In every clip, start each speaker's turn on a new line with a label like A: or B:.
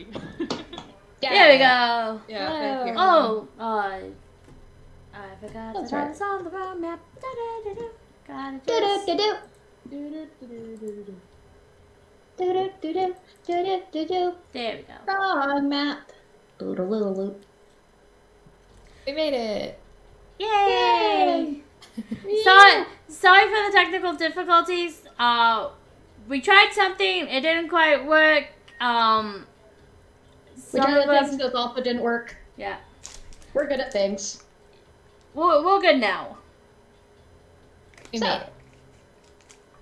A: me.
B: There we go.
A: Yeah, thank you.
B: Oh, I forgot to turn this on the wrong map. Da-da-da-da. Gotta just... There we go.
C: Wrong map.
D: We made it.
B: Yay!
C: Yeah.
B: Sorry for the technical difficulties. We tried something. It didn't quite work.
C: We tried things, those also didn't work.
B: Yeah.
C: We're good at things.
B: We're good now.
D: We made it.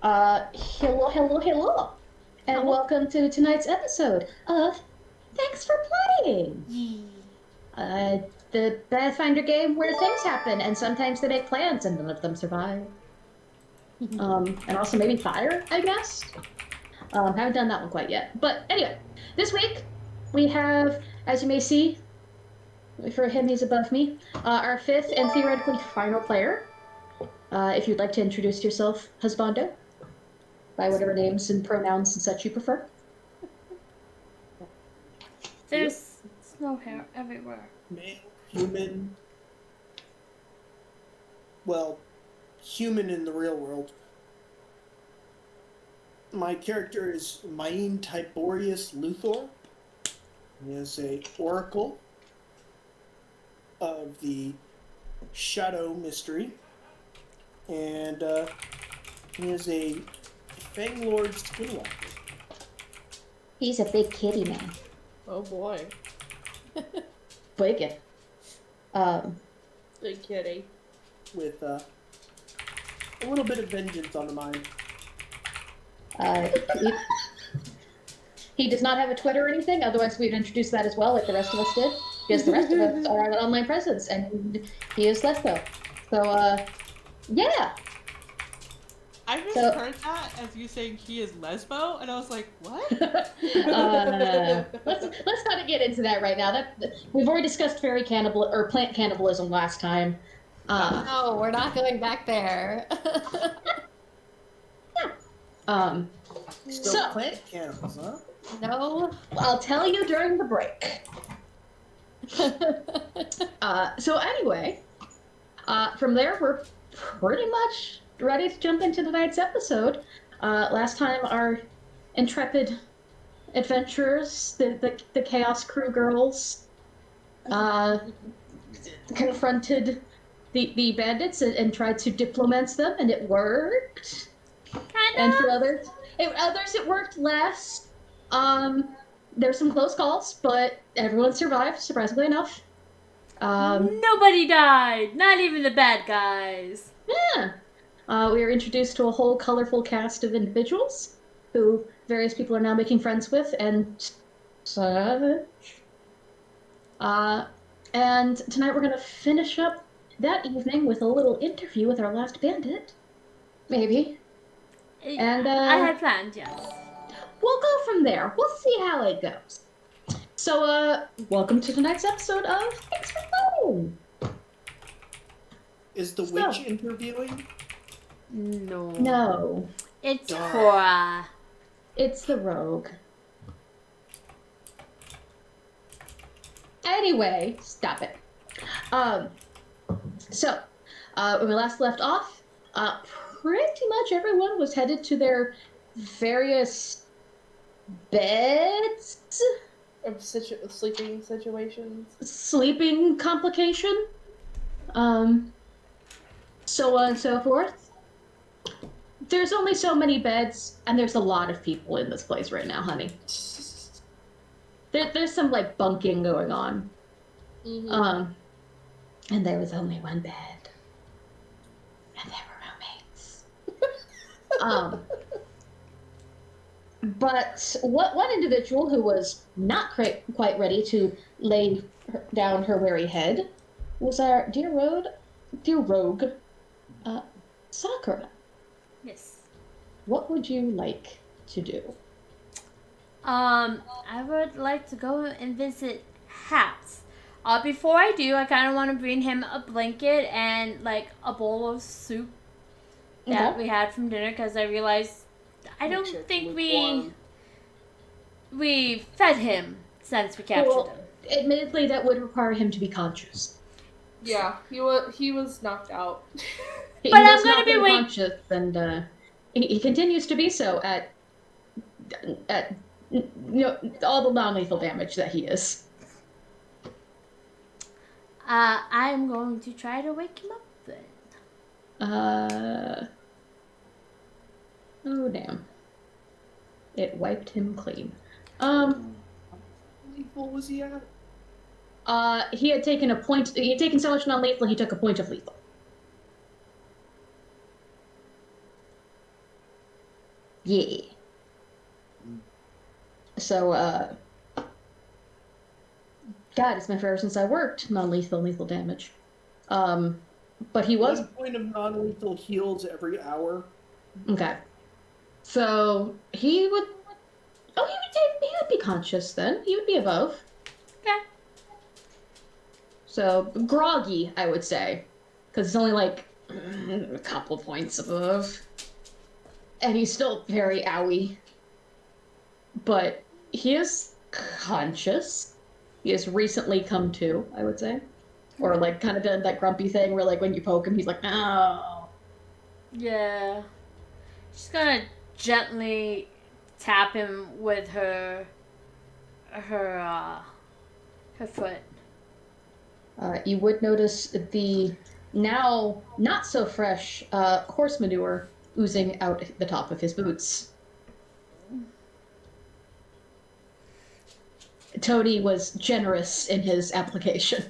C: Hello. And welcome to tonight's episode of Thanks for Playing. The Pathfinder game where things happen, and sometimes they make plans and none of them survive. And also maybe fire, I guess. Haven't done that one quite yet. But anyway, this week we have, as you may see, for him he's above me, our fifth and theoretically final player. If you'd like to introduce yourself, husbando, by whatever names and pronouns and such you prefer.
B: There's snow hair everywhere.
E: Male, human. Well, human in the real world. My character is Maine Tiberius Luthor. He is a oracle of the Shadow Mystery. And he is a Fang Lord Skinwalker.
C: He's a big kitty man.
A: Oh boy.
C: Big.
A: Big kitty.
E: With a little bit of vengeance on the mind.
C: He does not have a Twitter or anything, otherwise we'd introduce that as well, like the rest of us did. Because the rest of us are an online presence, and he is lesbo. So, yeah.
A: I just heard that as you saying he is lesbo, and I was like, what?
C: Let's not get into that right now. We've already discussed fairy cannibal or plant cannibalism last time.
D: No, we're not going back there.
E: Still plant cannibals, huh?
D: No.
C: I'll tell you during the break. So anyway, from there we're pretty much ready to jump into tonight's episode. Last time our intrepid adventurers, the Chaos Crew girls, confronted the bandits and tried to diplomance them, and it worked. And for others it worked less. There's some close calls, but everyone survived, surprisingly enough.
B: Nobody died, not even the bad guys.
C: Yeah. We were introduced to a whole colorful cast of individuals who various people are now making friends with and such. And tonight we're going to finish up that evening with a little interview with our last bandit. Maybe. And
B: I had planned, yes.
C: We'll go from there. We'll see how it goes. So, welcome to tonight's episode of Thanks for Playing.
E: Is the witch interviewing?
B: No. It's Cora.
C: It's the rogue. Anyway, stop it. So, when we last left off, pretty much everyone was headed to their various beds.
A: Sleeping situations.
C: Sleeping complication. So on and so forth. There's only so many beds, and there's a lot of people in this place right now, honey. There's some, like, bunking going on. Mm-hmm. And there was only one bed. And there were roommates. But one individual who was not quite ready to lay down her weary head was our dear rogue, Sakura.
B: Yes.
C: What would you like to do?
B: I would like to go and visit Happs. Before I do, I kind of want to bring him a blanket and, like, a bowl of soup that we had from dinner, because I realized I don't think we fed him since we captured
C: Well,
B: him.
C: admittedly, that would require him to be conscious.
F: Yeah, he was knocked out.
C: He
B: But
C: was
B: I'm gonna
C: not
B: be
C: very
B: wait-
C: conscious, and he continues to be so at all the non-lethal damage that he is.
B: I'm going to try to wake him up then.
C: Oh damn. It wiped him clean.
E: Lethal was he at?
C: He had taken so much non-lethal, he took a point of lethal. Yeah. So, God, it's been forever since I worked non-lethal, lethal damage. But he was...
E: 1 point of non-lethal heals every hour.
C: Okay. So, he would... Oh, he would be conscious then. He would be above.
B: Okay.
C: So, groggy, I would say. Because it's only like a couple points above. And he's still very owie. But he is conscious. He has recently come to, I would say. Or like kind of done that grumpy thing where like when you poke him, he's like, oh.
B: Yeah. She's gonna gently tap him with her foot.
C: You would notice the now not so fresh horse manure oozing out the top of his boots. Tony was generous in his application.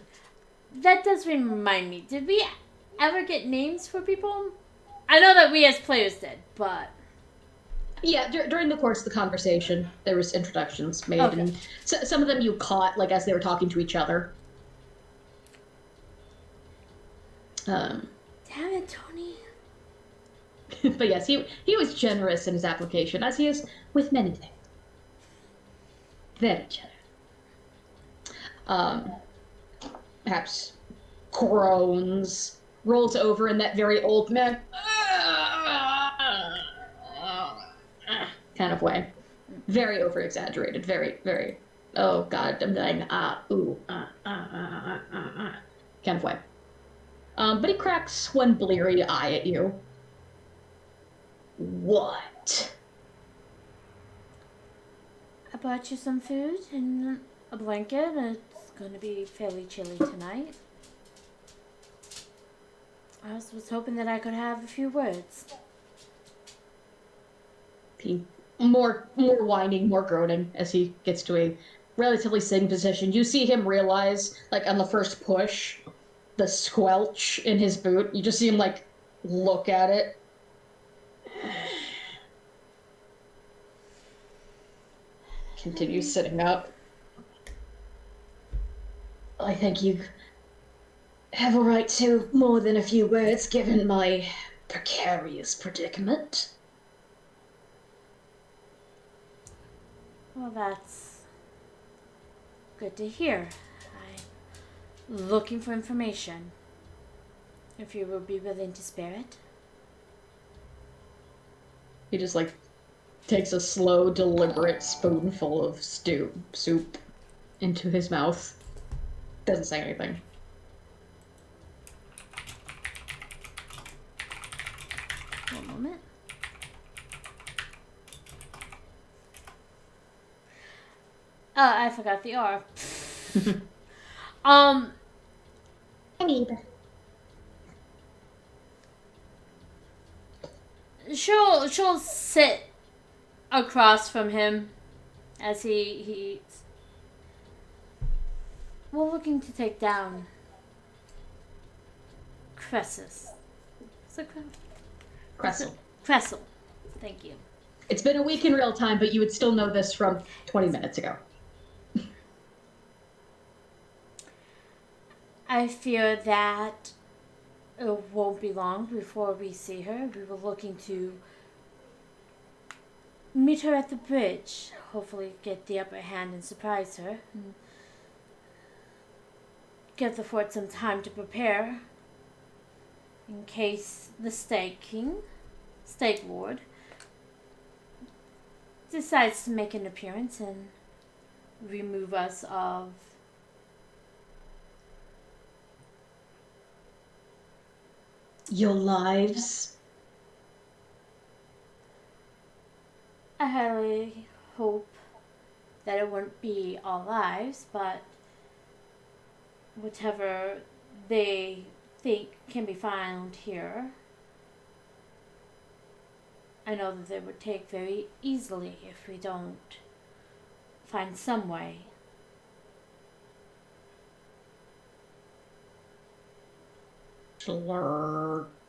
B: That does remind me. Did we ever get names for people? I know that we as players did, but
C: Yeah, during the course of the conversation, there was introductions made,
B: Okay.
C: and some of them you caught like as they were talking to each other.
B: damn it, Tony.
C: But yes, he was generous in his application, as he is with many things. Very generous. Perhaps groans, rolls over in that very old man kind of way. Very over exaggerated, very, very, oh god, I'm dying, kind of way. But he cracks one bleary eye at you. What?
B: I bought you some food and a blanket. It's going to be fairly chilly tonight. I was hoping that I could have a few words.
C: He more whining, more groaning as he gets to a relatively sitting position. You see him realize, like on the first push, the squelch in his boot. You just see him like look at it. Continue sitting up. I think you have a right to more than a few words given my precarious predicament.
B: Well, that's good to hear. I'm looking for information. If you would be willing to spare it.
C: He just like takes a slow, deliberate spoonful of soup into his mouth. Doesn't say anything.
B: One moment. I forgot the R. She'll sit across from him as he eats. We're looking to take down Cressus. Is it
C: Cressel.
B: Cressel. Thank you.
C: It's been a week in real time, but you would still know this from 20 minutes ago.
B: I fear that it won't be long before we see her. We were looking to meet her at the bridge. Hopefully get the upper hand and surprise her. And give the fort some time to prepare. In case the Stake Lord decides to make an appearance and remove us of
C: Your lives.
B: I highly hope that it wouldn't be our lives, but whatever they think can be found here, I know that they would take very easily if we don't find some way.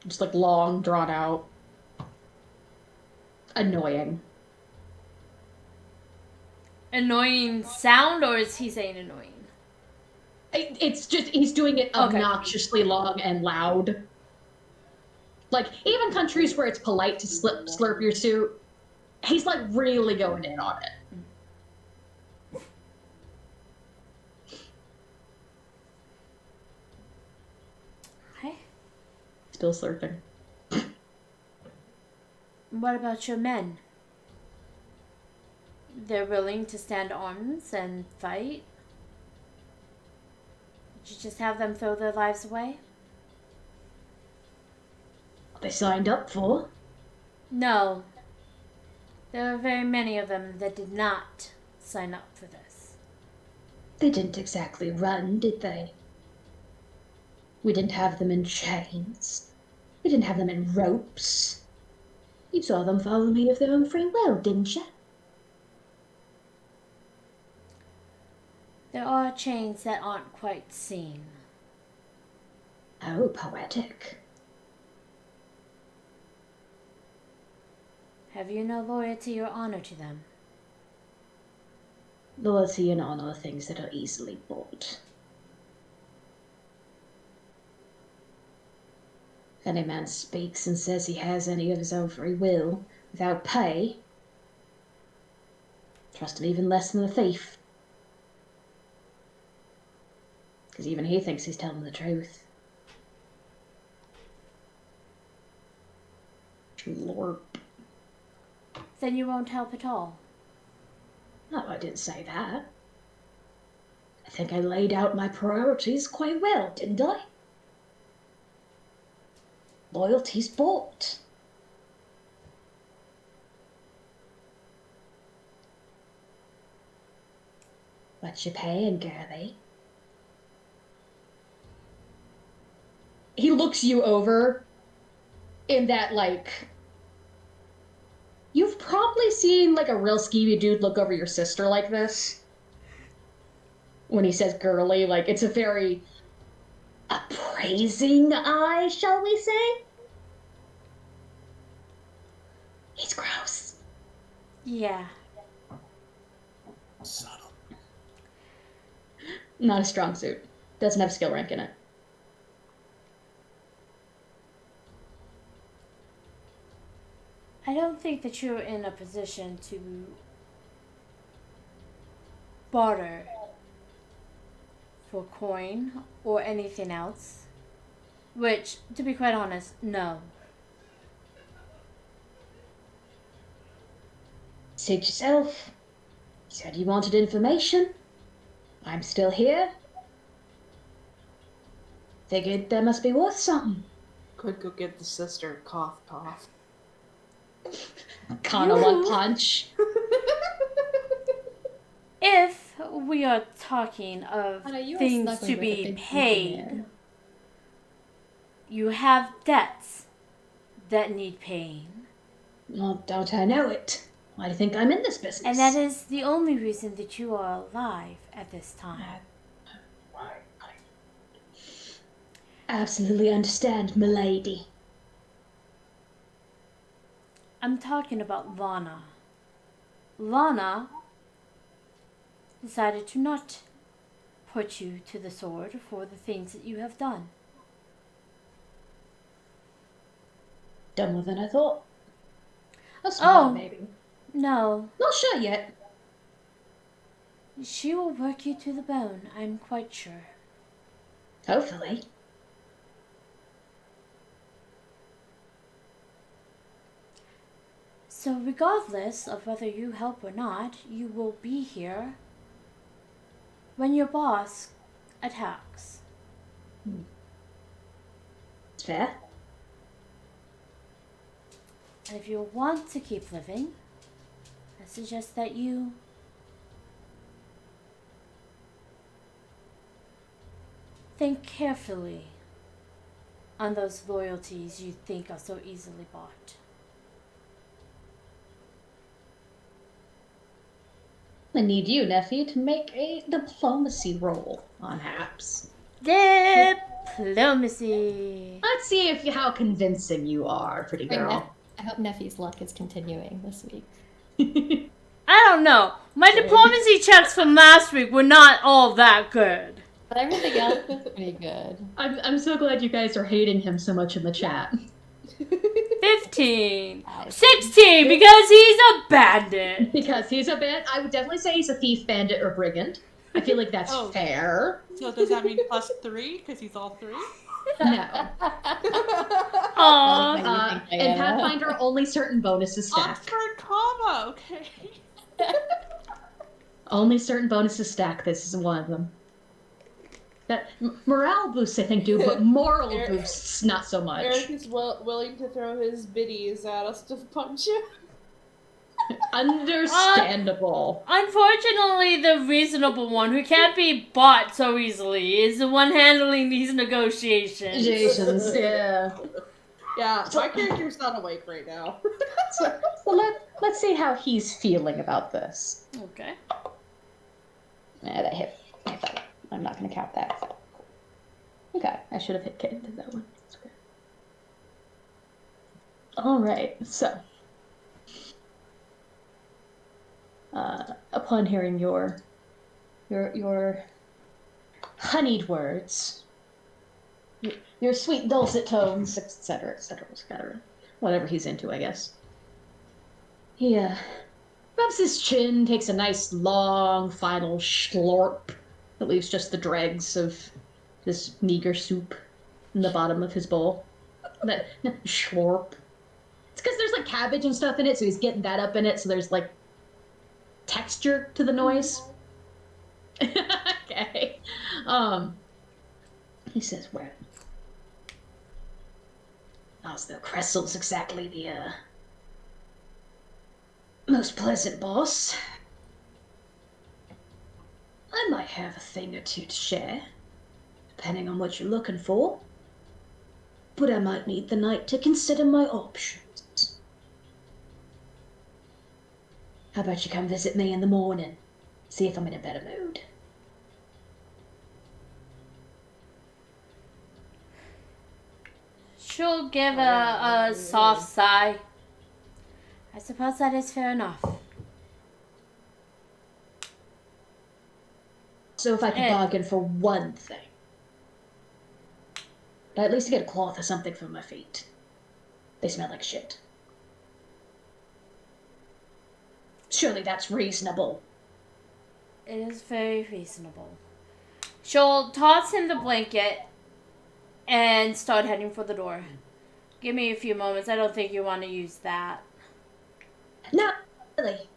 C: Just like long, drawn out. Annoying.
B: Annoying sound, or is he saying annoying?
C: It's just, he's doing it obnoxiously long and loud. Like, even countries where it's polite to slurp your soup, he's like really going in on it.
B: Hey,
C: Still slurping.
B: what about your men? They're willing to stand arms and fight? Did you just have them throw their lives away?
C: They signed up for.
B: No. There are very many of them that did not sign up for this.
C: They didn't exactly run, did they? We didn't have them in chains. We didn't have them in ropes. You saw them follow me of their own free will, didn't you?
B: There are chains that aren't quite seen.
C: Oh, poetic.
B: Have you no loyalty or honor to them?
C: Loyalty and honor are things that are easily bought. If any man speaks and says he has any of his own free will without pay, trust him even less than a thief. Because even he thinks he's telling the truth. Lord.
B: Then you won't help at all.
C: No, I didn't say that. I think I laid out my priorities quite well, didn't I? Loyalty's bought. What you paying, girlie? He looks you over in that, like... You've probably seen, like, a real skeevy dude look over your sister like this. When he says girly, like, it's a very appraising eye, shall we say? He's gross.
B: Yeah.
E: Subtle.
C: Not a strong suit. Doesn't have skill rank in it.
B: I don't think that you're in a position to barter for coin or anything else. Which, to be quite honest, no.
C: Suit yourself. You said you wanted information. I'm still here. Figured there must be worth something.
F: Could go get the sister. Cough, cough.
C: Kinda one punch.
B: If we are talking of
D: Anna, you are
B: things
D: snuggling
B: to
D: with a
B: be
D: big
B: paid,
D: man.
B: you have debts that need paying.
C: Well, don't I know it? Why do you think I'm in this business?
B: And that is the only reason that you are alive at this time.
C: I absolutely understand, milady.
B: I'm talking about Lana. Lana decided to not put you to the sword for the things that you have done.
C: Dumber than I thought. A smart,
B: Oh.
C: maybe.
B: No,
C: Not sure yet.
B: she will work you to the bone, I'm quite sure.
C: Hopefully.
B: So regardless of whether you help or not, you will be here when your boss attacks.
C: It's fair.
B: And if you want to keep living, I suggest that you think carefully on those loyalties you think are so easily bought.
C: I need you, Neffy, to make a diplomacy roll on Happs.
B: Diplomacy.
C: Let's see how convincing you are, pretty girl.
D: I hope Neffy's luck is continuing this week.
B: I don't know. My diplomacy checks from last week were not all that good.
D: But everything else is pretty good.
C: I'm so glad you guys are hating him so much in the chat.
B: 15. 16 because he's a bandit.
C: Because he's a bandit. I would definitely say he's a thief, bandit, or brigand. I feel like that's fair.
A: So does that mean +3 because he's all 3?
C: No.
B: Aww.
C: And Pathfinder, only certain bonuses stack.
A: Oxford comma, okay.
C: Only certain bonuses stack. This is one of them. That morale boosts, I think, do, but moral boosts, not so much.
F: Eric is willing to throw his biddies at us to punch you.
C: Understandable.
B: Unfortunately, the reasonable one who can't be bought so easily is the one handling these negotiations.
C: Yeah.
F: Yeah, my character's not awake right now.
C: So let's see how he's feeling about this.
B: Okay.
C: That hit. I'm not going to count that. Okay, I should have hit K into that one. That's okay. All right, so upon hearing your honeyed words, your sweet dulcet tones, etc., whatever he's into, I guess. He rubs his chin, takes a nice long final slurp that leaves just the dregs of this meager soup in the bottom of his bowl. That slurp. It's because there's like cabbage and stuff in it, so he's getting that up in it, so there's like texture to the noise. Okay. He says, well, as though Cressel's exactly the most pleasant boss. I might have a thing or two to share, depending on what you're looking for. But I might need the night to consider my options. How about you come visit me in the morning? See if I'm in a better mood.
B: She'll give a soft sigh. I suppose that is fair enough.
C: So if I could bargain for one thing, I'd at least get a cloth or something for my feet. They smell like shit. Surely that's reasonable.
B: It is very reasonable. She'll toss him the blanket and start heading for the door. Give me a few moments. I don't think you want to use that.
C: No, really.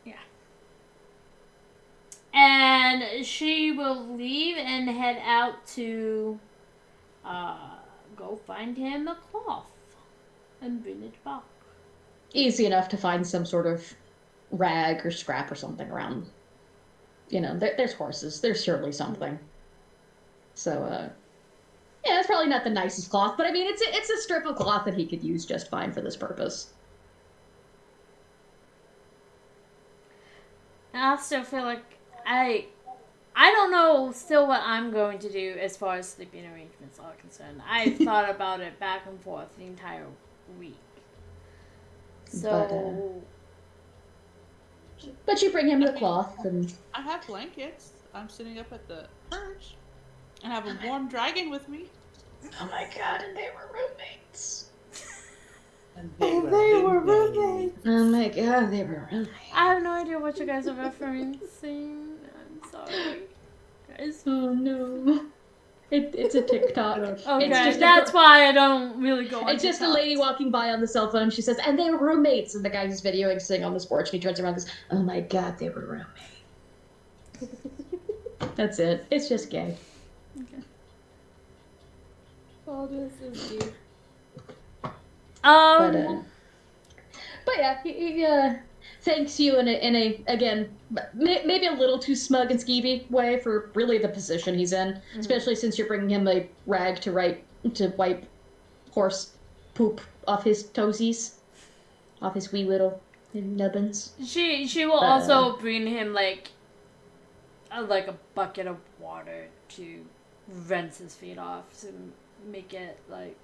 B: Yeah. And she will leave and head out to go find him a cloth and bring it back.
C: Easy enough to find some sort of rag or scrap or something around. You know, there's horses. There's surely something. So, yeah, it's probably not the nicest cloth, but I mean, it's a strip of cloth that he could use just fine for this purpose.
B: I still feel like I don't know still what I'm going to do as far as sleeping arrangements are concerned. I've thought about it back and forth the entire week. So...
C: But you bring him the cloth and...
A: I have blankets. I'm sitting up at the perch. And I have a warm dragon with me.
C: Oh my god, and they were roommates.
E: And they were roommates.
C: Oh my god, they were roommates.
B: I have no idea what you guys are referencing. I'm sorry. Guys.
C: Oh no. It's a TikTok.
B: Okay,
C: It's
B: that's why I don't really go on
C: It's just a lady walking by on the cell phone. She says, and they were roommates. And the guy who's videoing sitting on this porch, and he turns around and goes, oh my god, they were roommates. That's it. It's just gay.
F: Oh, this is deep.
C: But yeah, he thanks you in a again maybe a little too smug and skeevy way for really the position he's in, especially since you're bringing him a rag to wipe horse poop off his toesies, off his wee little nubbins.
B: She will also bring him like a bucket of water to rinse his feet off to make it like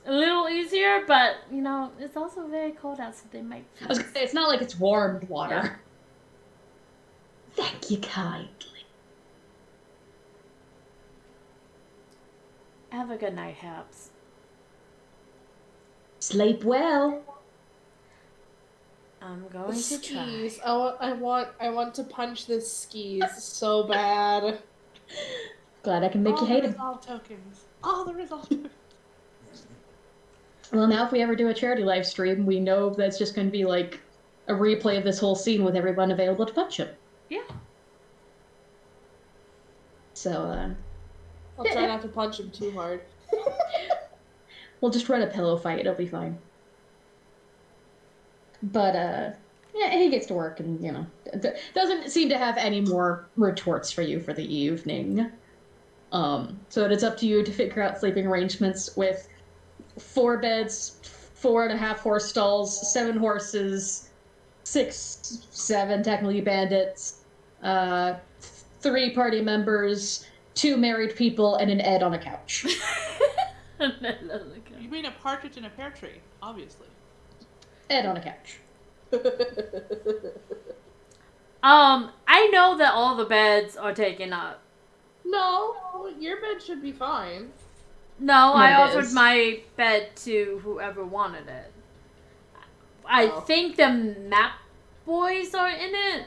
B: a little easier, but you know it's also very cold out, so they might.
C: I was gonna say, it's not like it's warmed water. Yeah. Thank you kindly.
B: Have a good night, Happs.
C: Sleep well.
B: I'm going to try.
F: Skis. I want to punch this skis so bad.
C: Glad I can make you hate him.
A: All tokens. All the resolve tokens.
C: Well, now if we ever do a charity live stream, we know that's just going to be like a replay of this whole scene with everyone available to punch him.
B: Yeah.
C: So,
F: I'll try not to punch him too hard.
C: we'll just run a pillow fight. It'll be fine. But, yeah, he gets to work and, you know, doesn't seem to have any more retorts for you for the evening. So it is up to you to figure out sleeping arrangements with 4 beds, 4.5 horse stalls, 7 horses, 6, 7 technically bandits, 3 party members, 2 married people, and an Ed on a couch.
A: You mean a partridge in a pear tree, obviously.
C: Ed on a couch.
B: I know that all the beds are taken up.
F: No, your bed should be fine.
B: No, I offered
C: is.
B: my bed to whoever wanted it. I think the map boys are in it.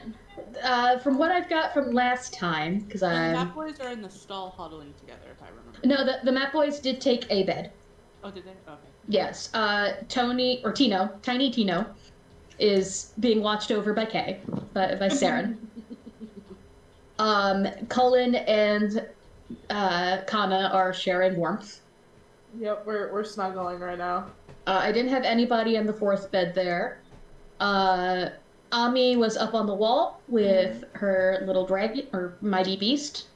C: From what I've got from last time, because
A: The
C: I'm...
A: map boys are in the stall huddling together, if I remember.
C: No, the Map Boys did take a bed.
A: Oh, did they? Okay.
C: Yes. Tiny Tino, is being watched over by Kay, by Saren. Cullen and Kana are sharing warmth.
F: Yep, we're snuggling right now.
C: I didn't have anybody in the 4th bed there. Ami was up on the wall with her little dragon, or mighty beast.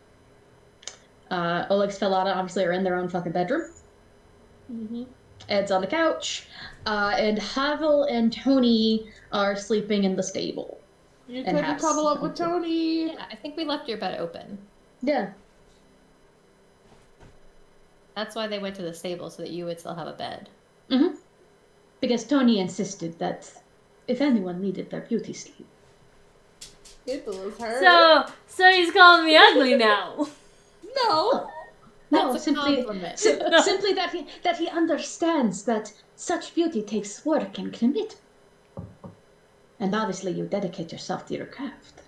C: Oleg's Felata obviously are in their own fucking bedroom.
F: Mm-hmm.
C: Ed's on the couch. And Havel and Tony are sleeping in the stable.
F: You
C: And
F: couldn't
C: Happs.
F: cuddle up with Tony.
D: Yeah, I think we left your bed open.
C: Yeah.
D: That's why they went to the stable, so that you would still have a bed.
C: Mm-hmm. Because Tony insisted that if anyone needed their beauty sleep.
F: It was her.
B: So he's calling me ugly now.
F: No.
C: No,
D: That's a
C: simply
D: compliment.
C: simply that he understands that such beauty takes work and commitment. And obviously you dedicate yourself to your craft.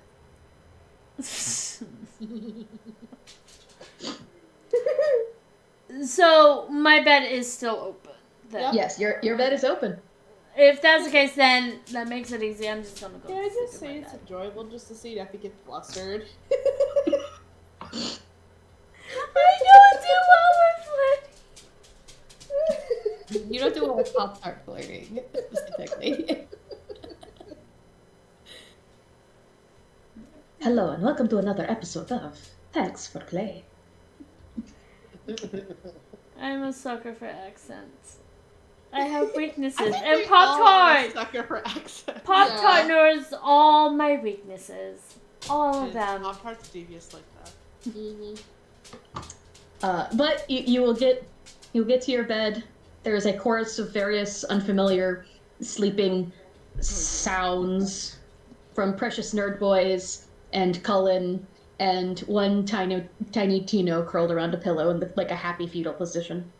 B: So my bed is still open. Then.
F: Yep.
C: Yes, your bed is open.
B: If that's the case, then that makes it easy. I'm just gonna go.
F: Can I
B: sleep
F: just
B: in
F: say
B: my
F: it's
B: bed.
F: enjoyable just to see Effie get flustered?
B: I don't do well with flirting.
D: You don't do it with Pop-Tart flirting, specifically.
C: Hello and welcome to another episode of Thanks for Play.
B: I'm a sucker for accents. I have weaknesses.
A: I think
B: And
A: we all are a
B: Pop-Tart!
A: sucker for accent.
B: Pop-Tart knows all my weaknesses. All of them.
A: Pop-Tart's devious like that.
F: Mm-hmm.
C: But you'll get to your bed. There is a chorus of various unfamiliar sleeping sounds from Precious Nerd Boys and Cullen and one tiny Tino curled around a pillow in like a happy fetal position.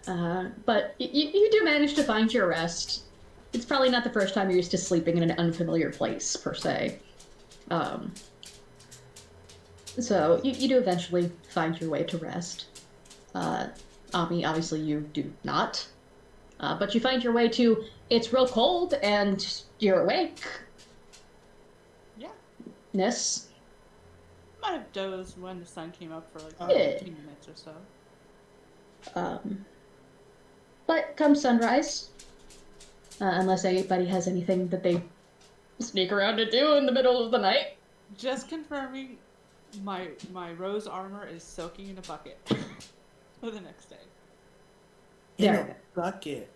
C: But you do manage to find your rest. It's probably not the first time you're used to sleeping in an unfamiliar place, per se. So you do eventually find your way to rest. Ami, obviously you do not. But you find your way to, it's real cold and you're awake.
A: Yeah.
C: ness.
A: Might have dozed when the sun came up for like
C: Yeah.
A: 15 minutes or so.
C: But come sunrise, unless anybody has anything that they sneak around to do in the middle of the night.
A: Just confirming, my rose armor is soaking in a bucket for the next day.
E: In
C: There.
E: a bucket.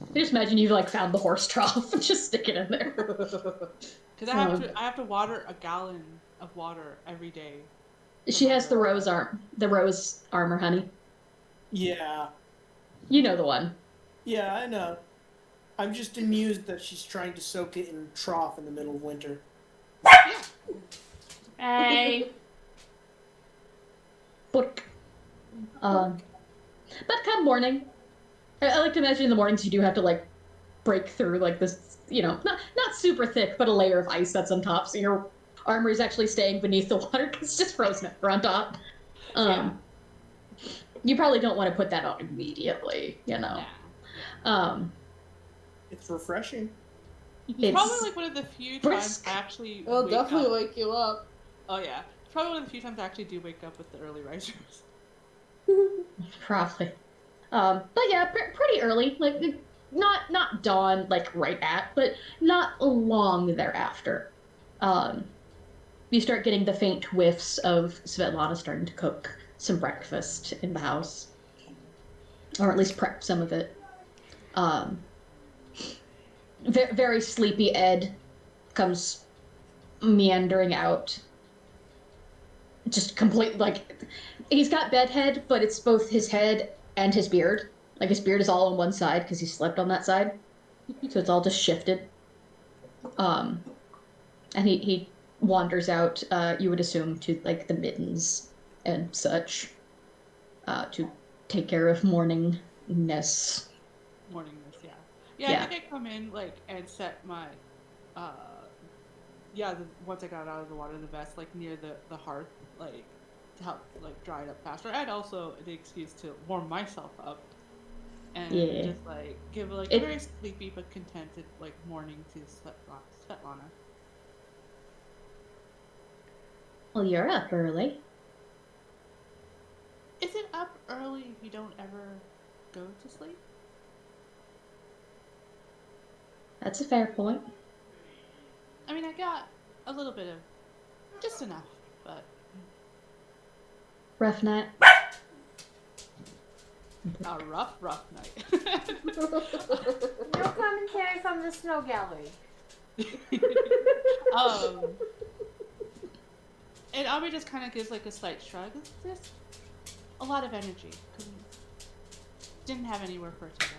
C: I just imagine you've like found the horse trough and just stick it in there.
A: Because I have to water a gallon of water every day.
C: She has the rose armor, honey.
E: Yeah.
C: You know the one.
E: Yeah, I know. I'm just amused that she's trying to soak it in a trough in the middle of winter.
B: Hey.
C: But come morning, I like to imagine in the mornings you do have to like break through like this, not super thick, but a layer of ice that's on top, so your armor is actually staying beneath the water because it's just frozen on top. You probably don't want to put that on immediately,
E: It's refreshing.
A: It's probably like one of the few times I actually
F: It'll
A: wake
F: definitely
A: up.
F: wake you up.
A: Oh yeah. It's probably one of the few times I actually do wake up with the early risers.
C: Probably. But yeah, pretty early, like not dawn like right at, but not long thereafter. You start getting the faint whiffs of Svetlana starting to cook some breakfast in the house, or at least prep some of it. Very sleepy Ed comes meandering out. Just complete, like, he's got bedhead, but it's both his head and his beard. Like, his beard is all on one side because he slept on that side. So it's all just shifted. And he wanders out, you would assume, to, like, the mittens and such, to take care of morningness.
A: Morningness, yeah.
C: Yeah.
A: I think I come in, like, and set my, once I got out of the water, the vest, like, near the hearth, like, to help, like, dry it up faster. And also the excuse to warm myself up. And just, like, give, like, a very sleepy but contented, like, morning to Svetlana.
C: Well, you're up early.
A: Is it up early if you don't ever go to sleep?
C: That's a fair point.
A: I mean, I got a little bit of just enough, but
C: Rough night.
A: a rough night.
B: No commentary from the snow gallery.
A: And Aubrey just kind of gives like a slight shrug. There's a lot of energy. Didn't have anywhere for it to go.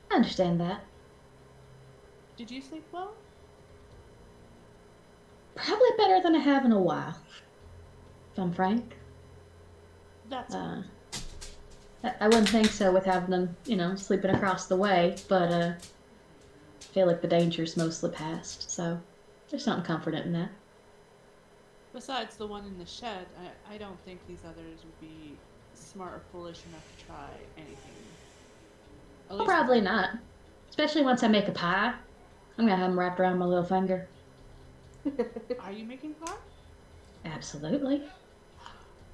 C: I understand that.
A: Did you sleep well?
C: Probably better than I have in a while, if I'm frank.
A: That's
C: I wouldn't think so with having them, sleeping across the way, but I feel like the danger's mostly past, so there's something comforting in that.
A: Besides the one in the shed, I don't think these others would be smart or foolish enough to try anything.
C: Well, probably not. Especially once I make a pie. I'm gonna have them wrapped around my little finger.
A: Are you making pie?
C: Absolutely.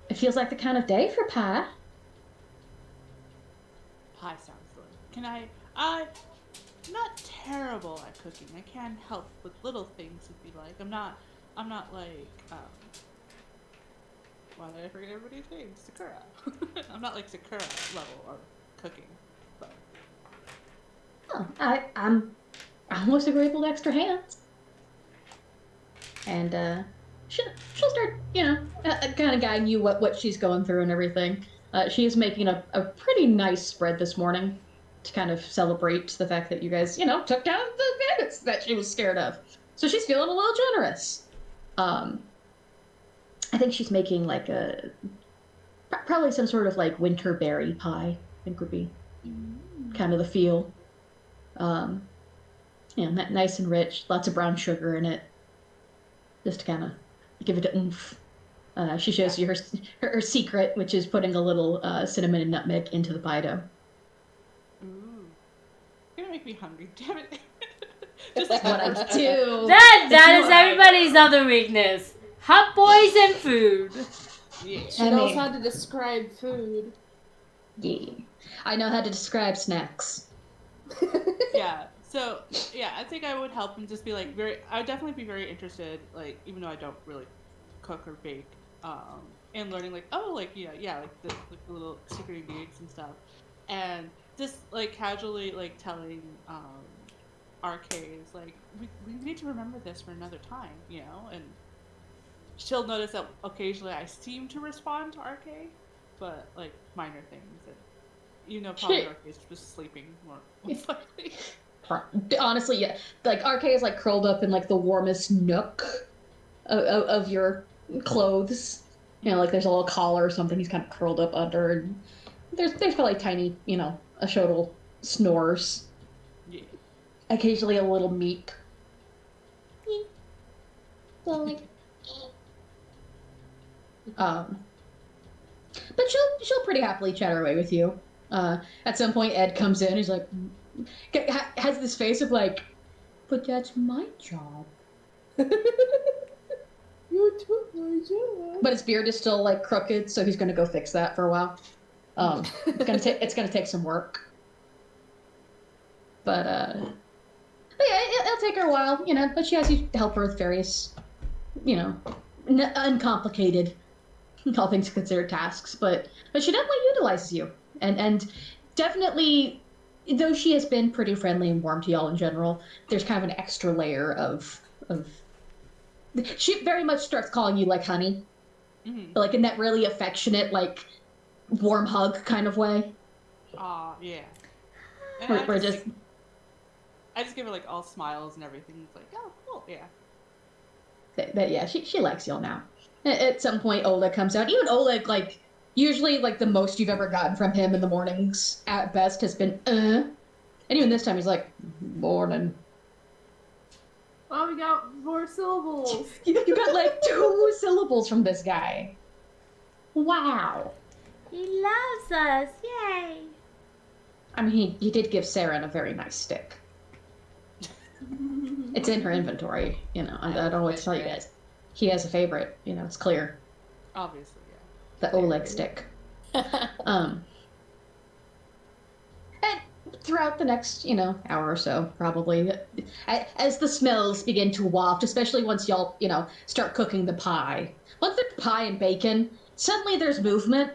C: It feels like the kind of day for pie.
A: Pie sounds good. I'm not terrible at cooking. I can help with little things if you like. I'm not like, why did I forget everybody's name? Sakura. I'm not like Sakura level or cooking, but.
C: Oh, I'm almost agreeable to extra hands. And she'll start, kind of guiding you what she's going through and everything. She is making a pretty nice spread this morning to kind of celebrate the fact that you guys, took down the bandits that she was scared of. So she's feeling a little generous. I think she's making like probably some sort of like winter berry pie. I think would be kind of the feel. Nice and rich, lots of brown sugar in it. Just to kind of give it a oomph. She shows you her secret, which is putting a little cinnamon and nutmeg into the pie dough.
A: Ooh. You're gonna make me hungry, damn it.
C: Just what I do.
B: That is everybody's other weakness. Hot boys and food.
A: Yeah.
F: She knows how to describe food.
C: Yeah. I know how to describe snacks.
A: Yeah. So, yeah, I think I would help and just be like I would definitely be very interested, like, even though I don't really cook or bake, and learning like, oh, like, like the little secret ingredients and stuff. And just like casually like telling RKs like we need to remember this for another time, and she'll notice that occasionally I seem to respond to RK, but like minor things, and probably RK is just sleeping more likely.
C: Honestly, yeah. Like RK is like curled up in like the warmest nook of your clothes. Like there's a little collar or something he's kind of curled up under, and there's probably tiny, a Shodel snores.
A: Yeah.
C: Occasionally a little meek. So like, but she'll pretty happily chat her way with you. At some point, Ed comes in. He's like, has this face of like, but that's my job.
F: You took my job.
C: But his beard is still like crooked, so he's gonna go fix that for a while. It's gonna take some work. But yeah, it'll take her a while, But she has you help her with various, uncomplicated, all things considered, tasks. But she definitely utilizes you, and definitely, though she has been pretty friendly and warm to y'all in general, there's kind of an extra layer of. She very much starts calling you like honey, but like in that really affectionate, like warm hug kind of way.
A: Yeah.
C: We're just.
A: I just give her like all smiles and everything. It's like, oh, cool, yeah.
C: Yeah, she likes y'all now. At some point, Oleg comes out. Even Oleg, like, usually, like, the most you've ever gotten from him in the mornings, at best, has been, And even this time, he's like, morning.
F: Oh, we got 4 syllables.
C: You got, like, 2 syllables from this guy. Wow.
B: He loves us. Yay.
C: I mean, he did give Saren a very nice stick. It's in her inventory, I don't know what to tell you guys. He has a favorite, it's clear.
A: Obviously,
C: The
A: yeah.
C: Oleg stick. And throughout the next, hour or so, probably, as the smells begin to waft, especially once y'all, start cooking the pie. Once there's pie and bacon, suddenly there's movement.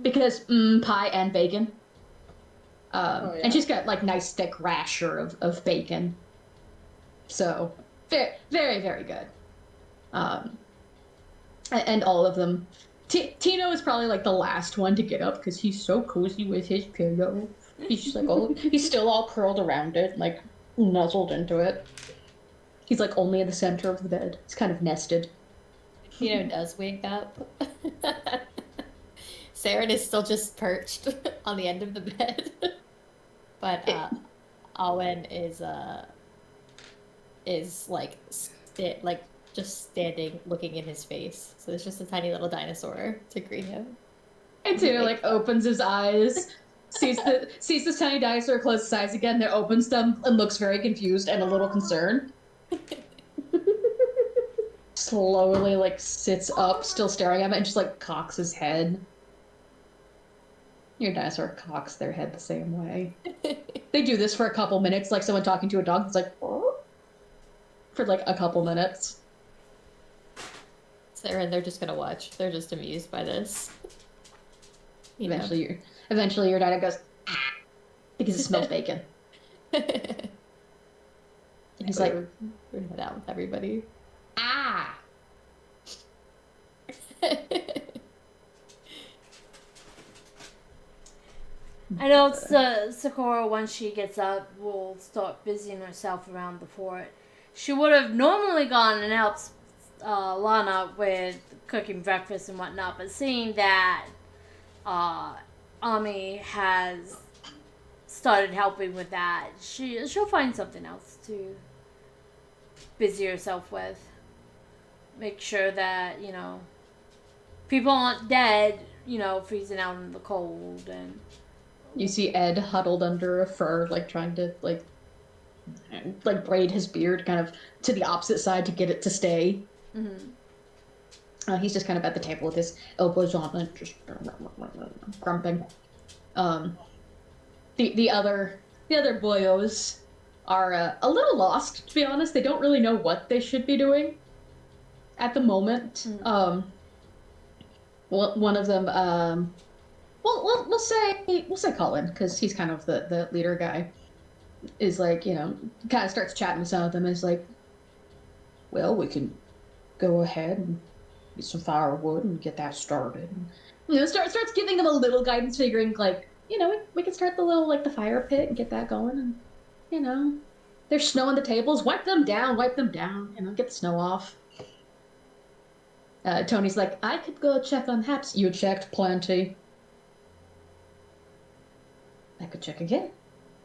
C: Because, pie and bacon. And she's got, like, nice thick rasher of bacon. So, very, very, very good. And all of them. Tino is probably, like, the last one to get up because he's so cozy with his pillow. He's just, like, he's still all curled around it, like, nuzzled into it. He's, like, only in the center of the bed. He's kind of nested.
D: Tino does wake up. Saren is still just perched on the end of the bed. But Owen is like just standing looking in his face. So there's just a tiny little dinosaur to greet him.
C: And Tino like opens his eyes, sees this tiny dinosaur close his eyes again, then opens them and looks very confused and a little concerned. Slowly like sits up, still staring at him, and just like cocks his head. Your dinosaur cocks their head the same way. They do this for a couple minutes, like someone talking to a dog. It's like, oh, for like a couple minutes.
D: Sarah, they're just gonna watch. They're just amused by this.
C: Eventually your dino goes, ah, because it smells bacon. And he's like,
D: we're head out with everybody.
C: Ah.
B: I know Sakura, once she gets up, will start busying herself around the fort. She would have normally gone and helped Lana with cooking breakfast and whatnot, but seeing that Ami has started helping with that, she'll find something else to busy herself with. Make sure that, people aren't dead, freezing out in the cold. And
C: you see Ed huddled under a fur, like trying to and, like, braid his beard kind of to the opposite side to get it to stay. He's just kind of at the table with his elbows on it, just grumping. The other boyos are a little lost, to be honest. They don't really know what they should be doing at the moment. One of them, we'll say Colin, because he's kind of the leader guy, is like, you know, kind of starts chatting with some of them. Is like, well, we can go ahead and get some firewood and get that started. You know, starts giving them a little guidance, figuring like, you know, we can start the little, like, the fire pit and get that going, and, you know, there's snow on the tables, wipe them down, you know, get the snow off. Tony's like, I could go check on Happs. You checked plenty. I could check again.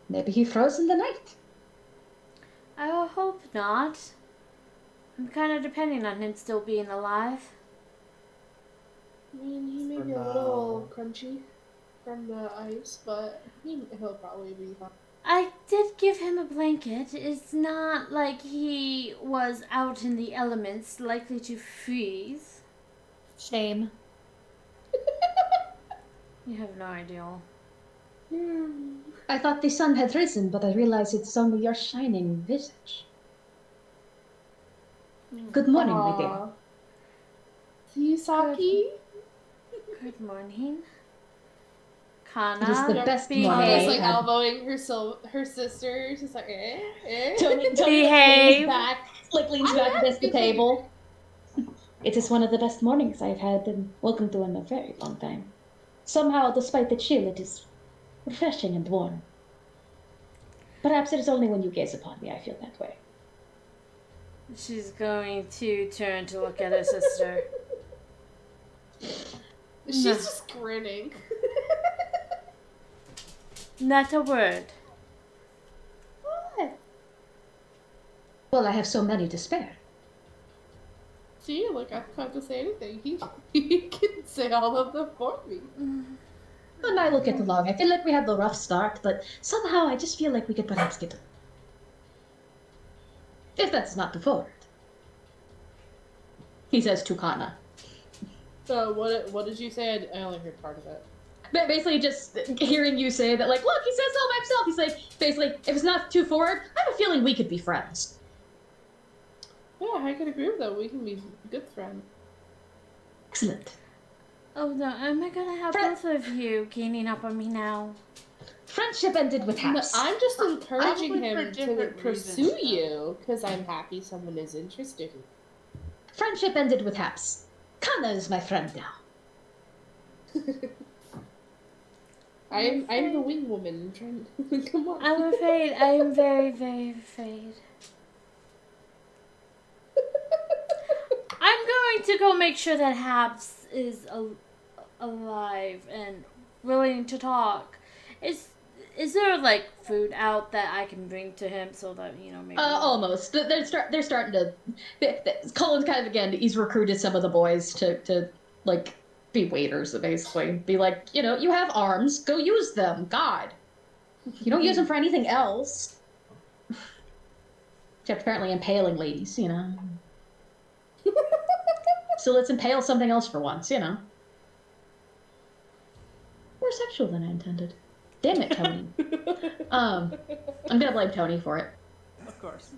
C: Maybe he froze in the night.
B: I hope not. I'm kind of depending on him still being alive.
F: I mean, he may be a little crunchy from the ice, but he'll probably be fine.
B: I did give him a blanket. It's not like he was out in the elements, likely to freeze.
D: Shame.
B: You have no idea.
C: I thought the sun had risen, but I realize it's only your shining visage. Good morning, my dear.
F: Kisaki?
B: Good morning. Kana,
C: It is the best morning.
F: Kana's like elbowing her sister. She's like,
C: Tony
B: behave.
C: leans back against the table. It is one of the best mornings I've had and woken to in a very long time. Somehow, despite the chill, it is refreshing and warm. Perhaps it is only when you gaze upon me I feel that way.
B: She's going to turn to look at her sister.
F: She's just grinning.
B: Not a word.
F: What?
C: Well, I have so many to spare.
F: See, look, I don't have to say anything. He can say all of them for me.
C: When I look at along, I feel like we had the rough start, but somehow I just feel like we could perhaps get if that's not the forward. He says to Kana.
F: So what did you say? I only heard part of it.
C: But basically, just hearing you say that, like, look, he says so himself. He's like, basically, if it's not too forward, I have a feeling we could be friends.
F: Yeah, I can agree with that. We can be good friends.
C: Excellent.
B: Oh no, am I gonna have both of you gaining up on me now?
C: Friendship ended with
F: No,
C: Happs.
F: I'm just encouraging
A: Probably for
F: him to
A: different
F: pursue
A: reasons,
F: you because I'm happy someone is interested.
C: Friendship ended with Happs. Kana is my friend now.
F: I'm the wing woman. Come on.
B: I'm afraid. I am very, very afraid. I'm going to go make sure that Happs is alive and willing to talk. Is there like food out that I can bring to him so that, you know, maybe
C: Almost. They're starting to. Colin's kind of, again, he's recruited some of the boys to like be waiters, basically. Be like, you know, you have arms, go use them. God, you don't use them for anything else. Except apparently impaling ladies, you know. So let's impale something else for once, you know. More sexual than I intended. Damn it, Tony. I'm gonna blame Tony for it.
A: Of course.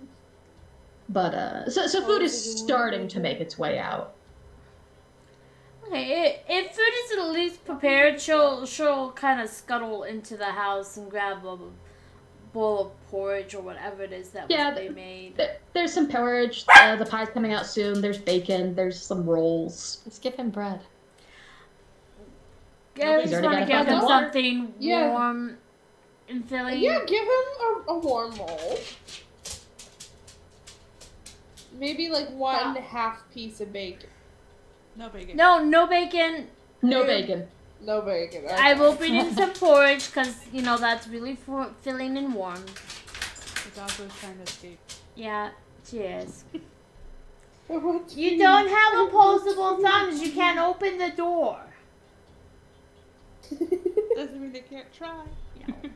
C: But so food is starting to make its way out.
B: Okay, if food is at least prepared, she'll kind of scuttle into the house and grab a bowl of porridge or whatever it is that was being made.
C: There's some porridge. The pie's coming out soon. There's bacon. There's some rolls.
D: Just give him bread.
B: I just want to give him something warm and filling.
F: Yeah, give him a warm roll. Maybe like one half piece of bacon.
A: No bacon.
B: No bacon.
C: No bacon.
F: No bacon. Okay.
B: I will bring him some porridge because, you know, that's really filling and warm.
A: The dog was trying to escape.
B: Yeah, cheers.
F: What
B: You don't have opposable thumbs. You can't open the door.
A: Doesn't mean they can't try.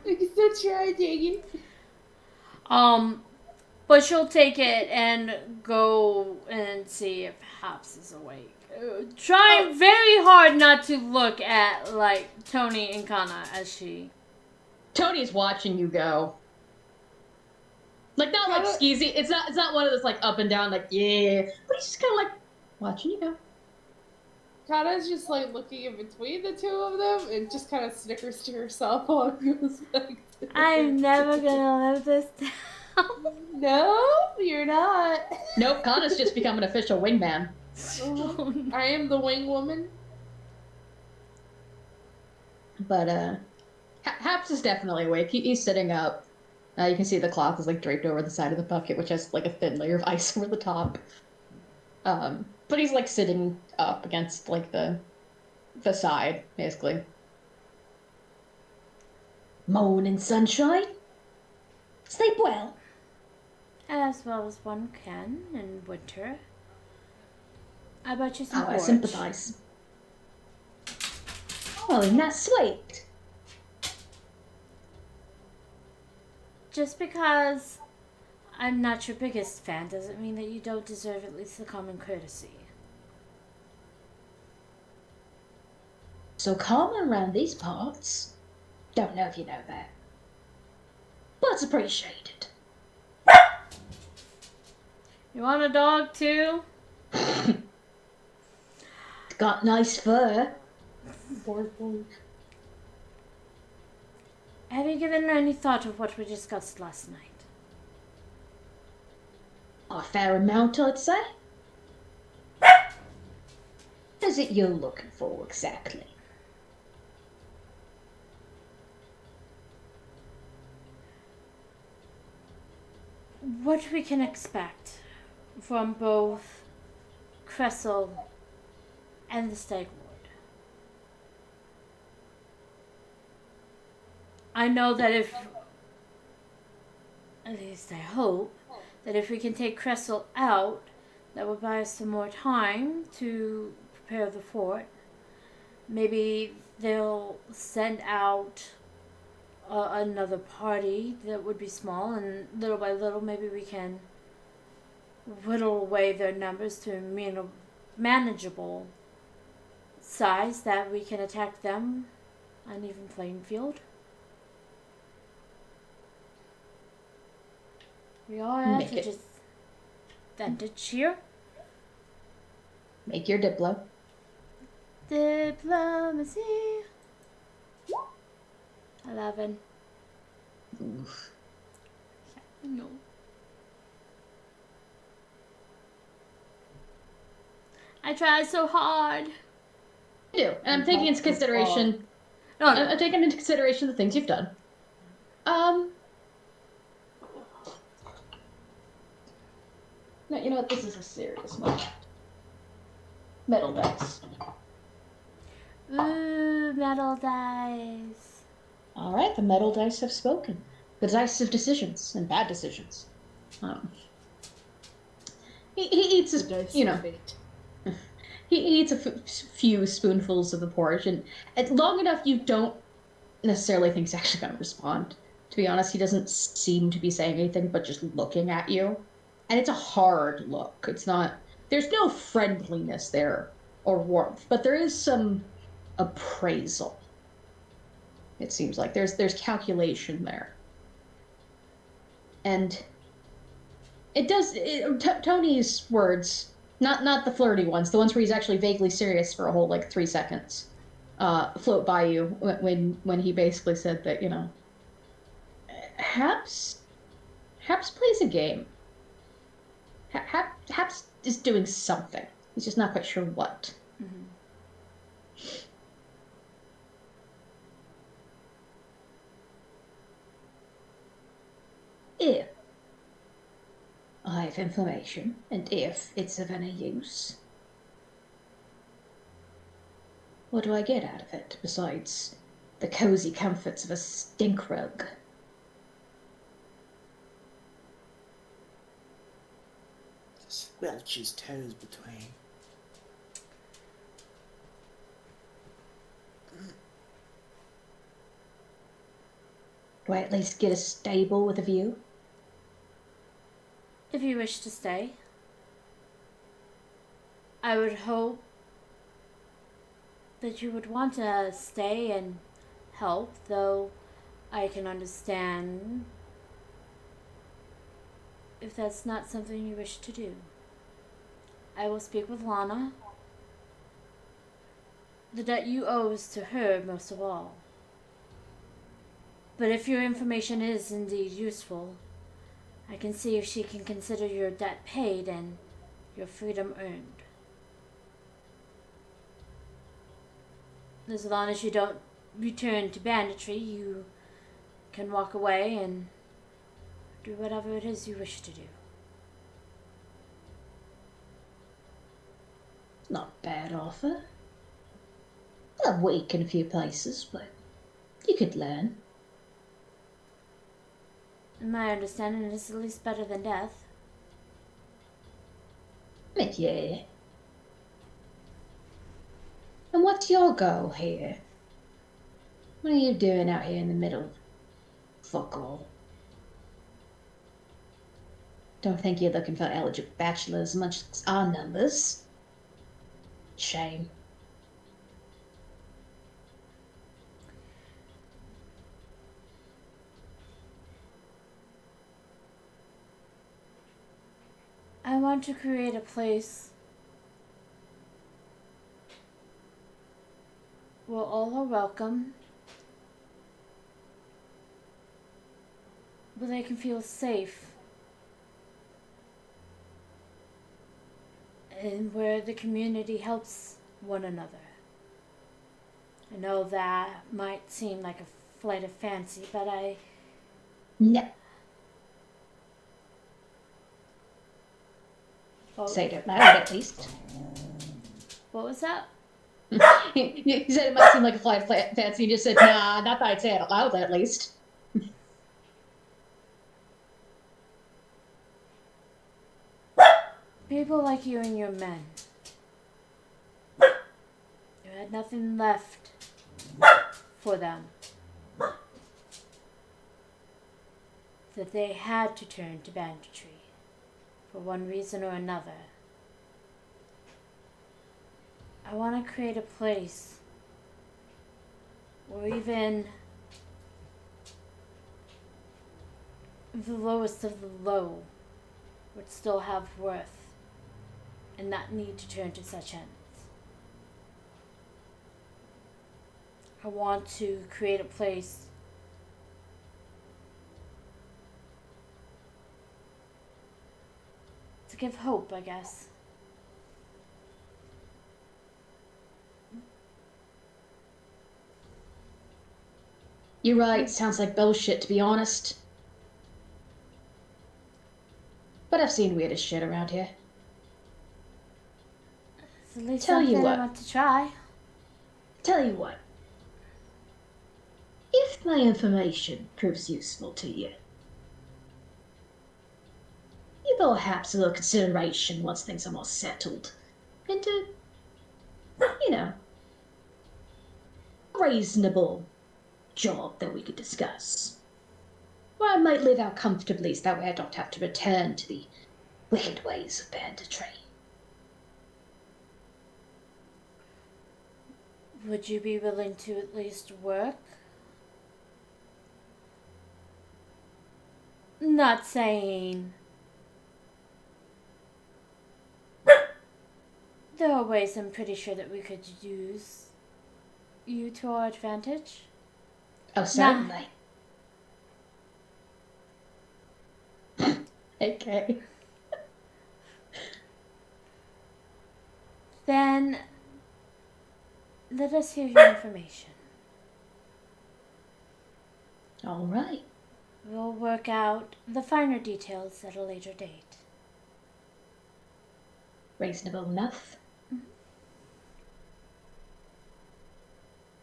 F: Still try digging.
B: But she'll take it and go and see if Happs is awake. Trying very hard not to look at, like, Tony and Kana as she...
C: Tony's watching you go. Like, not like skeezy. It's not one of those, like, up and down, like, yeah. But he's just kind of, like, watching you go.
F: Kana's just, like, looking in between the two of them and just kind of snickers to herself while goes back to
B: I'm never gonna live this down.
F: No, you're not.
C: Nope, Kana's just become an official wingman.
F: I am the wing woman.
C: But, Happs is definitely awake. He's sitting up. You can see the cloth is, like, draped over the side of the bucket, which has, like, a thin layer of ice over the top. But he's, like, sitting up against, like, the side, basically. Morning sunshine. Sleep well.
B: As well as one can in winter. I bet you some
C: I
B: porridge.
C: sympathize. Oh, isn't that sweet?
B: Just because I'm not your biggest fan doesn't mean that you don't deserve at least the common courtesy.
C: So common around these parts. Don't know if you know that. But it's appreciated.
B: You want a dog too?
C: Got nice fur.
B: Have you given any thought of what we discussed last night?
C: A fair amount, I'd say. What is it you're looking for, exactly?
B: What we can expect from both Cressel and the Stag Lord. I know that if, at least I hope, that if we can take Cressel out, that would buy us some more time to prepare the fort. Maybe they'll send out another party that would be small, and little by little maybe we can whittle away their numbers to a manageable size that we can attack them on even playing field. We all have to just vent a cheer.
C: Make your diplo.
B: Diplomacy. 11.
C: Oof.
B: No. I tried so hard.
C: You do, and I'm taking into consideration.
B: No.
C: I'm taking into consideration the things you've done. No, you know what? This is a serious one. Metal dice.
B: Ooh, metal dice.
C: All right, the metal dice have spoken. The dice of decisions and bad decisions. He eats his, he eats a few spoonfuls of the porridge, and long enough you don't necessarily think he's actually going to respond. To be honest, he doesn't seem to be saying anything, but just looking at you. And it's a hard look. It's not, there's no friendliness there or warmth, but there is some appraisal. It seems like there's calculation there. And it does, Tony's words, not the flirty ones, the ones where he's actually vaguely serious for a whole, 3 seconds, float by you when he basically said that, Happs plays a game. Happs is doing something. He's just not quite sure what.
B: Mm-hmm.
C: If I have information, and if it's of any use, what do I get out of it besides the cozy comforts of a stink rug?
E: Squelch his toes between.
C: Do I at least get a stable with a view?
B: if you wish to stay. I would hope that you would want to stay and help, though I can understand if that's not something you wish to do. I will speak with Lana. The debt you owe is to her most of all. But if your information is indeed useful, I can see if she can consider your debt paid and your freedom earned. As long as you don't return to banditry, you can walk away and do whatever it is you wish to do.
C: Not a bad offer. A week in a few places, but you could learn.
B: In my understanding, it is at least better than death.
C: Yeah. And what's your goal here? What are you doing out here in the middle? Fuck all. Don't think you're looking for eligible bachelors much as our numbers. Shame.
B: I want to create a place where all are welcome, where they can feel safe, and where the community helps one another. I know that might seem like a flight of fancy, but
C: No.
B: Well,
C: Say it out loud, at least.
B: what was that?
C: You said it might seem like a flight of fancy. You just said, nah, not that I'd say it out loud, at least.
B: People like you and your men. You had nothing left for them. That they had to turn to banditry for one reason or another. I want to create a place where even the lowest of the low would still have worth and not need to turn to such ends. I want to create a place to give hope, I guess.
C: You're right, sounds like bullshit, to be honest. But I've seen weirder shit around here.
B: It's at least
C: Tell you
B: something
C: what.
B: I want to try.
C: Tell you what. If my information proves useful to you, give perhaps a little consideration once things are more settled. Into, reasonable job that we could discuss. Where I might live out comfortably so that way I don't have to return to the wicked ways of banditry.
B: Would you be willing to at least work? Not saying there are ways I'm pretty sure that we could use you to our advantage.
C: Oh, certainly. Okay.
B: Then let us hear your information.
C: All right.
B: We'll work out the finer details at a later date.
C: Reasonable enough.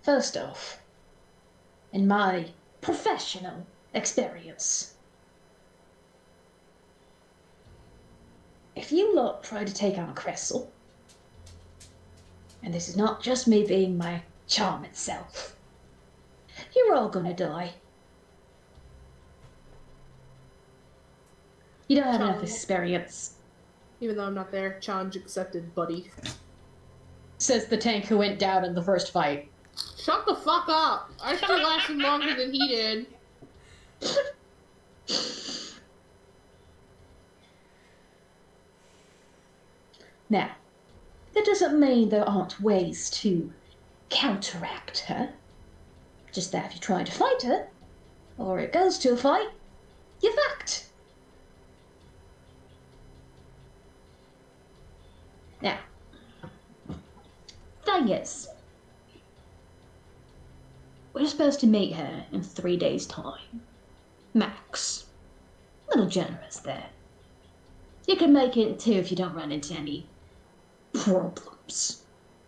C: First off, in my professional experience, if you lot try to take on Cressel, and this is not just me being my charm itself, you're all gonna die. You don't have enough experience.
F: Even though I'm not there, challenge accepted, buddy.
C: Says the tank who went down in the first fight.
F: Shut the fuck up! I still lasted longer than he did.
C: Now, that doesn't mean there aren't ways to counteract her. Just that if you try to fight her, or it goes to a fight, you're fucked. Now, thing is, we're supposed to meet her in 3 days' time. Max. A little generous there. You can make it in 2 if you don't run into any problems.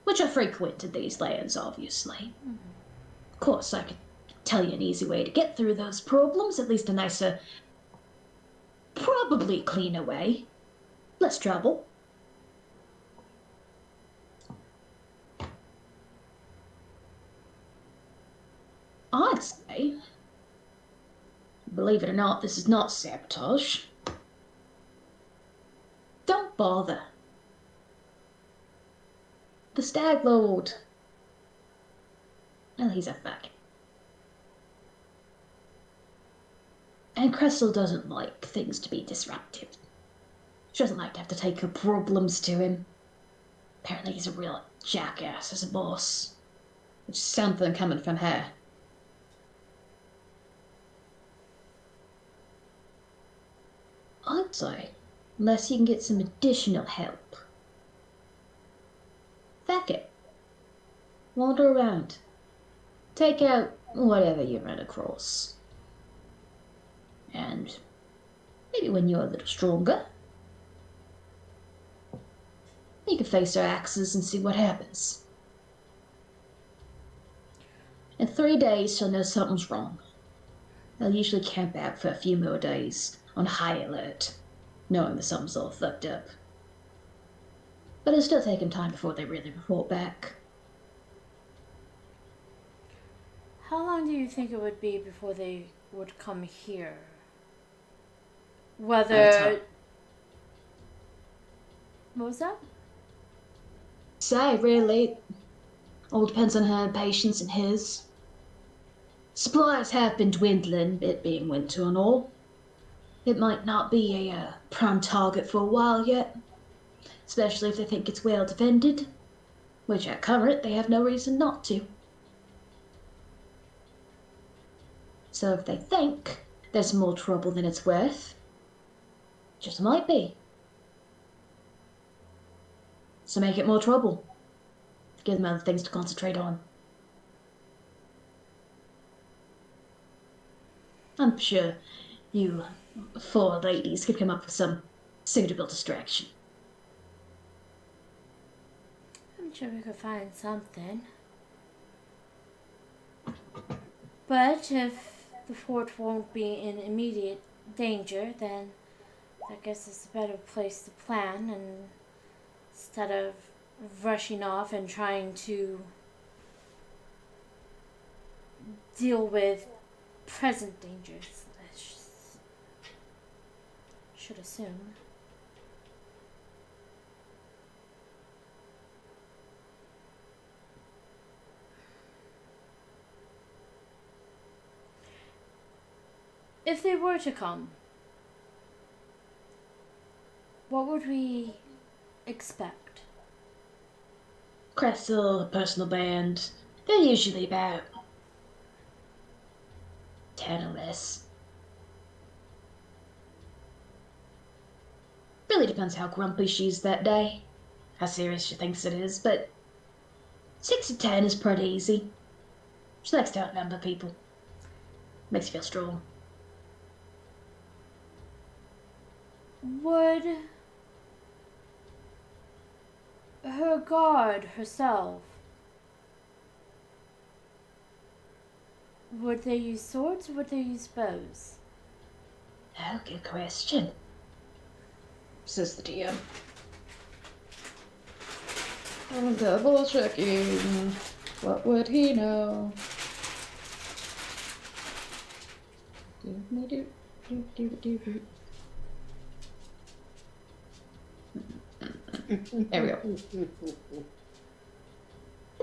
C: Which are frequent in these lands, obviously. Of course, I could tell you an easy way to get through those problems, at least a nicer, probably cleaner way. Less trouble. I'd say, believe it or not, this is not sabotage. Don't bother. The Stag Lord. Well, he's a fuck. And Crystal doesn't like things to be disrupted. She doesn't like to have to take her problems to him. Apparently he's a real jackass as a boss. Which is something coming from her. I'd say, unless you can get some additional help. Fuck it. Wander around. Take out whatever you run across. And maybe when you're a little stronger, you can face our axes and see what happens. In 3 days, she'll know something's wrong. They'll usually camp out for a few more days, on high alert, knowing that something's all fucked up. But it'll still take them time before they really report back.
B: How long do you think it would be before they would come here? Whether... What was that?
C: Say, really, all depends on her patience and his. Supplies have been dwindling, it being winter and all. It might not be a prime target for a while yet, especially if they think it's well defended, which at current they have no reason not to. So if they think there's more trouble than it's worth, just might be. So make it more trouble. Give them other things to concentrate on. I'm sure you 4 ladies could come up with some suitable distraction.
B: I'm sure we could find something. But if the fort won't be in immediate danger, then I guess it's a better place to plan, and instead of rushing off and trying to deal with present dangers, I should assume. If they were to come, what would we expect?
C: Crystal, a personal band. They're usually about 10 or less. Really depends how grumpy she is that day, how serious she thinks it is, but 6 to 10 is pretty easy. She likes to outnumber people. Makes you feel strong.
B: Would her guard herself, would they use swords or would they use bows?
C: Oh, good question, says the DM. I'm double checking. What would he know? There we go.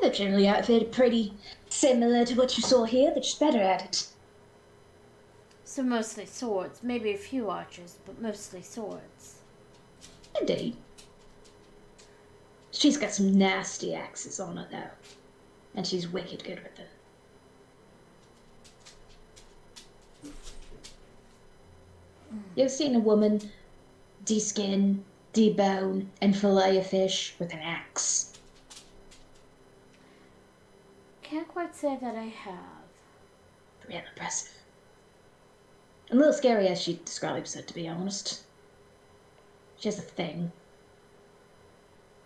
C: They're generally outfitted pretty similar to what you saw here. They're just better at it.
B: So mostly swords, maybe a few archers, but mostly swords.
C: Indeed. She's got some nasty axes on her, though. And she's wicked good with them. You ever seen a woman deskin, debone, and fillet a fish with an axe?
B: Can't quite say that I have.
C: Real impressive. A little scary as she describes it, to be honest. She has a thing.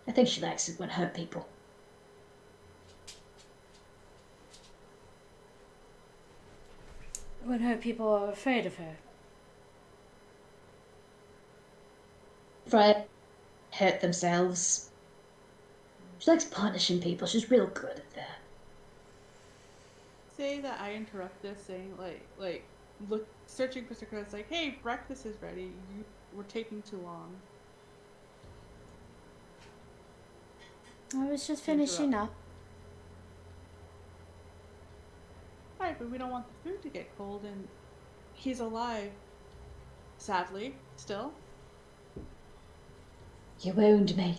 C: I think she likes it when hurt people.
B: When her people are afraid of her.
C: Right? Hurt themselves. She likes punishing people. She's real good at that.
A: Say that I interrupt this, saying look, searching for Sakura. It's like, hey, breakfast is ready. We're taking too long.
B: I was just finishing up.
A: Right, but we don't want the food to get cold, and he's alive. Sadly, still.
C: You wound me.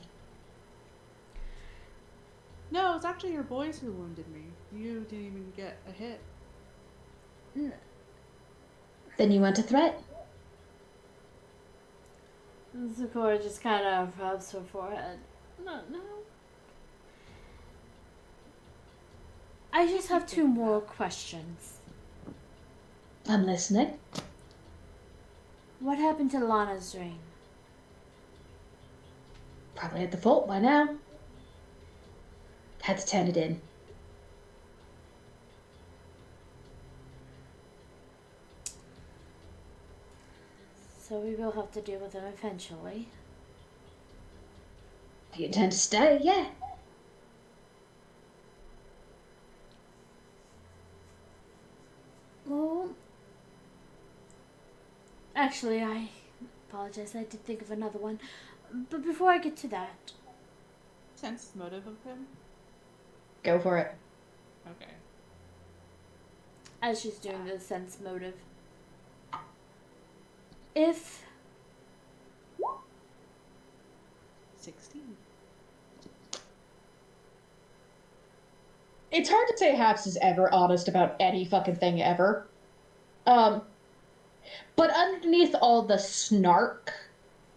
A: No, it's actually your boys who wounded me. You didn't even get a hit.
C: Then you want a threat?
B: Sakura just kind of rubs her forehead. No. I just have two more questions.
C: I'm listening.
B: What happened to Lana's ring?
C: Probably at the vault by now. Had to turn it in.
B: So we will have to deal with him eventually.
C: If you intend to stay, yeah.
B: Well, actually, I apologize. I did think of another one. But before I get to that...
A: Sense motive of him?
C: Go for it.
A: Okay.
B: As she's doing the sense motive. If...
A: 16.
C: It's hard to say Happs is ever honest about any fucking thing ever. But underneath all the snark,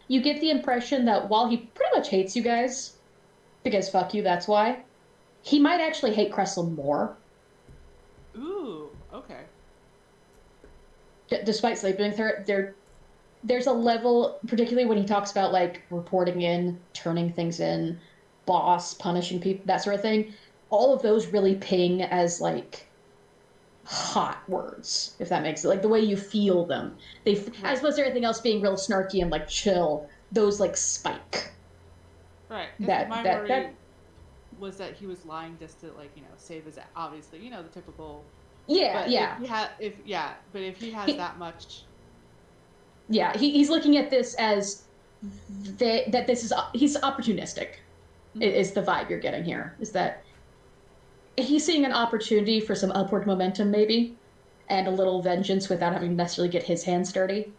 C: you get the impression that while he pretty much hates you guys, because fuck you, that's why, he might actually hate Cressel more.
A: Ooh, okay.
C: Despite sleeping with her, there's a level, particularly when he talks about, like, reporting in, turning things in, boss, punishing people, that sort of thing. All of those really ping as, like, hot words, if that makes sense. Like, the way you feel them. Right. As opposed to everything else being real snarky and, like, chill, those, like, spike.
A: Right. My worry was that he was lying just to, like, save his, obviously, the typical...
C: Yeah,
A: but
C: yeah.
A: If he has that much...
C: Yeah, he's looking at this as that this is... He's opportunistic, is the vibe you're getting here. Is that he's seeing an opportunity for some upward momentum, maybe, and a little vengeance without having to necessarily get his hands dirty.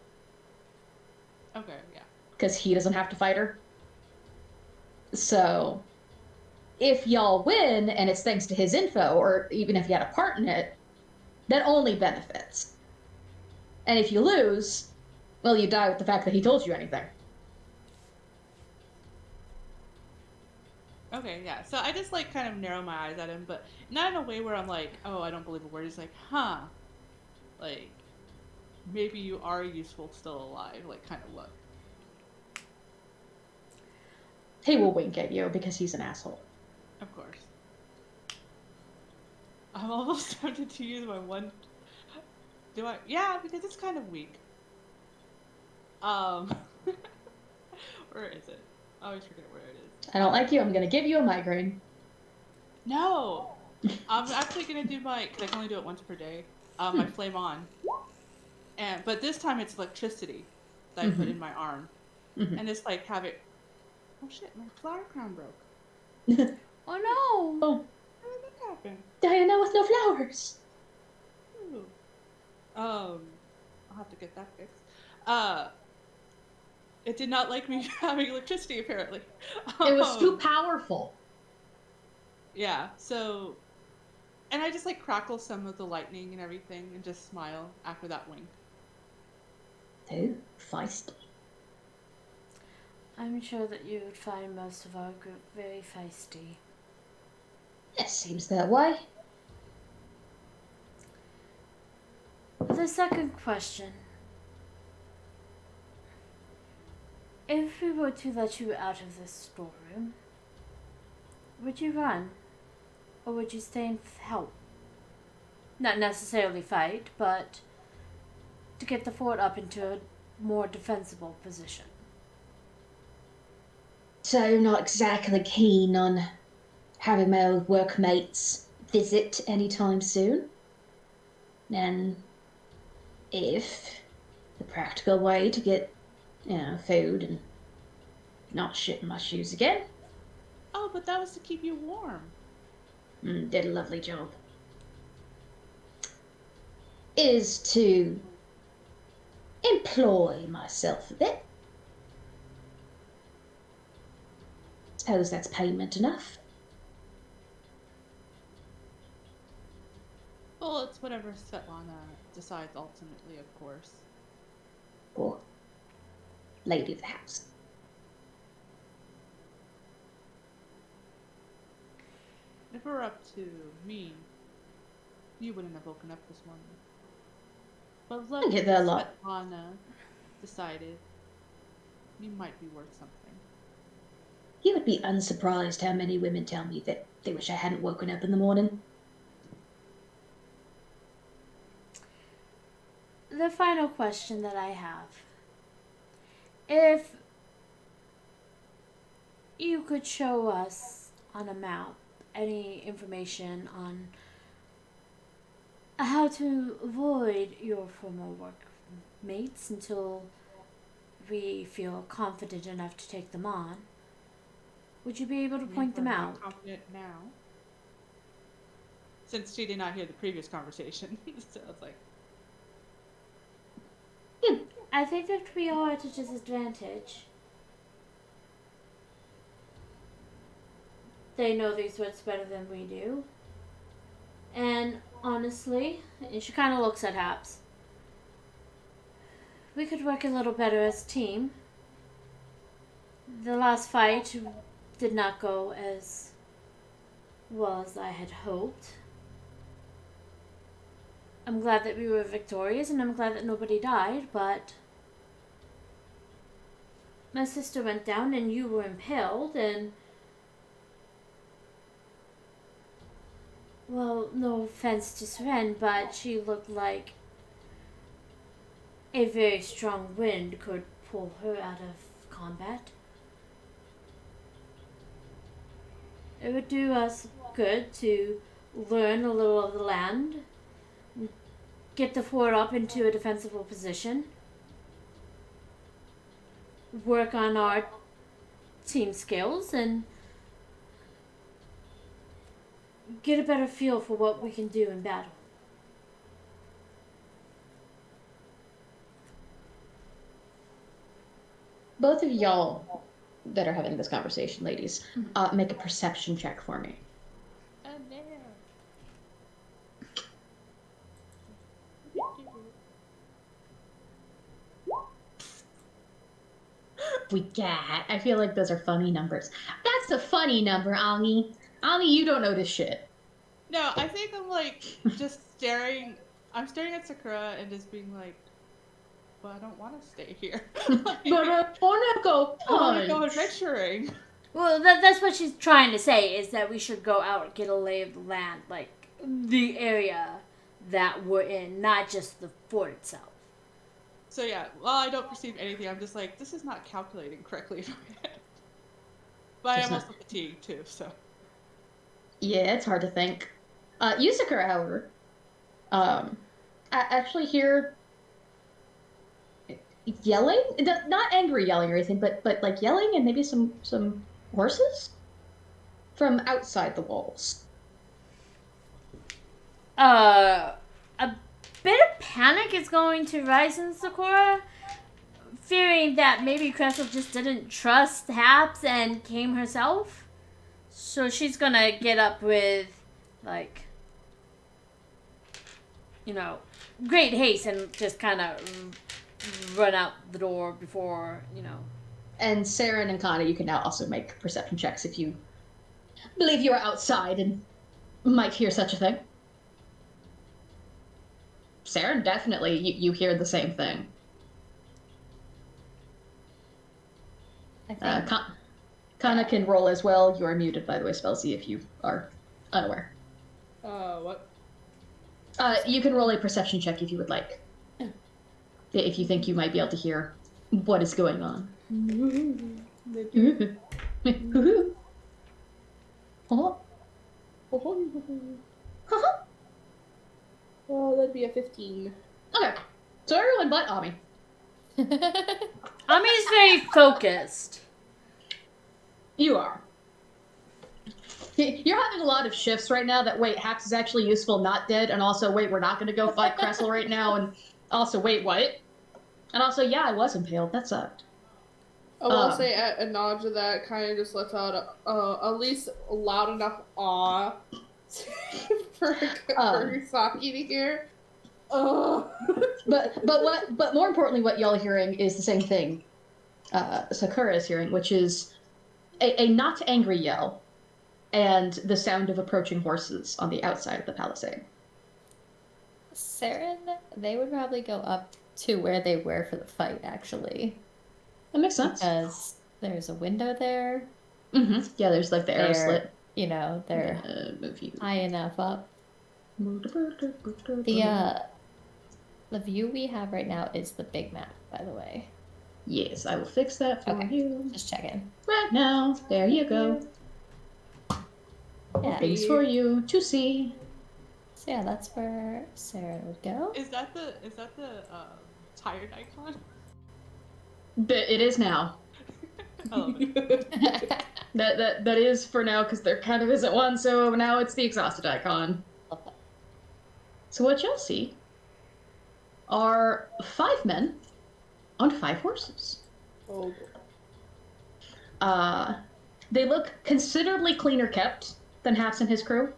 A: Okay, yeah.
C: Because he doesn't have to fight her. So, if y'all win, and it's thanks to his info, or even if he had a part in it, that only benefits. And if you lose, well, you die with the fact that he told you anything.
A: Okay, yeah. So I just, like, kind of narrow my eyes at him, but not in a way where I'm like, oh, I don't believe a word. He's like, huh. Like, maybe you are useful still alive, like, kind of look.
C: He will wink at you because he's an asshole.
A: Of course. I'm almost tempted to use my one... Do I? Yeah, because it's kind of weak. Where is it? I always forget where it is.
C: I don't like you. I'm going to give you a migraine.
A: No! I'm actually going to do my... Because I can only do it once per day. My Flame On. But this time it's electricity that I put in my arm. And just, like, have it Oh shit, my flower crown broke.
B: Oh no!
C: Oh,
A: How did that happen?
C: Diana with no flowers.
A: Ooh. I'll have to get that fixed. It did not like me having electricity, apparently.
C: It was too powerful.
A: Yeah, so... And I just, like, crackle some of the lightning and everything and just smile after that wink.
C: Oh, feisty.
B: I'm sure that you would find most of our group very feisty.
C: It seems that way.
B: The second question. If we were to let you out of this storeroom, would you run? Or would you stay and help? Not necessarily fight, but to get the fort up into a more defensible position.
C: So you're not exactly keen on having my old workmates visit anytime soon? And if the practical way to get, food and not shit in my shoes again.
A: Oh, but that was to keep you warm.
C: Did a lovely job. Is to employ myself a bit. Suppose that's payment enough.
A: Well, it's whatever Svetlana decides ultimately, of course.
C: Or lady of the house.
A: If it were up to me, you wouldn't have woken up this morning. But look,
C: get that a lot.
A: Svetlana decided you might be worth something.
C: You would be unsurprised how many women tell me that they wish I hadn't woken up in the morning.
B: The final question that I have. If you could show us on a map any information on how to avoid your former workmates until we feel confident enough to take them on, would you be able to point them out?
A: Confident now, since she did not hear the previous conversation, so it's like.
B: I think that we are at a disadvantage. They know these words better than we do. And honestly, and she kind of looks at Happs, we could work a little better as a team. The last fight did not go as well as I had hoped. I'm glad that we were victorious, and I'm glad that nobody died, but my sister went down and you were impaled, and well, no offense to Sren, but she looked like a very strong wind could pull her out of combat. It would do us good to learn a little of the land, get the fort up into a defensible position, work on our team skills, and get a better feel for what we can do in battle.
C: Both of y'all that are having this conversation, ladies, make a perception check for me.
A: Oh, no.
C: We got. I feel like those are funny numbers. That's a funny number, Ami. Ami, you don't know this shit.
A: No, I think I'm like just staring. I'm staring at Sakura and just being like, "Well, I don't want to stay here.
C: But I want to go punch.
A: I want to go adventuring."
B: Well, that's what she's trying to say, is that we should go out and get a lay of the land, like the area that we're in, not just the fort itself.
A: So yeah, well, I don't perceive anything. I'm just like, this is not calculating correctly in my head. But I'm also fatigued too, so.
C: Yeah, it's hard to think. You, Sakura, however, I actually hear yelling, not angry yelling or anything, but like yelling and maybe some horses from outside the walls.
B: A bit of panic is going to rise in Sakura, fearing that maybe Crystal just didn't trust Happs and came herself. So she's gonna get up with, like, great haste and just kind of run out the door before.
C: And Saren and Kana, you can now also make perception checks if you believe you are outside and might hear such a thing. Saren, definitely, you hear the same thing. Kana can roll as well. You are muted, by the way, Spellsy, if you are unaware.
F: What?
C: You can roll a perception check if you would like. If you think you might be able to hear what is going on.
F: Well, that'd be a 15.
C: Okay. So everyone but Ami.
B: Ami is very focused.
C: You are. You're having a lot of shifts right now that, wait, Happs is actually useful, not dead, and also, wait, we're not going to go fight Cressel right now, and also, wait, what? And also, yeah, I was impaled. That sucked.
F: I will say a nod to that kind of just lets out at least loud enough awe for Saki to hear.
C: But more importantly, what y'all are hearing is the same thing Sakura is hearing, which is a not angry yell and the sound of approaching horses on the outside of the palisade.
D: Saren, they would probably go up to where they were for the fight, actually.
C: That makes sense.
D: Because there's a window there.
C: Mm-hmm. Yeah, there's like the arrow slit.
D: They're high enough up. The view we have right now is the big map, by the way.
C: Yes, I will fix that for you.
D: Just checking.
C: Right now. There you go.
D: Yeah.
C: Things for you to see.
D: So yeah, that's where Sarah would go.
A: Is that the tired icon?
C: It is now.
A: I love it.
C: That is for now, because there kind of isn't one, so now it's the exhausted icon. So what you'll see are 5 men on 5 horses.
F: Oh.
C: They look considerably cleaner kept than Happs and his crew.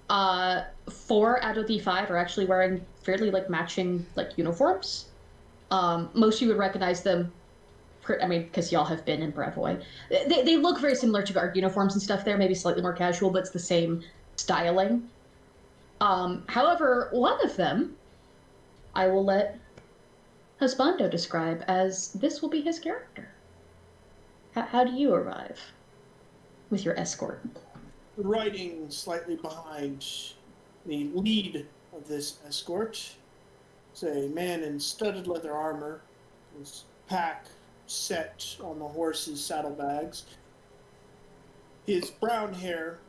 C: 4 out of the 5 are actually wearing fairly matching uniforms. Most you would recognize them, because y'all have been in Brevoy. They look very similar to guard uniforms and stuff there, maybe slightly more casual, but it's the same styling. However, one of them I will let Husbando describe, as this will be his character. How do you arrive with your escort?
E: Riding slightly behind the lead of this escort is a man in studded leather armor, his pack set on the horse's saddlebags, his brown hair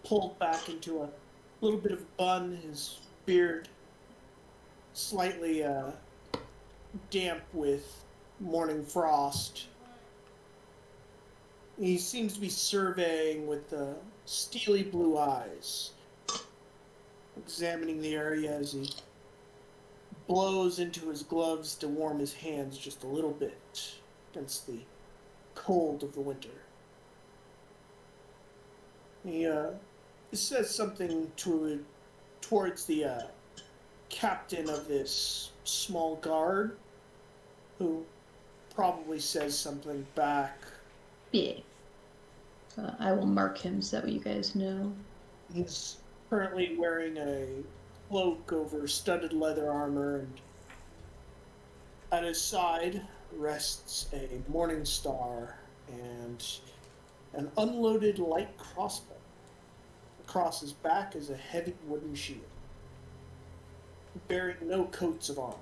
E: pulled back into a little bit of bun, his beard slightly damp with morning frost. He seems to be surveying with steely blue eyes, examining the area as he blows into his gloves to warm his hands just a little bit against the cold of the winter. He says something towards the captain of this small guard, who probably says something back.
C: Yeah. I will mark him so that you guys know.
E: He's currently wearing a cloak over studded leather armor, and at his side rests a morning star and an unloaded light crossbow. Across his back is a heavy wooden shield, bearing no coats of armor.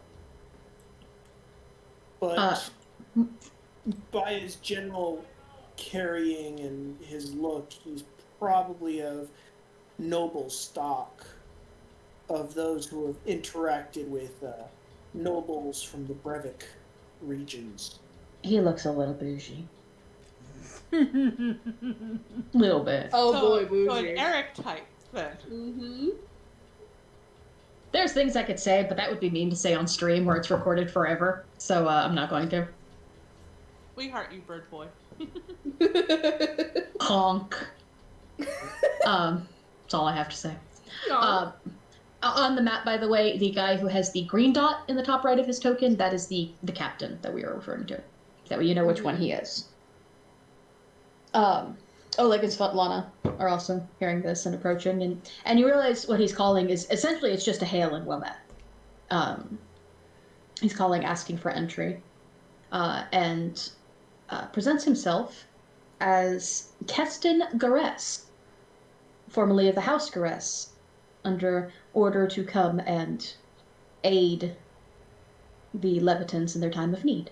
E: But by his general carrying and his look, he's probably of noble stock, of those who have interacted with nobles from the Brevik regions.
C: He looks a little bougie. Little bit.
F: Oh
A: so,
F: boy, bougie.
A: So an Eric type then.
F: Mm-hmm.
C: There's things I could say, but that would be mean to say on stream where it's recorded forever. So I'm not going to.
A: We heart you, bird boy.
C: Honk. That's all I have to say.
F: No.
C: On the map, by the way, the guy who has the green dot in the top right of his token, that is the captain that we are referring to. That way you know which one he is. Oleg and Svetlana are also hearing this and approaching, and you realize what he's calling is essentially it's just a hail in Wilmette. He's calling, asking for entry, and presents himself as Keston Gares, formerly of the House Gares, under order to come and aid the Levitans in their time of need.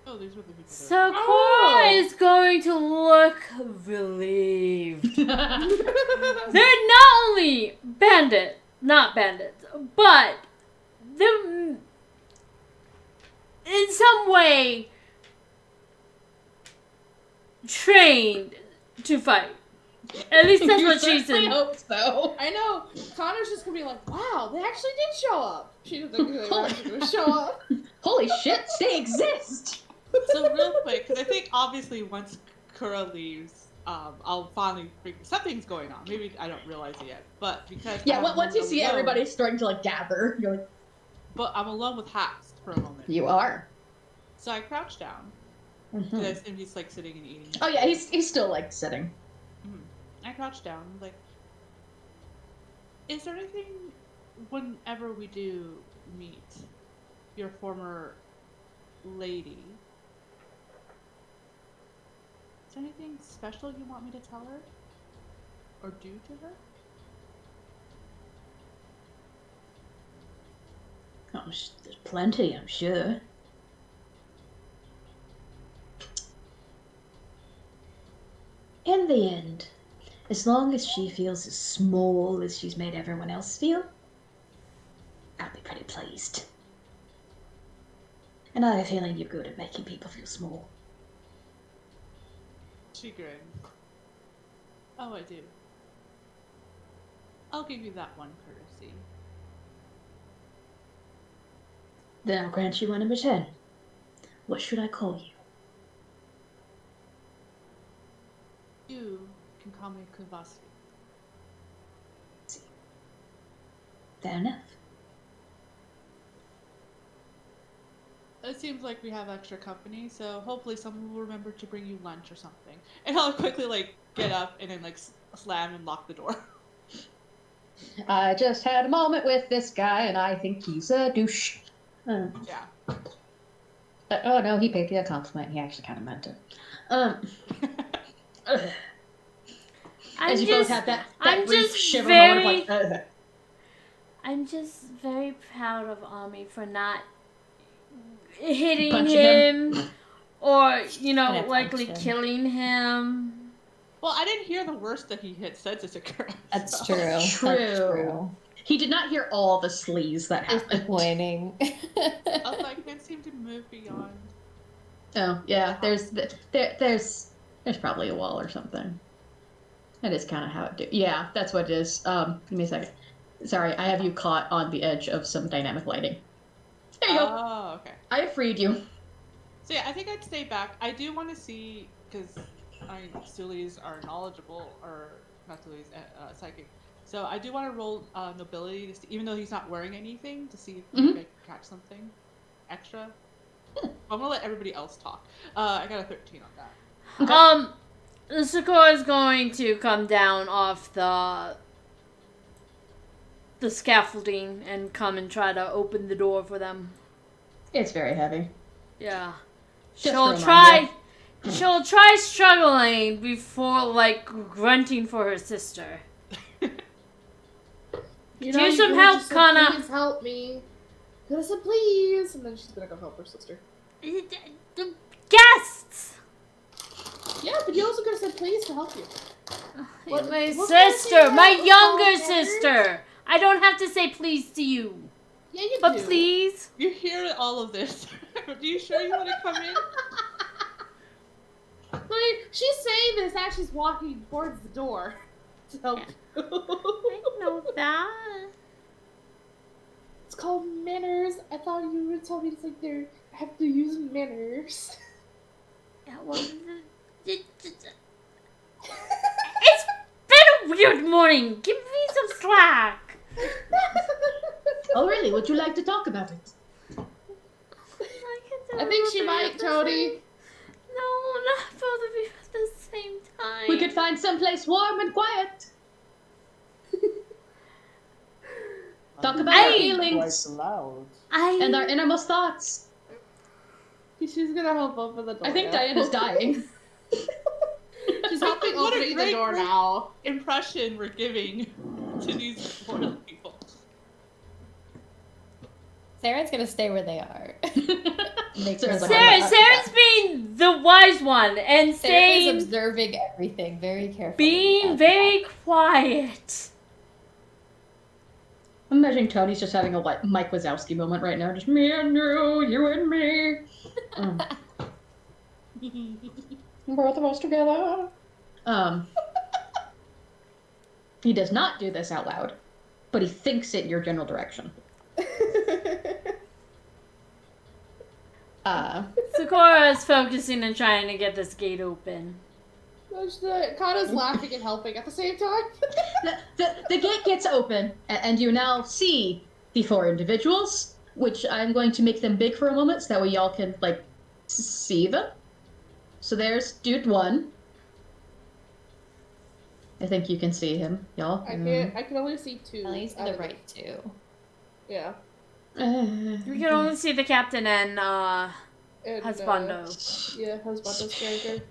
A: Oh, these were the people.
B: Sakura is going to look relieved. They're not only not bandits, but they're in some way trained to fight. At least that's what she said.
C: I hope so.
F: I know. Connor's just gonna be like, wow, they actually did show up. She didn't think they were actually gonna show up.
C: Holy shit, they exist!
A: So real quick, because I think obviously once Kura leaves, I'll finally figure something's going on. Maybe I don't realize it yet, but because
C: once you see everybody starting to like gather, you're like,
A: but I'm alone with Happs for a moment.
C: you are.
A: So I crouch down.
C: Mm-hmm.
A: I assume he's like sitting and eating.
C: Oh yeah, he's still like sitting.
A: I crouch down, like, is there anything, whenever we do meet your former lady, is there anything special you want me to tell her? Or do to her?
C: Oh, there's plenty, I'm sure. In the end, as long as she feels as small as she's made everyone else feel, I'll be pretty pleased. And I have a feeling you're good at making people feel small.
A: She grins. Oh, I do. I'll give you that one courtesy.
C: Then I'll grant you one in return. What should I call you?
A: You can call me Kuvasi.
C: Fair enough.
A: It seems like we have extra company, so hopefully someone will remember to bring you lunch or something. And I'll quickly like get up and then like slam and lock the door.
C: I just had a moment with this guy and I think he's a douche.
A: Yeah.
C: Oh no, he paid me a compliment. He actually kind of meant it. As you both have that brief shiver moment of like,
B: I'm just very proud of Ami for not hitting
C: Punching
B: him or, likely
D: him.
B: killing him.
A: Well, I didn't hear the worst that he had said to Sakura.
D: That's
A: so.
D: true. That's true.
C: He did not hear all the sleaze that happened.
D: Disappointing.
A: I was like, can't seem to move beyond.
C: Oh yeah, there's probably a wall or something. That is kind of how it do. Yeah, that's what it is. Give me a second. Sorry, I have you caught on the edge of some dynamic lighting. There you go.
A: Oh, okay.
C: I have freed you.
A: So yeah, I think I'd stay back. I do want to see, because Sulis are knowledgeable, or not Sulis, psychic. So I do want to roll nobility, to see, even though he's not wearing anything, to see if maybe I can catch something extra. I'm gonna let everybody else talk. I got a 13 on that.
B: Okay. Sakura is going to come down off the scaffolding and come and try to open the door for them.
C: It's very heavy.
B: Yeah.
C: She'll try
B: struggling before grunting for her sister.
F: Use
B: some help, Kana.
F: Please help me. Could have said please, and then she's gonna go help her sister.
B: The guests.
F: Yeah, but you also could have said please to help you.
B: My sister, my younger sister. I don't have to say please to you.
F: Yeah, you
B: But
F: do.
B: please.
A: You hear all of this. Are you sure you want to come in?
F: Like, she's saying this as she's walking towards the door. So
B: I know that.
F: It's called manners. I thought you would tell me it's like they have to use manners.
B: Yeah, well, it's been a weird morning. Give me some slack.
C: Oh, really? Would you like to talk about it?
F: I think she might, Tony.
B: No, not both of you at the same time.
C: We could find someplace warm and quiet. Talk about our feelings and our innermost thoughts.
F: She's gonna help open the door.
C: I think Diana's dying.
F: She's helping opening the door now.
A: Impression we're giving to these poor people.
D: Saren's gonna stay where they are.
B: Saren's being the wise one and saying,
D: Saren's observing everything very carefully.
B: Being very quiet.
C: I'm imagining Tony's just having a Mike Wazowski moment right now. Just me and you and me. Both of us together. He does not do this out loud, but he thinks it your general direction.
B: Sakura is focusing and trying to get this gate open.
F: Kana's laughing and helping at the same time.
C: The gate gets open, and you now see the 4 individuals, which I'm going to make them big for a moment, so that way y'all can, like, see them. So there's dude 1. I think you can see him, y'all.
F: I can only see 2.
D: At least to the right 2.
F: Yeah.
B: You can only see the captain and Husbando.
F: Yeah, Husbando's character.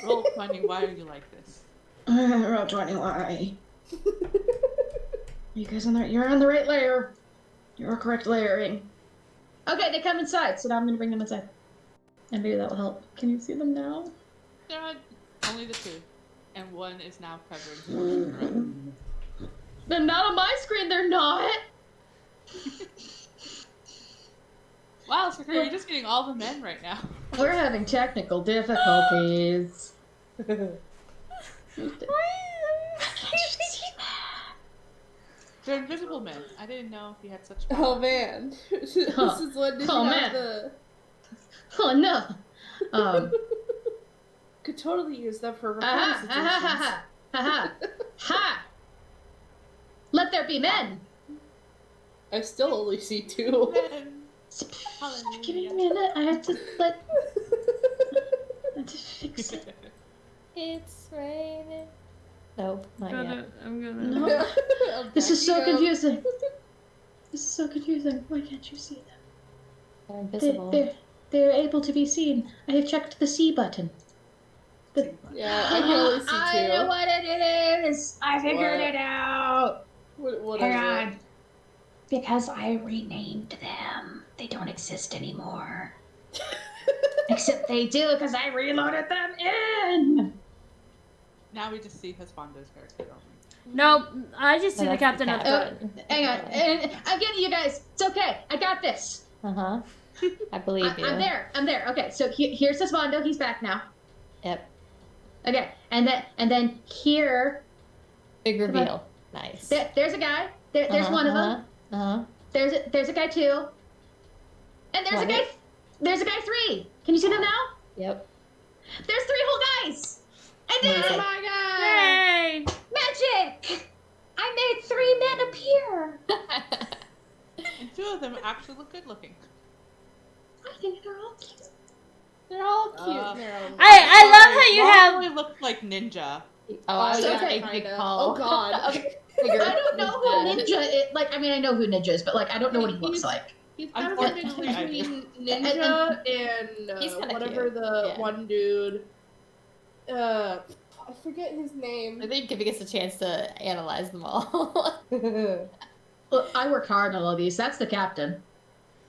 A: Roll 20, why are you like this?
C: Roll 20, why? You guys you're on the right layer. You're correct layering. Okay, they come inside, so now I'm gonna bring them inside. And maybe that will help. Can you see them now?
A: There are only the 2. And 1 is now covered.
C: They're not on my screen, they're not!
A: Wow, Sakura, you're just getting all the men right now.
C: We're having technical difficulties.
A: They're invisible men. I didn't know he had such power.
F: Oh man. This is what did you have the...
C: Oh no.
F: Could totally use them for repair situations.
C: Ha! Let there be men!
F: I still only see 2.
C: Give me a minute, I have to let... I have to fix it.
D: It's raining. Nope, not yet.
B: I'm gonna...
C: No. This is so confusing. This is so confusing. Why can't you see them?
D: They're invisible.
C: They're able to be seen. I have checked the C button.
F: Yeah, I can only see 2.
C: I know what it is! I figured it out!
F: What
C: Hang
F: is
C: on. Because I renamed them. They don't exist anymore. Except they do, because I reloaded them in!
A: Now we just see Husbando's character, don't we?
B: No, I just see the captain of the...
C: Hang on. I'm getting you guys. It's okay. I got this.
D: Uh-huh. I believe you.
C: I'm there. Okay, so here's Husbando. He's back now.
D: Yep.
C: Okay, and then here...
D: Big reveal. Nice.
C: There's a guy. There's one of them.
D: Uh-huh.
C: There's a guy 2. And there's a guy 3. Can you see them now?
D: Yep.
C: There's 3 whole guys. I did it!
F: Oh my god!
B: Hey!
C: Magic! I made 3 men appear.
A: And 2 of them actually look good looking.
C: I think they're all cute.
F: They're all cute.
B: I love how you have...
A: They look like ninja.
D: Oh, I was
F: yeah,
D: gonna make
F: kinda.
D: big call.
F: Oh god.
D: Okay.
C: I don't know who Ninja is. Like, I mean, I know who Ninja is, but like, I don't know what he looks like.
F: He's kind of a mix between Ninja and whatever the one dude. I forget his name.
D: I think giving us a chance to analyze them all.
C: Look, I work hard on all these. That's the captain.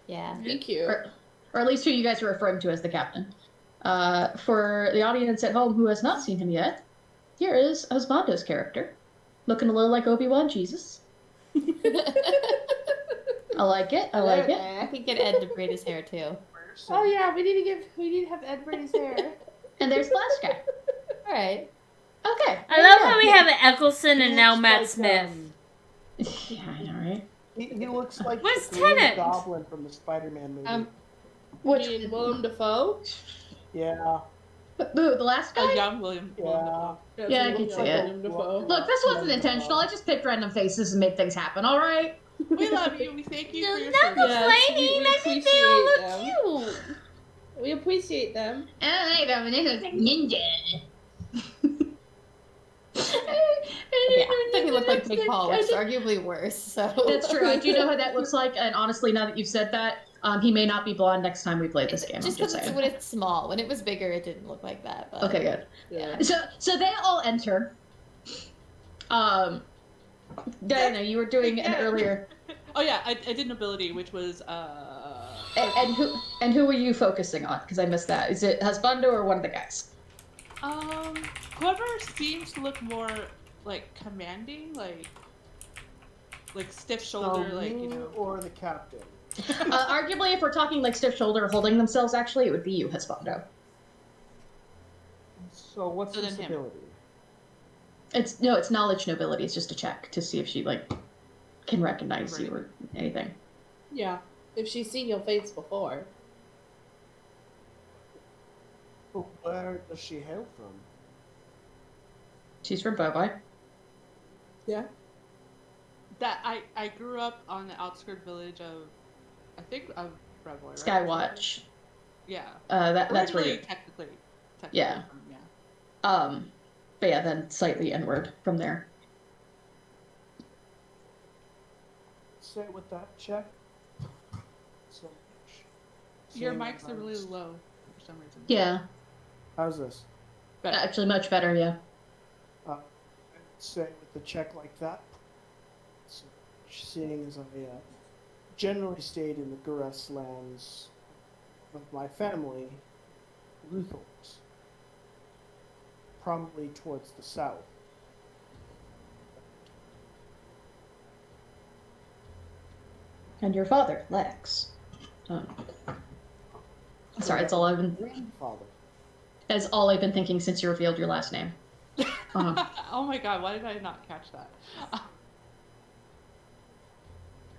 D: Yeah.
F: Thank you.
C: Or at least who you guys are referring to as the captain. For the audience at home who has not seen him yet, here is Husbando's character. Looking a little like Obi-Wan Jesus. I like it. I like it.
D: I can get Ed to braid his hair too.
F: Oh yeah, we need to have Ed braid his hair.
C: And there's the last guy.
D: All right.
C: Okay.
B: I love how we have Eccleston and now Matt Smith.
C: Yeah, I know, right?
E: He looks like
B: Where's
E: the Green
B: Tennant?
E: Goblin from the Spider-Man movie.
C: Which
F: Willem Dafoe?
E: Yeah.
C: the last guy?
A: A young William.
E: Yeah.
C: Yeah, I can see it.
F: Willem Dafoe.
C: Look, this wasn't intentional. I just picked random faces and made things happen. All right.
A: We love you. We thank you for your
B: Not
A: service.
B: complaining. I think they all look cute.
F: We appreciate them.
C: I don't ninja.
D: Yeah, I think he looked like Big Paul, which is arguably worse. So
C: that's true. I do know how that looks like, and honestly, now that you've said that, he may not be blonde next time we play this game.
D: Just because when it's small, when it was bigger, it didn't look like that. But...
C: Okay, good.
F: Yeah.
C: So they all enter. Diana, you were doing an earlier.
A: Oh yeah, I did nobility, which was
C: And who were you focusing on? Because I missed that. Is it Husbando or one of the guys?
A: Whoever seems to look more like commanding, like stiff shoulder, like you know,
E: or the captain.
C: Arguably, if we're talking like stiff shoulder holding themselves, actually, it would be you, Husbando.
E: So what's
A: So
E: this
A: then him.
E: ability?
C: It's knowledge nobility. It's just a check to see if she can recognize you or anything.
F: Yeah. If she's seen your face before.
E: But where does she hail from?
C: She's from Bobai.
F: Yeah.
A: that I grew up on the outskirt village of, I think of Brevoy, right?
C: Skywatch.
A: Yeah.
C: That's where
A: really
C: you.
A: technically
C: Yeah.
A: from, yeah.
C: But yeah, then slightly inward from there.
E: Say with that check. So
A: Your mics are really low for some reason.
C: Yeah.
E: How's this?
A: Better.
C: Actually, much better. Yeah.
E: I'd say with the check like that. So, seeing as I generally stayed in the Gurus lands of my family, Luthors, probably towards the south.
C: And your father, Lex. Sorry, that's all I've been.
E: Grandfather.
C: That's all I've been thinking since you revealed your last name.
A: Oh my god, why did I not catch that?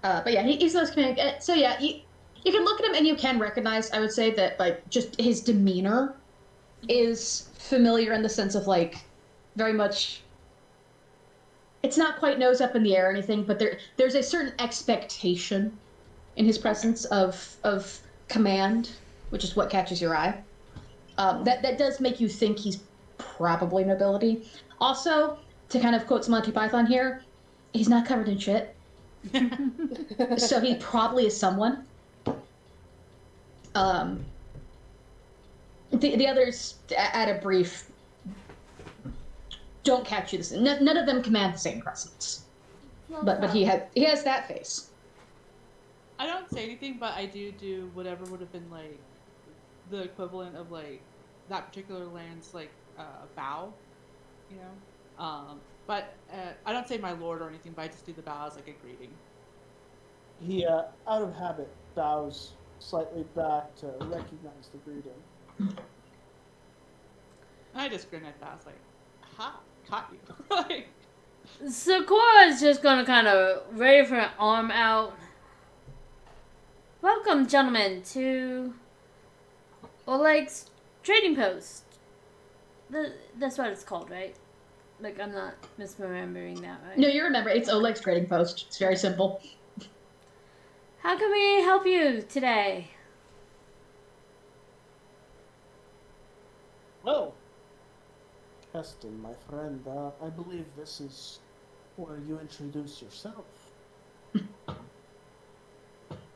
C: But yeah, he's those commanding. So yeah, you can look at him and you can recognize. I would say that just his demeanor is familiar in the sense of very much. It's not quite nose up in the air or anything, but there's a certain expectation in his presence of command, which is what catches your eye. That does make you think he's probably nobility. Also, to kind of quote some Monty Python here, he's not covered in shit. So he probably is someone. The others, at a brief, don't catch you the same. None of them command the same presence. But he has that face.
A: I don't say anything, but I do whatever would have been the equivalent of that particular land's bow, you know. But I don't say my lord or anything, but I just do the bow as a greeting.
E: He, out of habit, bows slightly back to recognize the greeting.
A: And I just grin at that. I was like, "Ha, caught you!"
B: Sakura is just gonna kind of ready for an arm out. Welcome, gentlemen, to Oleg's trading post. That's what it's called, right? I'm not misremembering that, right?
C: No, you remember. It's Oleg's trading post. It's very simple.
B: How can we help you today?
E: Oh, Keston, my friend, I believe this is where you introduce yourself.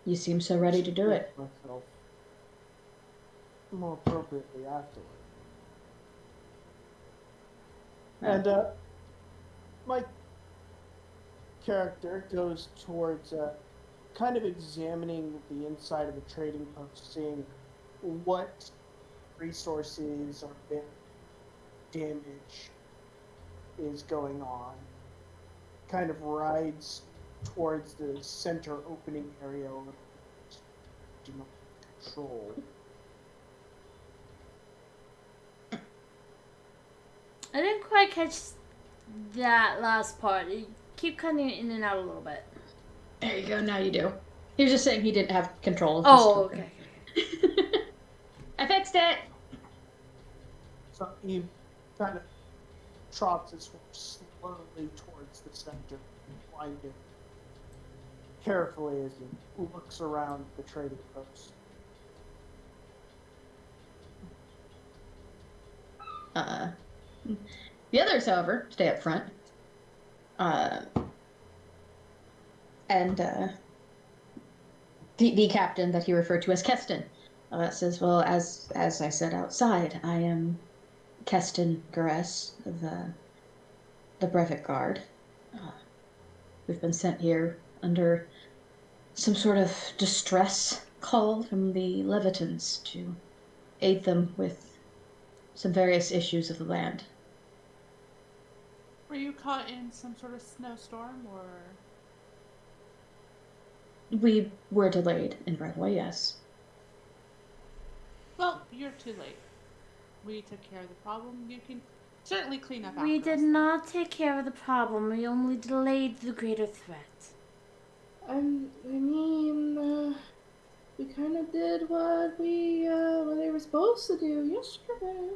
C: You seem so ready to do it.
E: Myself more appropriately afterward. And my character goes towards kind of examining the inside of the trading post, seeing what resources or damage is going on. Kind of rides towards the center opening area over control.
B: I didn't quite catch that last part. You keep cutting it in and out a little bit.
C: There you go. Now you do. He was just saying he didn't have control of
B: the
C: okay. I fixed it.
E: So he kind of trots his horse slowly towards the center, winding carefully as he looks around the trading post.
C: The others, however, stay up front. And the captain that he referred to as Keston says, well, as I said outside, I am Keston Gares of the Brevet Guard. We've been sent here under some sort of distress call from the Levitans to aid them with some various issues of the land.
A: Were you caught in some sort of snowstorm, or?
C: We were delayed in runway, yes.
A: Well, you're too late. We took care of the problem. You can certainly clean up after
B: We
A: us.
B: did not take care of the problem. We only delayed the greater threat.
F: I mean, we kind of did what they were supposed to do yesterday.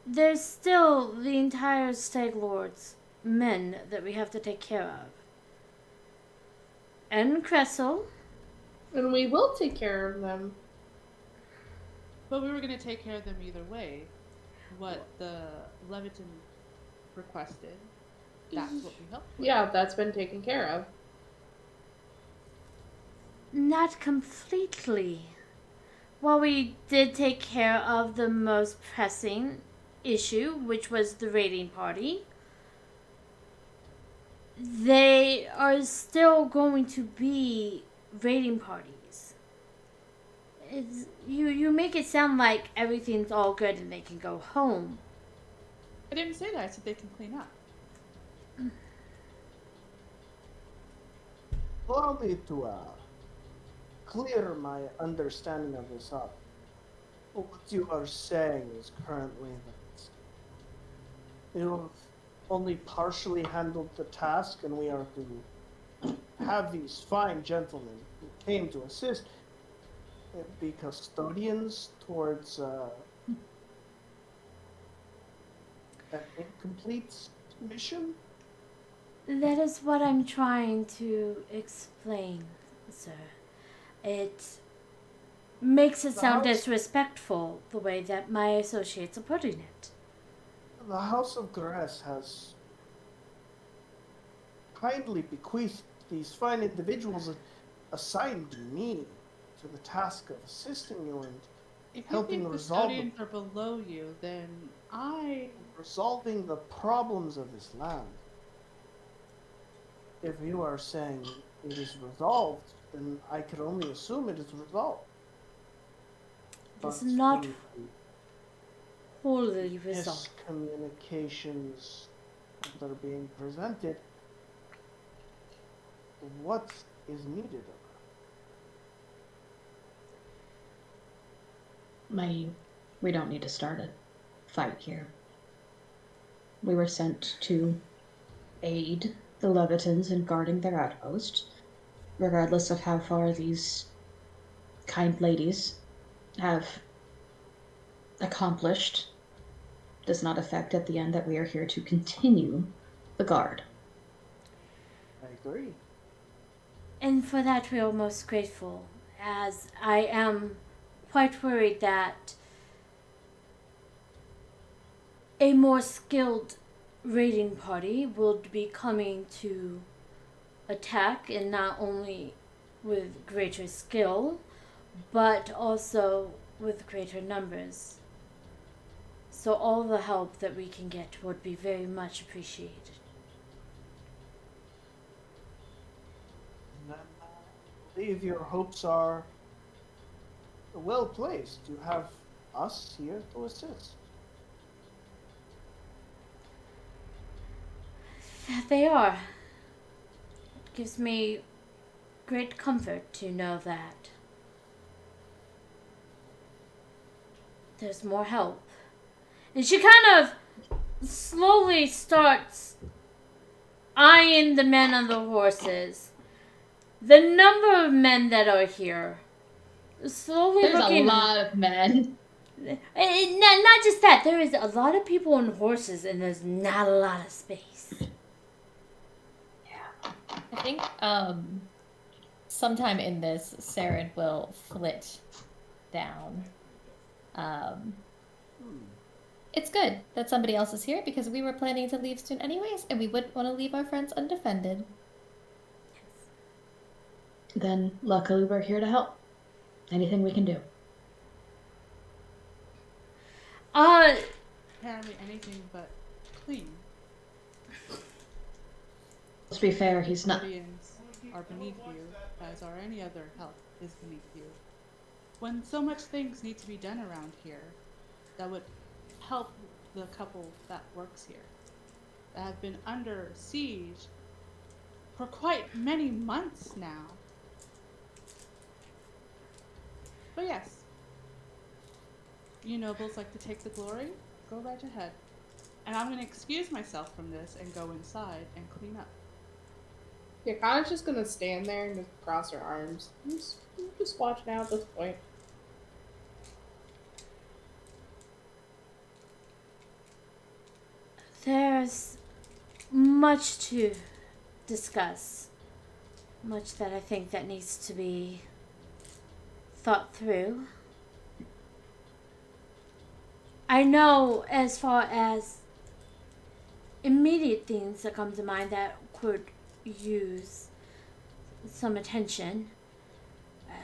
B: There's still the entire Stag Lord's men that we have to take care of. And Cressel.
F: And we will take care of them.
A: But we were going to take care of them either way. What the Leviton requested, that's what we helped with.
F: Yeah, that's been taken care of.
B: Not completely. While we did take care of the most pressing issue, which was the raiding party, they are still going to be raiding parties. You make it sound like everything's all good and they can go home.
A: I didn't say that. I said they can clean up.
E: Allow me to clear my understanding of this up. What you are saying is currently that you have only partially handled the task, and we are to have these fine gentlemen who came to assist be custodians towards an incomplete mission?
B: That is what I'm trying to explain, sir. It makes it sound disrespectful the way that my associates are putting it.
E: The House of Gares has kindly bequeathed these fine individuals assigned me to the task of assisting you and helping resolve.
A: If you think custodians are below you, then
E: resolving the problems of this land. If you are saying it is resolved, then I can only assume it is resolved.
B: It's not wholly resolved.
E: Miscommunications that are being presented. What is needed of her?
C: We don't need to start a fight here. We were sent to aid the Levitans in guarding their outpost, regardless of how far these kind ladies have accomplished. Does not affect at the end that we are here to continue the guard.
E: I agree.
B: And for that we are most grateful, as I am quite worried that a more skilled raiding party will be coming to attack, and not only with greater skill, but also with greater numbers. So all the help that we can get would be very much appreciated.
E: And I believe your hopes are well placed. You have us here to assist.
B: That they are. gives me great comfort to know that there's more help. And she kind of slowly starts eyeing the men on the horses. The number of men that are here. Slowly
C: There's
B: looking.
C: A lot of men.
B: Not just that. There is a lot of people on horses, and there's not a lot of space.
C: Yeah.
D: I think sometime in this, Saren will flit down. It's good that somebody else is here because we were planning to leave soon anyways, and we wouldn't want to leave our friends undefended.
C: Then luckily we're here to help. Anything we can do.
A: Apparently anything but clean.
C: Let's be fair, he's not.
A: Guardians are beneath you, as are any other help is beneath you. When so much things need to be done around here, that would help the couple that works here, that have been under siege for quite many months now. But yes, you nobles like to take the glory, go right ahead. And I'm going to excuse myself from this and go inside and clean up.
F: Yeah, Connor's just gonna stand there and just cross her arms. Just watch now at this point.
B: There's much to discuss. Much that I think that needs to be thought through. I know as far as immediate things that come to mind that could use some attention.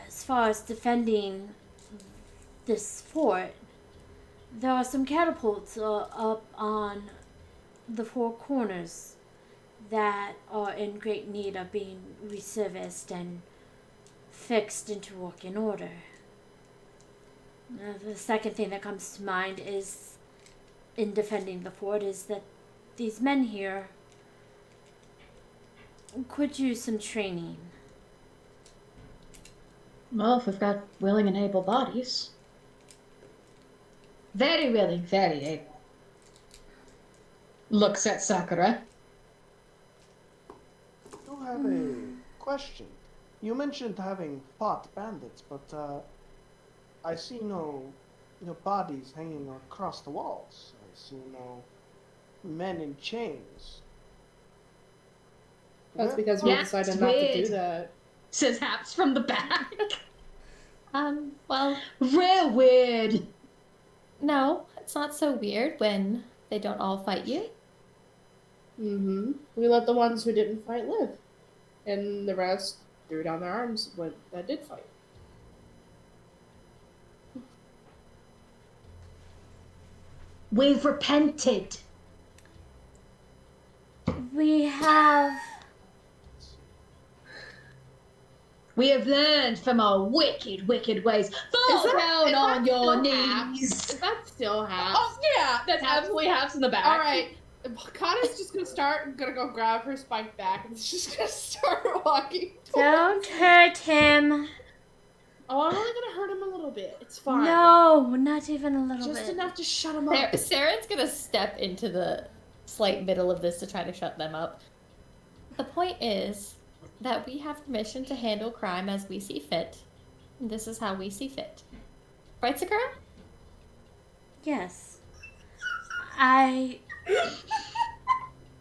B: As far as defending this fort, there are some catapults up on the four corners that are in great need of being resurfaced and fixed into working order. The second thing that comes to mind is, in defending the fort, is that these men here could use some training.
C: Well, if we've got willing and able bodies. Very willing, very able. Looks at Sakura.
G: I have a question. You mentioned having fought bandits, but I see no bodies hanging across the walls. I see no men in chains.
F: That's because we decided not to do that.
C: Says Happs from the back.
D: Well,
C: real weird.
D: No, it's not so weird when they don't all fight you.
F: Mm-hmm. We let the ones who didn't fight live. And the rest threw down their arms when that did fight.
C: We've repented.
B: We have
C: learned from our wicked, wicked ways. Fall down on your knees.
F: Is that still Happs?
C: Oh, yeah, that's absolutely Happs in the back.
F: All right. Kana's just gonna go grab her spike back and she's gonna start walking.
B: Don't hurt him.
F: Oh, I'm only gonna hurt him a little bit. It's fine.
B: No, not even a little bit.
F: Just enough to shut him up.
D: Saren's gonna step into the slight middle of this to try to shut them up. The point is that we have permission to handle crime as we see fit. And this is how we see fit. Right, Sakura?
B: Yes. I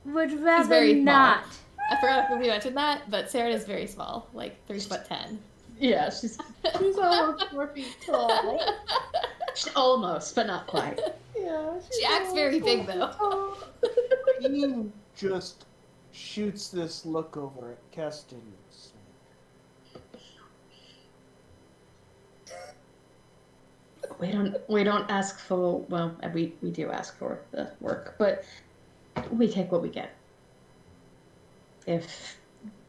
B: would rather
D: very
B: not.
D: I forgot if we mentioned that, but Saren is very small, like 3'10".
C: Yeah, she's
F: almost 4 feet tall.
C: Almost, but not quite.
F: Yeah.
D: She acts very big though.
G: He just shoots this look over at Keston.
C: We don't ask for, well, we do ask for the work, but we take what we get. If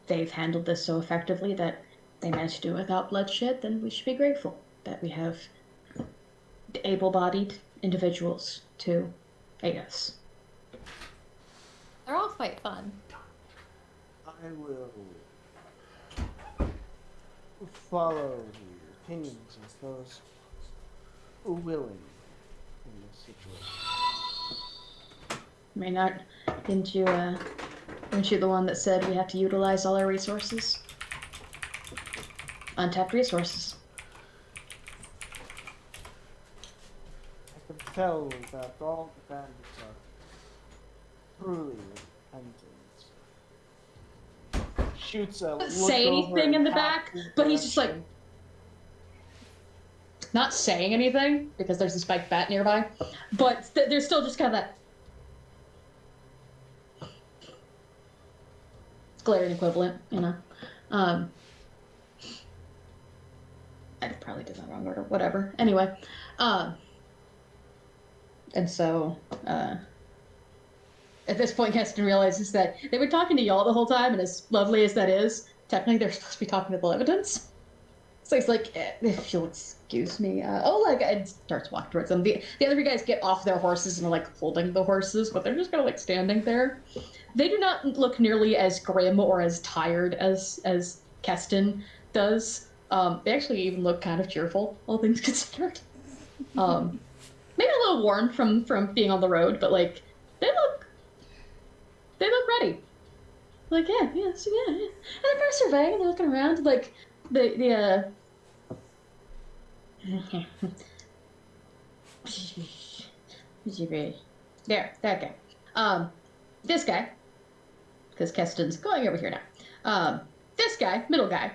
C: they've handled this so effectively that they managed to do it without bloodshed, then we should be grateful that we have able-bodied individuals to aid us.
D: They're all quite fun.
G: I will follow the opinions of those who are willing in this situation.
C: I mean, didn't you, weren't you the one that said we have to utilize all our resources? Untapped resources.
G: I can tell that all the bandits are truly repentant. Shoots a look
C: say anything in the back, but he's just like not saying anything because there's a spiked bat nearby, but there's still just kind of that glaring equivalent, you know. I probably did that wrong order, whatever. Anyway, and so at this point, Keston realizes that they were talking to y'all the whole time, and as lovely as that is, technically they're supposed to be talking to the Levitans. So he's like, if you'll excuse me. And starts walking towards them. The other three guys get off their horses and are like holding the horses, but they're just kind of like standing there. They do not look nearly as grim or as tired as Keston does. They actually even look kind of cheerful, all things considered. Maybe a little worn from being on the road, but like they look ready. Like yeah. And they're kind of surveying and they're looking around, like there, that guy. This guy, because Keston's going over here now. This guy, middle guy,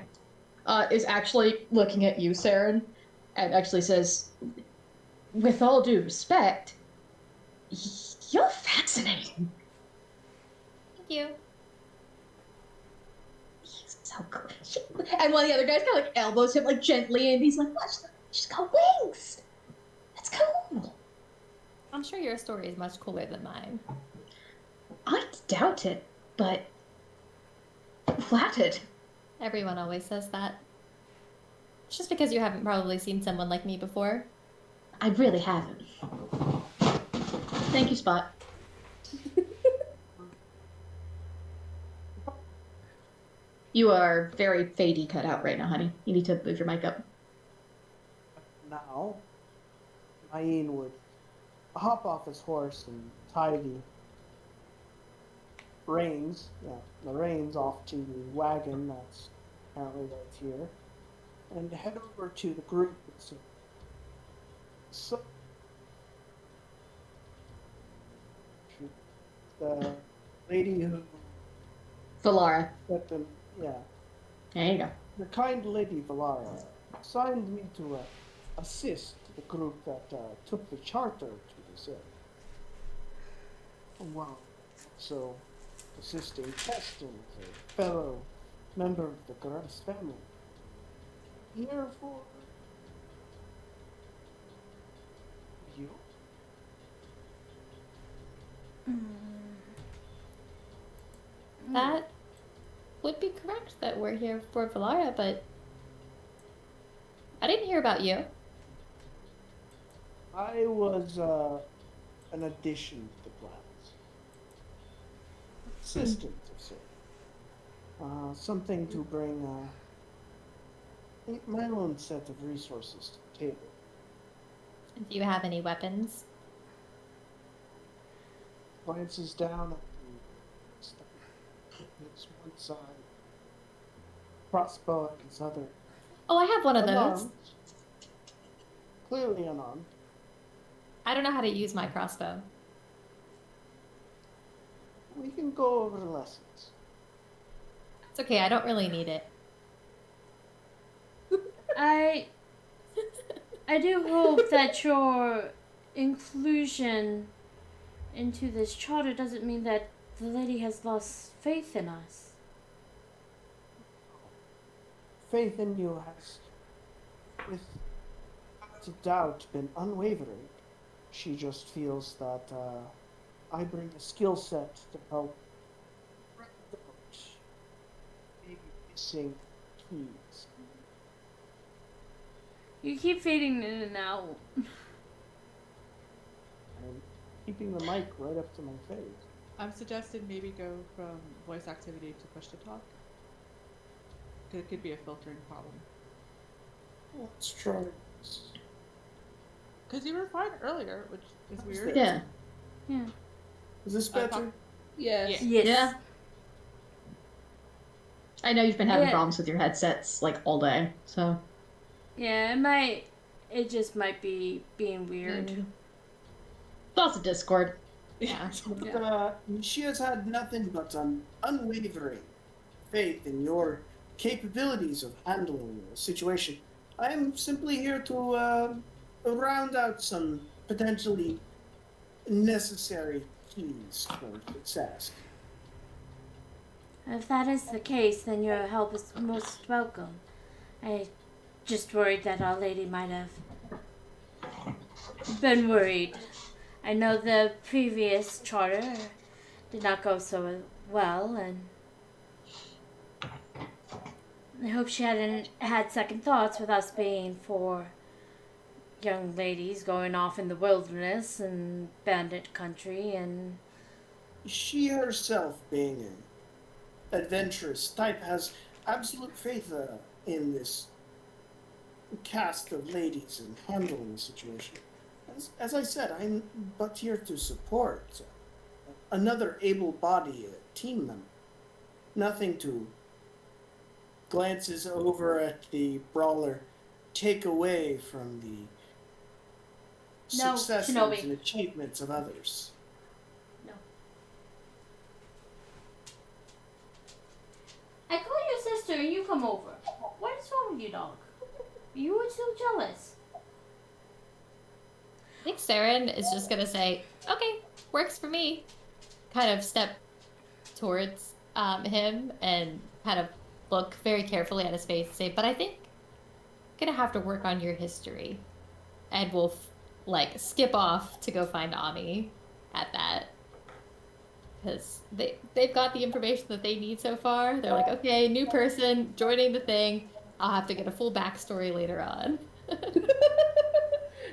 C: is actually looking at you, Saren, and actually says, with all due respect, you're fascinating.
D: Thank you.
C: He's so good. And one of the other guys kind of like elbows him like gently, and he's like, "Watch, she's got wings. That's cool."
D: I'm sure your story is much cooler than mine.
C: I doubt it, but flattered.
D: Everyone always says that. It's just because you haven't probably seen someone like me before.
C: I really haven't. Thank you, Spot. You are very fadey cut out right now, honey. You need to move your mic up.
G: Now, Maine would hop off his horse and tie the reins off to the wagon that's apparently right here, and head over to the group. So the lady who
C: Valara.
G: Yeah.
C: There you go.
G: The kind lady Valara assigned me to assist the group that took the charter to this area. Wow. So, assisting Keston, a fellow member of the Gratis family. Here for you.
D: That would be correct that we're here for Valara, but I didn't hear about you.
G: I was an addition to the plans. Assistant, something to bring my own set of resources to the table.
D: Do you have any weapons?
G: Glances down at it's one side, crossbow at his other.
D: Oh, I have one of those.
G: Clearly unarmed.
D: I don't know how to use my crossbow.
G: We can go over the lessons.
D: It's okay, I don't really need it.
B: I do hope that your inclusion into this charter doesn't mean that the lady has lost faith in us.
G: Faith in you has, without doubt, been unwavering. She just feels that I bring a skill set to help maybe missing keys.
B: You keep fading in and out.
G: I'm keeping the mic right up to my face.
A: I'm suggesting maybe go from voice activity to push to talk. It could be a filtering problem.
E: Let's try.
A: Because you were fine earlier, which is weird.
C: Yeah.
B: Yeah.
E: Is this better?
F: Yes.
B: Yes.
C: Yeah. I know you've been having problems with your headsets like all day, so.
B: Yeah, it just might be being weird.
C: It's also Discord.
E: Yeah. But she has had nothing but an unwavering faith in your capabilities of handling the situation. I am simply here to round out some potentially necessary keys for success.
B: If that is the case, then your help is most welcome. I just worried that Our Lady might have been worried. I know the previous charter did not go so well, and I hope she hadn't had second thoughts with us being 4 young ladies going off in the wilderness and bandit country, and
E: She herself, being an adventurous type, has absolute faith in this cast of ladies and handling the situation. As I said, I'm but here to support another able-bodied team member. Nothing to glances over at the brawler take away from the successes
B: Shinobi.
E: and achievements of others.
B: no. I call your sister and you come over. What is wrong with you, dog? You were so jealous.
D: I think Saren is just gonna say, okay, works for me. Kind of step towards him and kind of look very carefully at his face and say, but I think I'm gonna have to work on your history. And we'll skip off to go find Ami at that. Because they've got the information that they need so far. They're like, okay, new person joining the thing. I'll have to get a full backstory later on.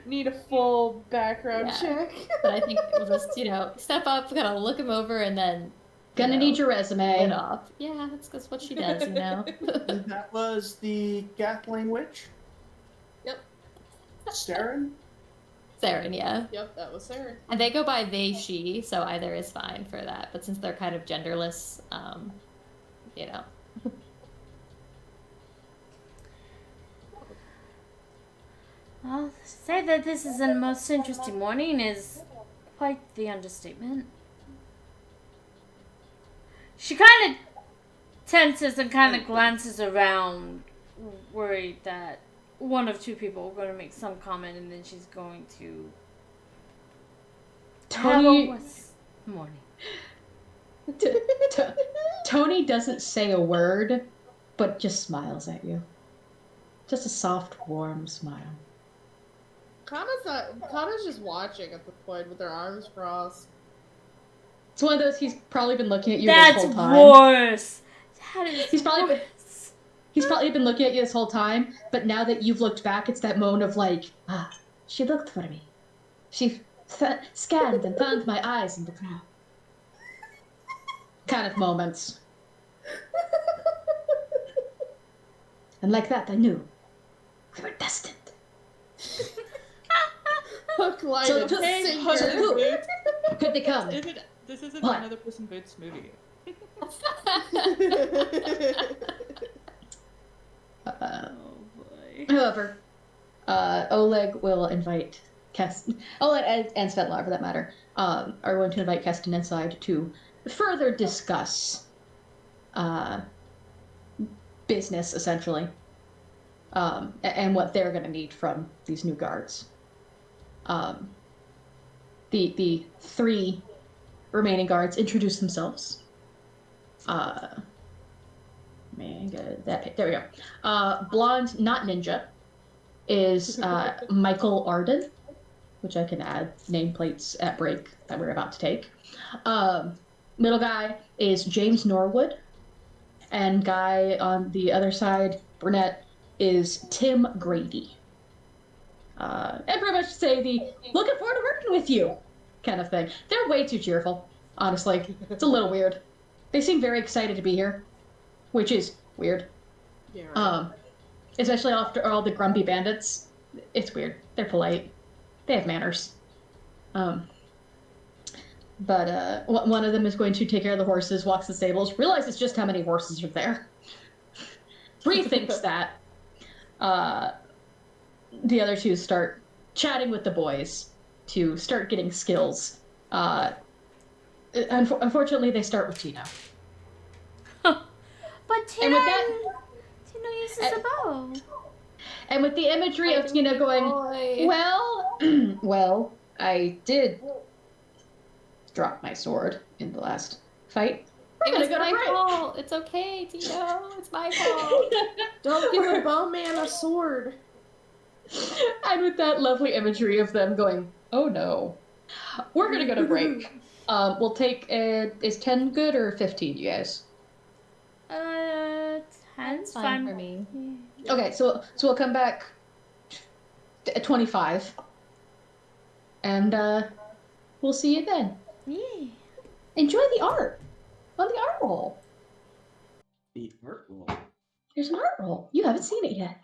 F: Need a full background check.
D: But I think we'll just, step up, kind of look him over, and then...
C: Gonna need your resume.
D: It off. Yeah, that's what she does,
E: And that was the Gatling Witch?
F: Yep.
E: Saren?
D: Saren, yeah.
F: Yep, that was Saren.
D: And they go by they, she, so either is fine for that. But since they're kind of genderless,
B: Well, to say that this is the most interesting morning is quite the understatement. She kind of tenses and kind of glances around, worried that one of 2 people are going to make some comment, and then she's going to
C: Tony.
B: Morning.
C: Tony doesn't say a word, but just smiles at you. Just a soft, warm smile.
F: Kana's just watching at the point with their arms crossed.
C: It's one of those, he's probably been looking at you
B: That's
C: this whole time.
B: Worse. That is
C: He's probably
B: worse.
C: He's probably been looking at you this whole time, but now that you've looked back, it's that moment of she looked for me. She scanned and found my eyes in the crowd. Kind of moments. And like that, I knew we were destined.
F: Hook, line,
C: So
F: and
C: who could they come?
A: This isn't
C: What?
A: Another Person Boots movie.
B: Oh boy.
C: However, Oleg will invite Oleg and Svetlana, for that matter, are going to invite Keston inside to further discuss business, essentially, and what they're going to need from these new guards. The 3 remaining guards introduce themselves. There we go. Blonde, not ninja, is Michael Arden, which I can add nameplates at break that we're about to take. Middle guy is James Norwood, and guy on the other side, brunette, is Tim Grady. And pretty much say the looking forward to working with you kind of thing. They're way too cheerful, honestly. It's a little weird. They seem very excited to be here, which is weird.
F: Yeah, right.
C: especially after all the grumpy bandits. It's weird. They're polite. They have manners. But one of them is going to take care of the horses, walks the stables, realizes just how many horses are there, rethinks that. The other two start chatting with the boys to start getting skills. Unfortunately, they start with Tino.
B: But Tino uses a bow.
C: And with the imagery of Tino going, well, I did drop my sword in the last fight.
D: It was my fault. It's okay, Tino. It's my fault.
F: Don't give a bowman a sword.
C: And with that lovely imagery of them going, oh no. We're gonna go to break. We'll take is 10 good or 15, you guys?
B: 10's fine
D: for me.
C: Okay, so we'll come back at 25. And we'll see you then.
B: Yeah.
C: Enjoy the art on the art roll.
H: The art roll.
C: There's an art roll. You haven't seen it yet.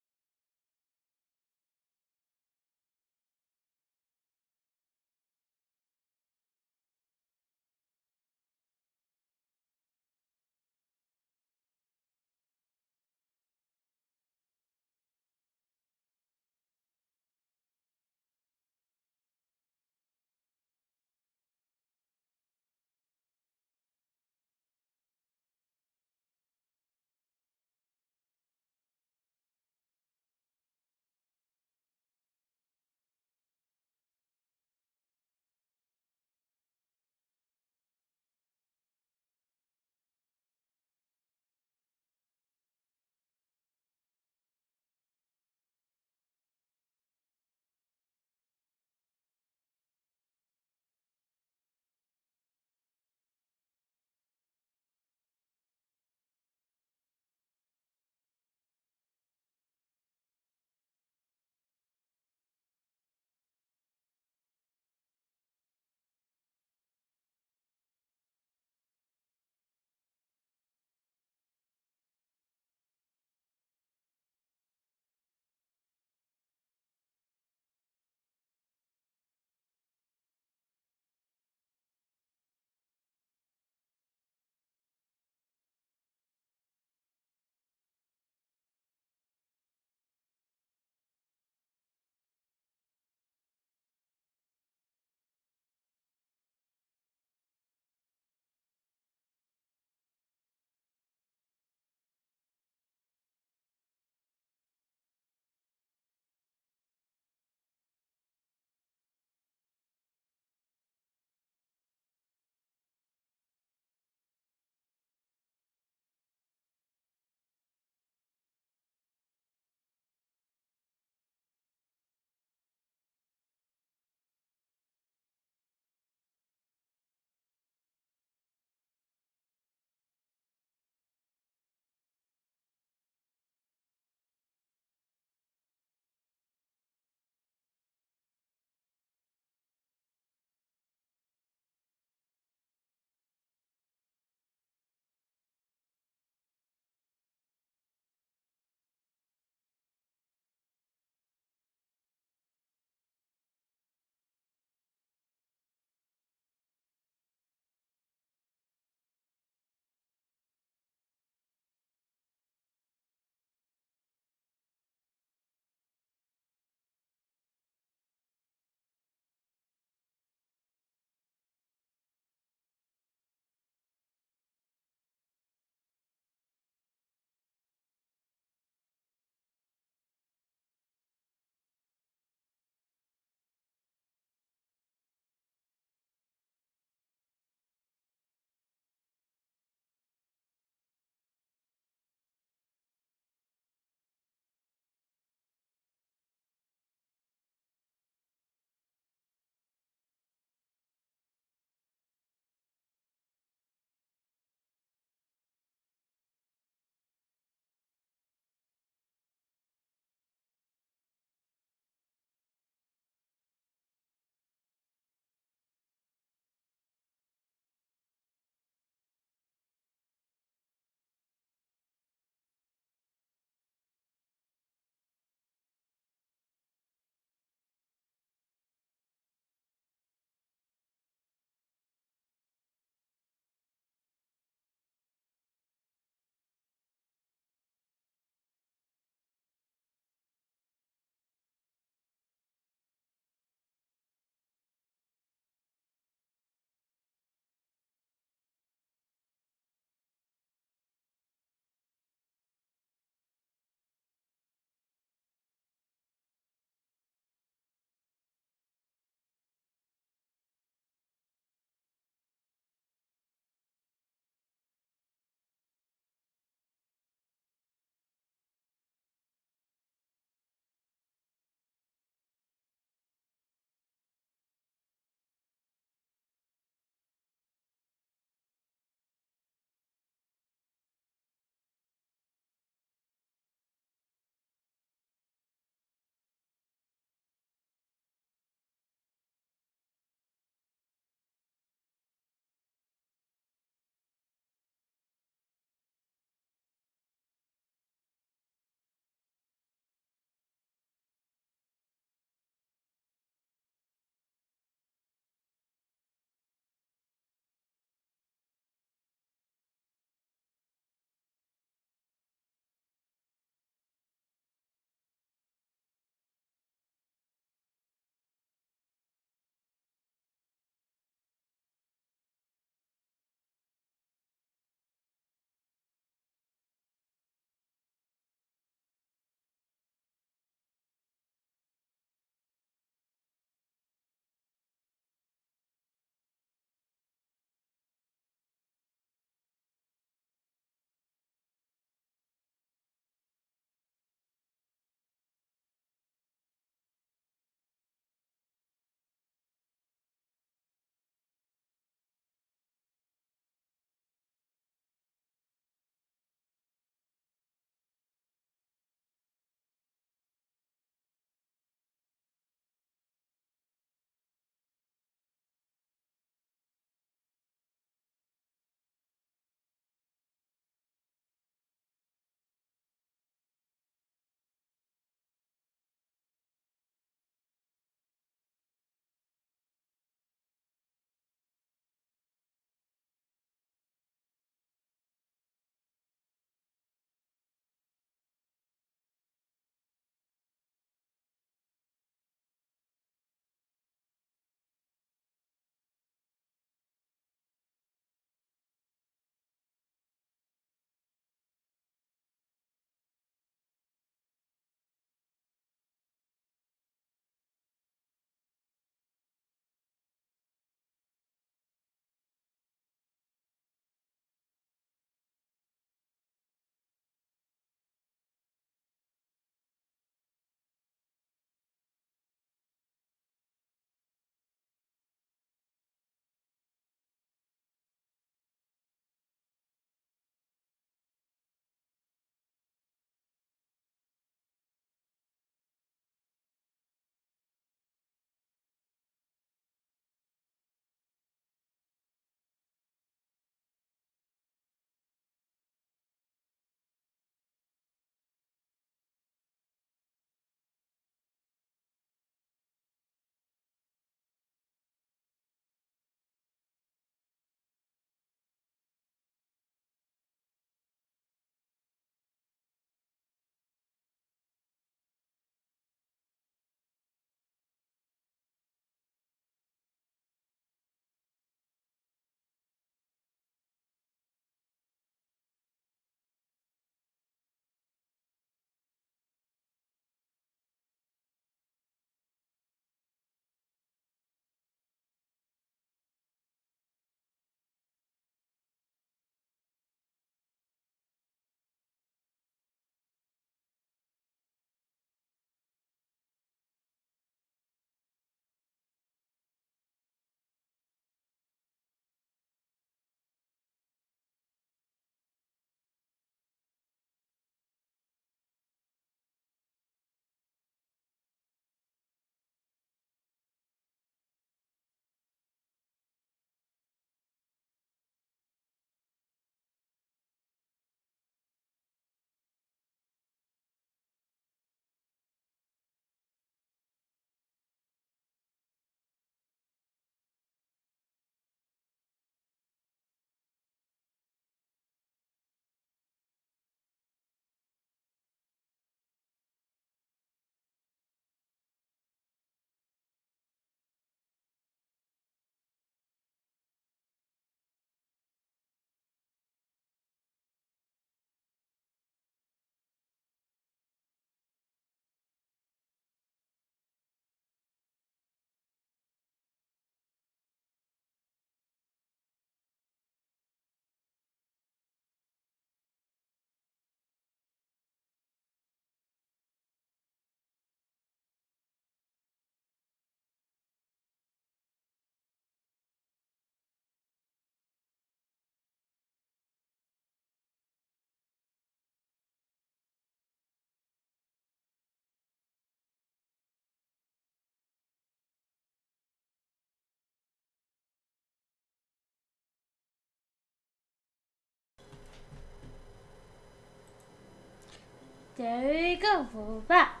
B: There we go. We're back.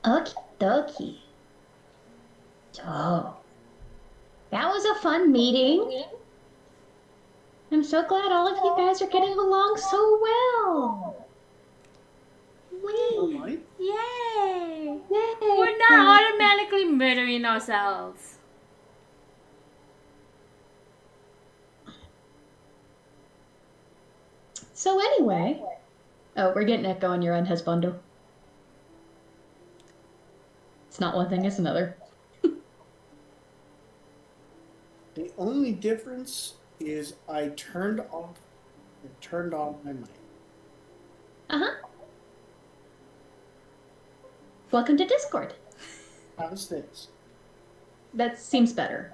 C: Okie dokie. So, that was a fun meeting. I'm so glad all of you guys are getting along so well.
B: Whee! Yay!
C: Yay!
B: We're not automatically murdering ourselves.
C: So anyway, oh, we're getting echo on your end, husbando. It's not one thing, it's another.
E: The only difference is I turned off and turned on my mic.
C: Uh-huh. Welcome to Discord.
E: How's this?
C: That seems better.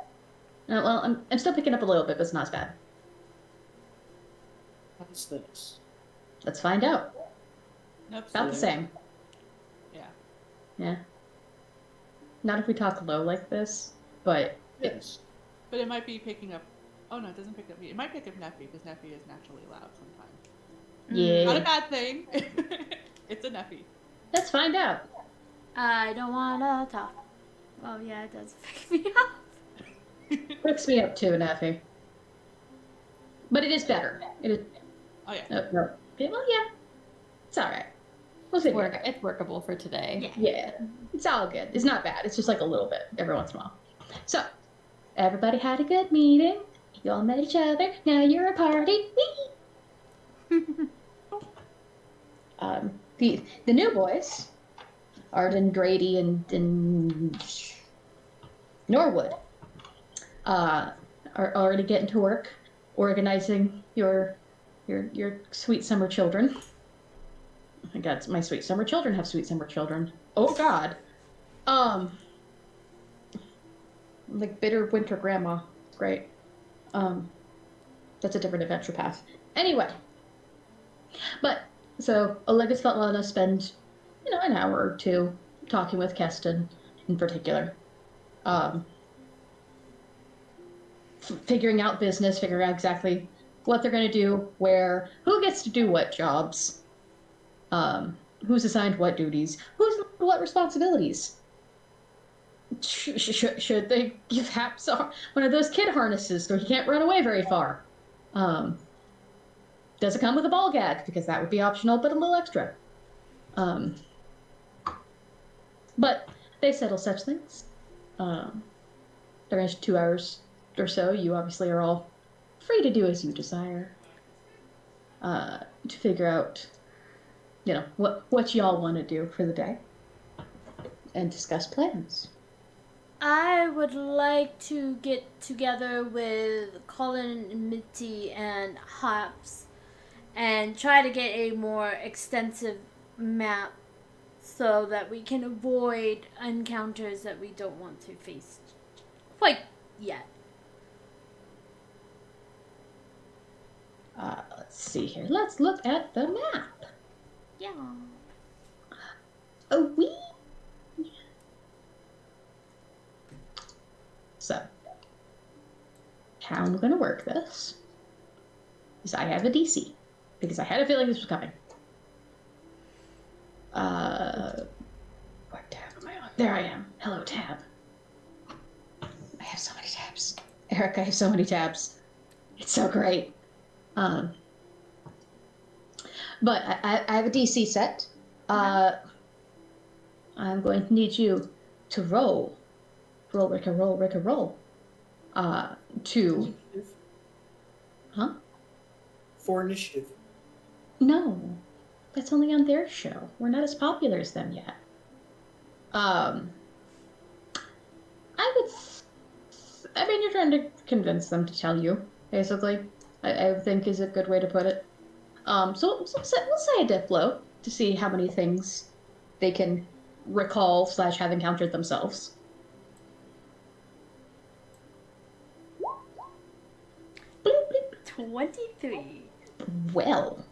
C: Well, I'm still picking up a little bit, but it's not as bad.
E: How's this?
C: Let's find out.
A: Nope.
C: About the same.
A: Yeah.
C: Yeah. Not if we talk low like this, but...
E: Yes.
A: But it might be picking up... Oh, no, it doesn't pick up me. It might pick up Neffy, because Neffy is naturally loud sometimes.
C: Yeah.
A: Not a bad thing. It's a Neffy.
C: Let's find out.
B: I don't wanna talk. Oh yeah, it does pick me up.
C: Picks me up too, Neffy. But it is better. It is...
A: Oh, yeah.
C: No. Yeah, well, yeah. It's alright. We'll figure it out.
D: It's workable for today.
C: Yeah. It's all good. It's not bad. It's just like a little bit every once in a while. So, everybody had a good meeting. You all met each other. Now you're a party. Whee! The new boys, Arden, Grady, and Norwood, are already getting to work, organizing your sweet summer children. My God, my sweet summer children have sweet summer children. Oh God, like bitter winter grandma. Great. That's a different adventure path. Anyway, but so Olegis felt letting us spend, an hour or two talking with Keston in particular. Figuring out business, figuring out exactly what they're going to do, where, who gets to do what jobs, who's assigned what duties, who's what responsibilities. Should they give Happs one of those kid harnesses so he can't run away very far? Does it come with a ball gag? Because that would be optional, but a little extra. But they settle such things. During 2 hours or so, you obviously are all free to do as you desire. To figure out, what y'all want to do for the day. And discuss plans.
B: I would like to get together with Colin, Mitty, and Happs and try to get a more extensive map so that we can avoid encounters that we don't want to face quite yet.
C: Let's see here. Let's look at the map.
B: Yeah.
C: Oh, wee. So, how I'm going to work this is I have a DC, because I had a feeling this was coming. What tab am I on? There I am. Hello, tab. I have so many tabs. Eric, I have so many tabs. It's so great. But I have a DC set. I'm going to need you to roll, Ricka, roll. To... Huh?
E: For initiative.
C: No. That's only on their show. We're not as popular as them yet. I mean, you're trying to convince them to tell you, basically. I think is a good way to put it. So we'll say a diff blow to see how many things they can recall / have encountered themselves. Bloop, bloop.
B: 23.
C: Well.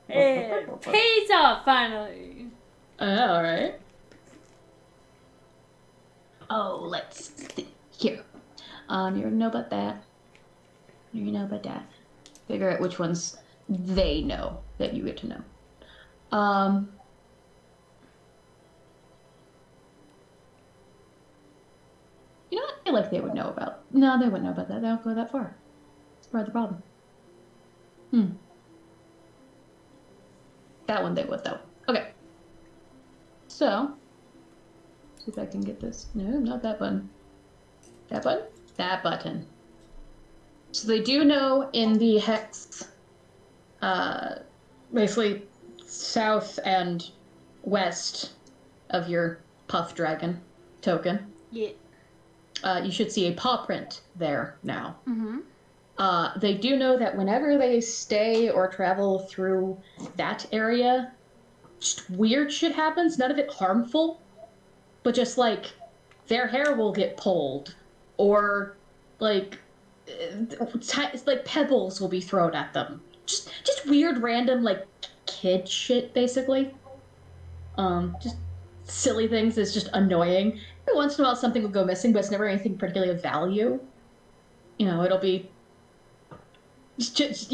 B: It pays off finally.
C: Alright. Oh, let's see. Here. You know about that. You know about that. Figure out which ones they know that you get to know. You know what? I feel like they would know about. No, they wouldn't know about that. They don't go that far. That's part of the problem. That one they would, though. Okay. So, see if I can get this. No, not that button. That button? That button. So they do know in the hex, basically south and west of your puff dragon token.
B: Yeah.
C: You should see a paw print there now.
B: Mm-hmm.
C: They do know that whenever they stay or travel through that area, just weird shit happens. None of it harmful, but just like their hair will get pulled, or like pebbles will be thrown at them. Just weird, random like kid shit, basically. Just silly things that's just annoying. Every once in a while, something will go missing, but it's never anything particularly of value. You know, it'll be just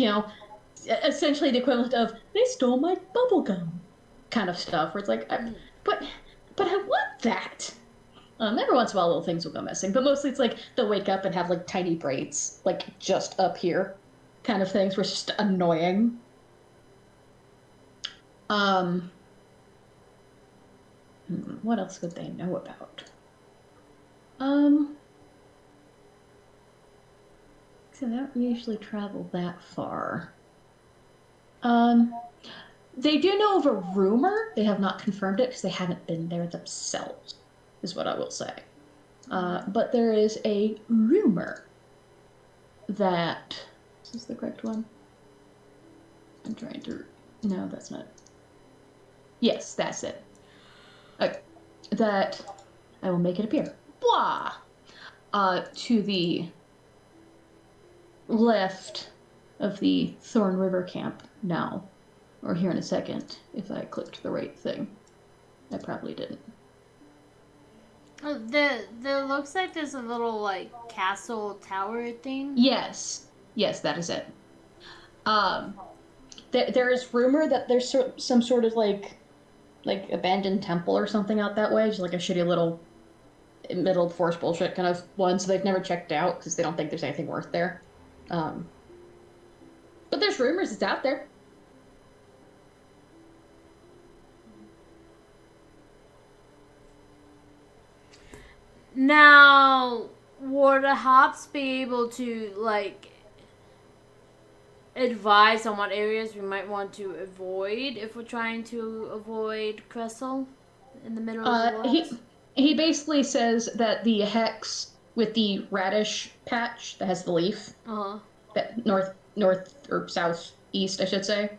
C: essentially the equivalent of they stole my bubble gum kind of stuff, where it's like, but I want that. Every once in a while, little things will go missing, but mostly it's like they'll wake up and have like tiny braids, like just up here, kind of things, where it's just annoying. What else would they know about? So they don't usually travel that far. They do know of a rumor. They have not confirmed it because they haven't been there themselves, is what I will say. But there is a rumor that... Is this the correct one? I'm trying to... No, that's not... Yes, that's it. Okay. That... I will make it appear. Blah! To the left of the Thorn River camp now. Or here in a second, if I clicked the right thing. I probably didn't.
B: There looks like there's a little, like, castle tower thing.
C: Yes. Yes, that is it. There is rumor that there's some sort of, like abandoned temple or something out that way. Just, like, a shitty little middle force bullshit kind of one, so they've never checked out, because they don't think there's anything worth there. But there's rumors it's out there.
B: Now, would the Happs be able to, like, advise on what areas we might want to avoid if we're trying to avoid Cressel in the middle of the woods?
C: He basically says that the hex with the radish patch that has the leaf, that north or southeast, I should say,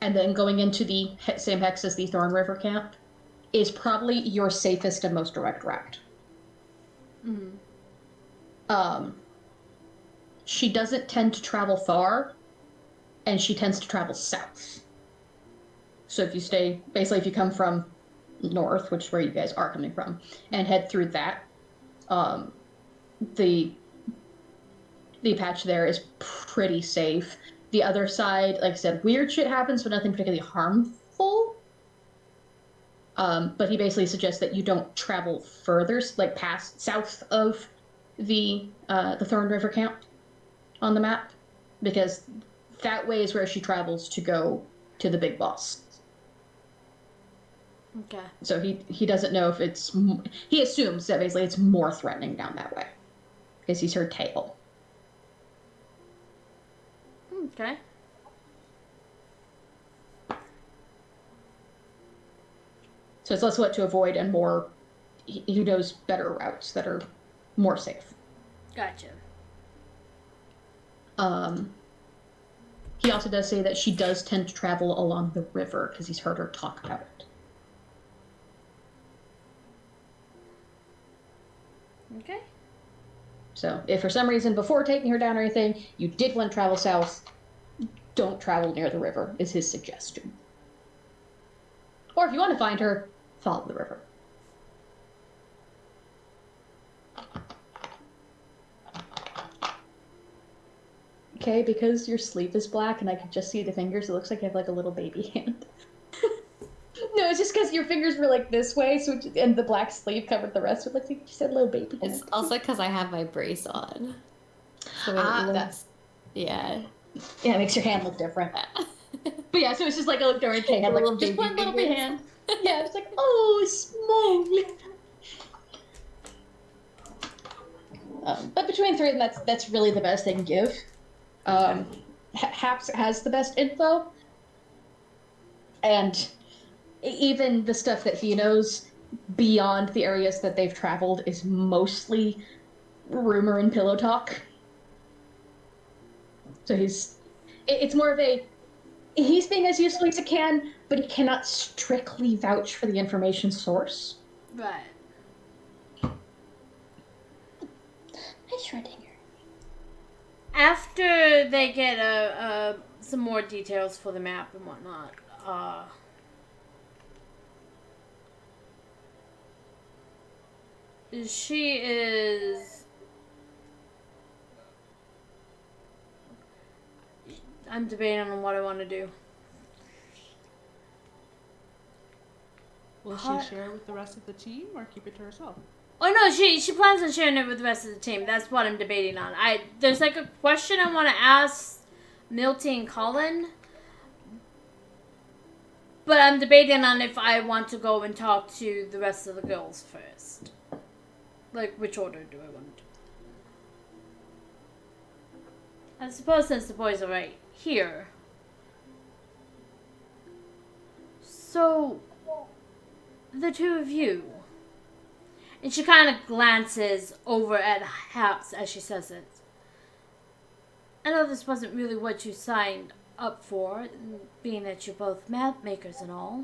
C: and then going into the same hex as the Thorn River camp, is probably your safest and most direct route. She doesn't tend to travel far, and she tends to travel south. So if you come from north, which is where you guys are coming from, and head through that, the patch there is pretty safe. The other side, like I said, weird shit happens, but nothing particularly harmful. But he basically suggests that you don't travel further, like past south of the Thorn River camp on the map, because that way is where she travels to go to the big boss.
B: Okay.
C: So he doesn't know if it's... He assumes that basically it's more threatening down that way, because he's heard tale.
B: Okay.
C: So it's less what to avoid and more... He knows better routes that are more safe.
B: Gotcha.
C: He also does say that she does tend to travel along the river, because he's heard her talk about it.
B: Okay.
C: So if for some reason before taking her down or anything, you did want to travel south, don't travel near the river, is his suggestion. Or if you want to find her, follow the river. Okay, because your sleeve is black and I can just see the fingers, it looks like you have like a little baby hand. it's just because your fingers were like this way, so and the black sleeve covered the rest. It looks like you said little baby.
D: It's also because I have my brace on. So it looks,
C: that's...
D: Yeah,
C: it makes your hand look different. But yeah, so it's just like a Dory K hand, like, just one little big hand. Yeah, it's like, oh, small. But between three of them, that's really the best they can give. Happs has the best info, and even the stuff that he knows beyond the areas that they've traveled is mostly rumor and pillow talk. So it's more of he's being as useful as he can, but he cannot strictly vouch for the information source.
B: Right.
C: Hi, Schrodinger.
B: After they get some more details for the map and whatnot, she is... I'm debating on what I want to do.
A: Will she share with the rest of the team or keep it to herself?
B: Oh no, she plans on sharing it with the rest of the team. That's what I'm debating on. There's like a question I want to ask Milty and Colin, but I'm debating on if I want to go and talk to the rest of the girls first. Like, which order do I want to do? I suppose since the boys are right here. So, the two of you. And she kind of glances over at Happs as she says it. I know this wasn't really what you signed up for, being that you're both map makers and all.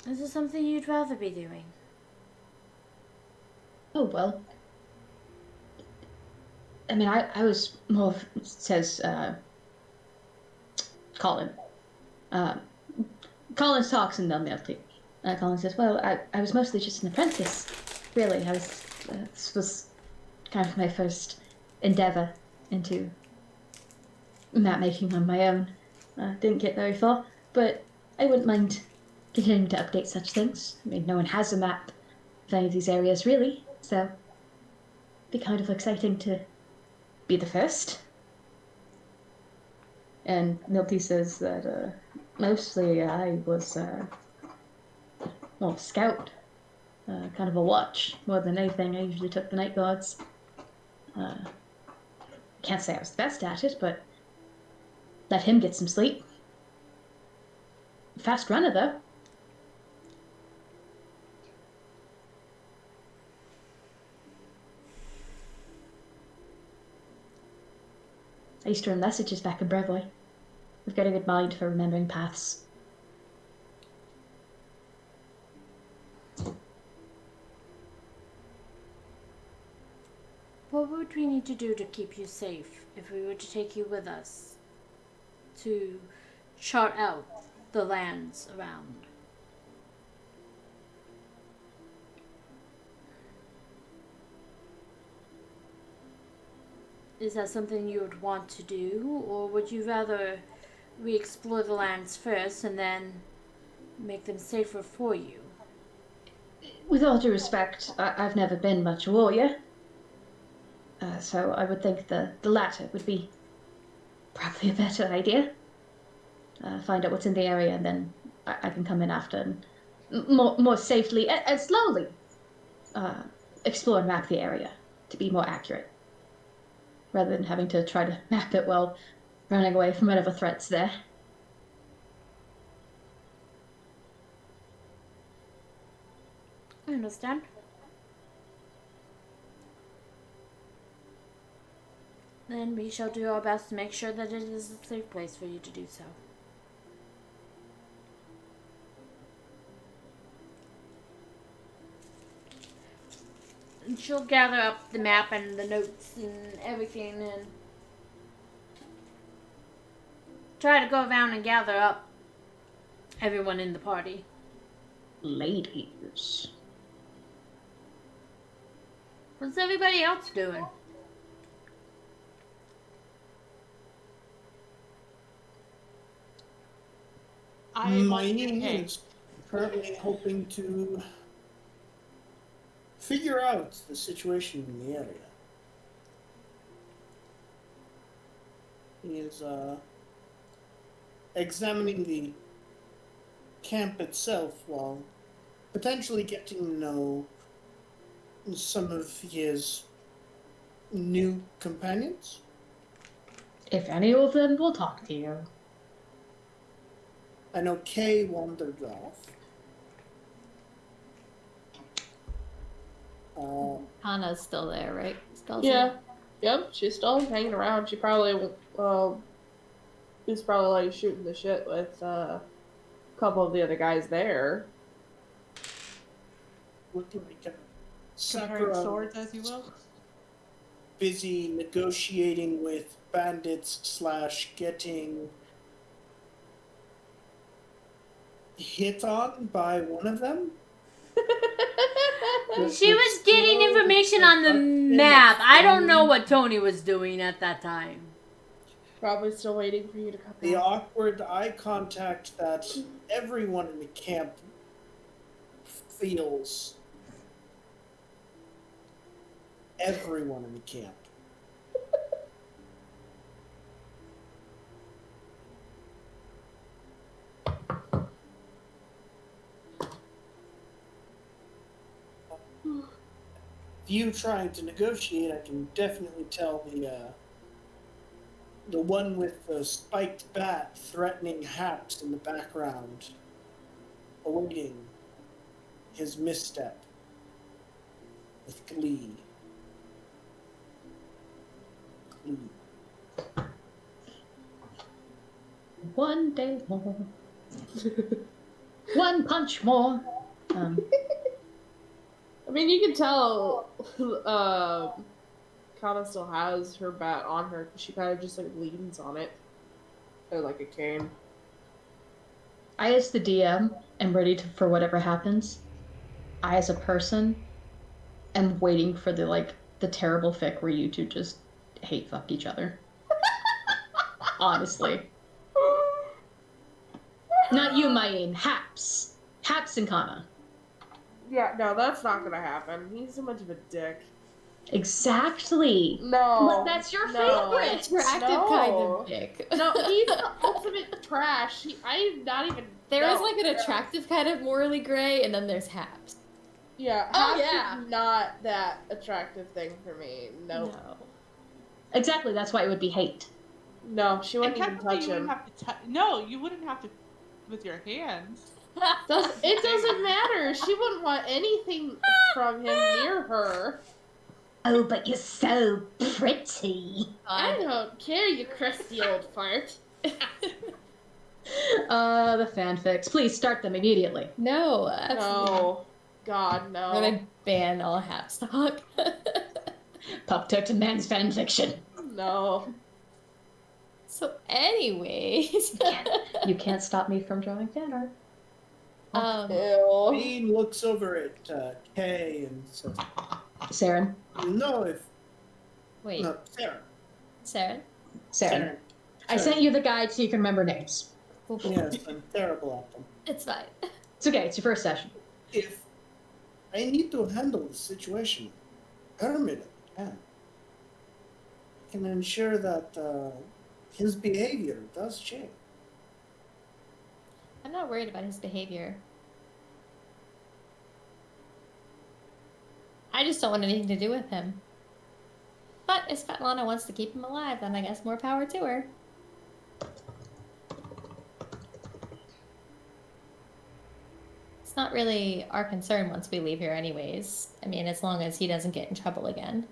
B: Is this something you'd rather be doing?
C: Oh, well. I mean, I was more, says, Colin. Colin talks and they'll Milty. Colin says, well, I was mostly just an apprentice. Really, this was kind of my first endeavor into map making on my own. Didn't get very far, but I wouldn't mind continuing to update such things. I mean, no one has a map of any of these areas, really, so it'd be kind of exciting to be the first. And Milty says that mostly I was, scout. Kind of a watch more than anything. I usually took the night guards. Can't say I was the best at it, but let him get some sleep. Fast runner, though. I used to run messages back in Brevoy. I've got a good mind for remembering paths.
B: What would we need to do to keep you safe if we were to take you with us to chart out the lands around? Is that something you would want to do, or would you rather we explore the lands first and then make them safer for you?
C: With all due respect, I've never been much a warrior. So I would think the latter would be probably a better idea. Find out what's in the area, and then I can come in after and more safely and slowly explore and map the area to be more accurate, rather than having to try to map it while running away from whatever threat's there.
B: I understand. Then we shall do our best to make sure that it is a safe place for you to do so. And she'll gather up the map and the notes and everything and try to go around and gather up everyone in the party.
C: Ladies.
B: What's everybody else doing?
E: mining and is currently hoping to figure out the situation in the area. He is examining the camp itself while potentially getting to know some of his new companions.
C: If any of them will talk to you.
E: I know Kay wandered off.
D: Hana's still there, right?
F: Yeah. Yep, she's still hanging around. She probably is probably like shooting the shit with a couple of the other guys there.
E: Looking like
A: Comparing swords, as you will.
E: Busy negotiating with bandits / getting hit on by one of them.
B: She was getting information on the map. I don't know what Tony was doing at that time.
F: Probably still waiting for you to come back.
E: The awkward eye contact that everyone in the camp feels. Everyone in the camp. You trying to negotiate, I can definitely tell the one with the spiked bat threatening Happs in the background, awaiting his misstep with glee.
C: One day more. One punch more.
F: I mean, you can tell Kana still has her bat on her because she kind of just like leans on it. Or like a cane.
C: I, as the DM, am ready for whatever happens. I, as a person, am waiting for the terrible fic where you two just hate fuck each other. Honestly. Not you, Mayim. Happs. Happs and Kana.
F: Yeah, no, that's not gonna happen. He's so much of a dick.
C: Exactly.
F: No.
C: But that's your favorite.
D: Attractive kind of dick.
F: No, he's the ultimate trash. I'm not even.
D: There is like an attractive kind of morally gray, and then there's Happs.
F: Yeah, Happs is not that attractive thing for me. Nope.
C: No. Exactly, that's why it would be hate.
F: No, she wouldn't even touch him.
A: No, you wouldn't have to with your hands.
F: It doesn't matter. She wouldn't want anything from him near her.
C: Oh, but you're so pretty.
F: I don't care, you crusty old fart.
C: The fanfics. Please start them immediately.
D: No,
F: no. God, no.
D: I'm gonna ban all Happs talk.
C: Pup took to men's fanfiction.
F: No.
D: So, anyways,
C: you can't stop me from drawing fan art.
E: Bean looks over at Kay and says,
C: Saren.
E: You know if...
D: Wait.
E: No, Saren.
C: Saren. I sent you the guide so you can remember names.
E: Yes, I'm terrible at them.
D: It's fine.
C: It's okay, it's your first session.
E: If I need to handle the situation permanently, I can ensure that his behavior does change.
D: I'm not worried about his behavior. I just don't want anything to do with him. But if Svetlana wants to keep him alive, then I guess more power to her. It's not really our concern once we leave here anyways. I mean, as long as he doesn't get in trouble again.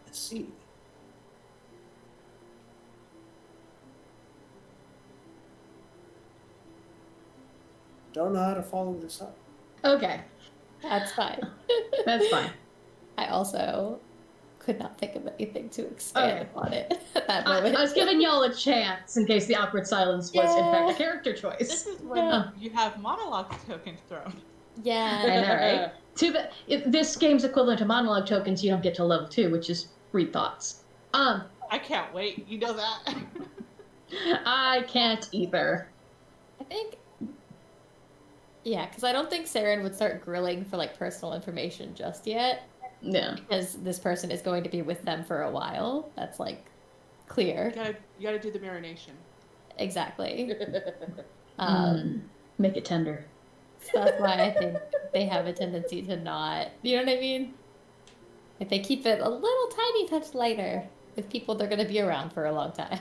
E: Let's see. Don't know how to follow this up.
C: Okay.
D: That's fine.
C: That's fine.
D: I also could not think of anything to expand upon it at that moment.
C: I was giving y'all a chance in case the awkward silence was in fact a character choice.
A: This is when you have monologue tokens thrown.
D: Yeah.
C: I know, right? This game's equivalent to monologue tokens, you don't get to level 2, which is read thoughts.
A: I can't wait. You know that?
C: I can't either.
D: I think... Yeah, because I don't think Saren would start grilling for, like, personal information just yet.
C: Yeah.
D: Because this person is going to be with them for a while. That's, like, clear.
A: You gotta do the marination.
D: Exactly.
C: Make it tender.
D: So that's why I think they have a tendency to not... You know what I mean? If they keep it a little tiny touch lighter with people they're going to be around for a long time.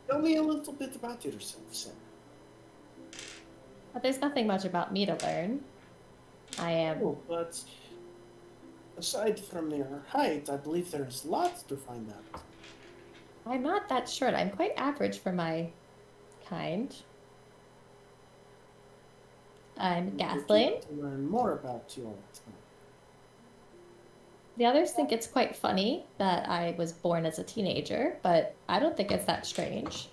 E: Tell me a little bit about yourself, Sam.
D: But there's nothing much about me to learn. I am...
E: Oh, but aside from your height, I believe there's lots to find out.
D: I'm not that short. I'm quite average for my kind. I'm Gathling.
E: To learn more about your time.
D: The others think it's quite funny that I was born as a teenager, but I don't think it's that strange.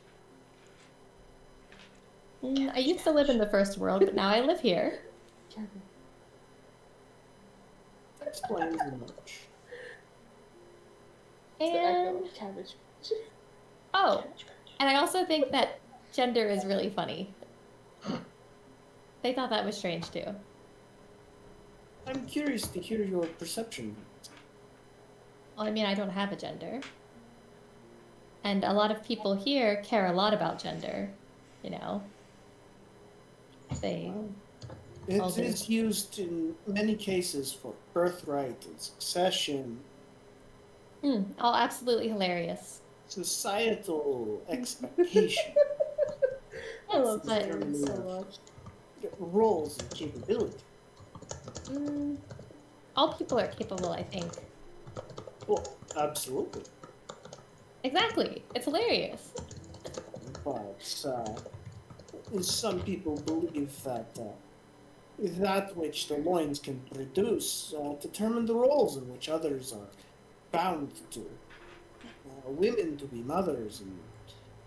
D: I used to live in the first world, but now I live here.
E: That explains much.
D: And... Oh, and I also think that gender is really funny. They thought that was strange too.
E: I'm curious to hear your perception.
D: Well, I mean, I don't have a gender. And a lot of people here care a lot about gender, you know. They...
E: It is used in many cases for birthright and succession.
D: Oh, absolutely hilarious.
E: Societal expectation.
F: I love
D: But-
F: Saren so much.
E: Roles and capability.
D: All people are capable, I think.
E: Well, absolutely.
D: Exactly. It's hilarious.
E: But some people believe that that which the loins can produce determine the roles in which others are bound to. Women to be mothers and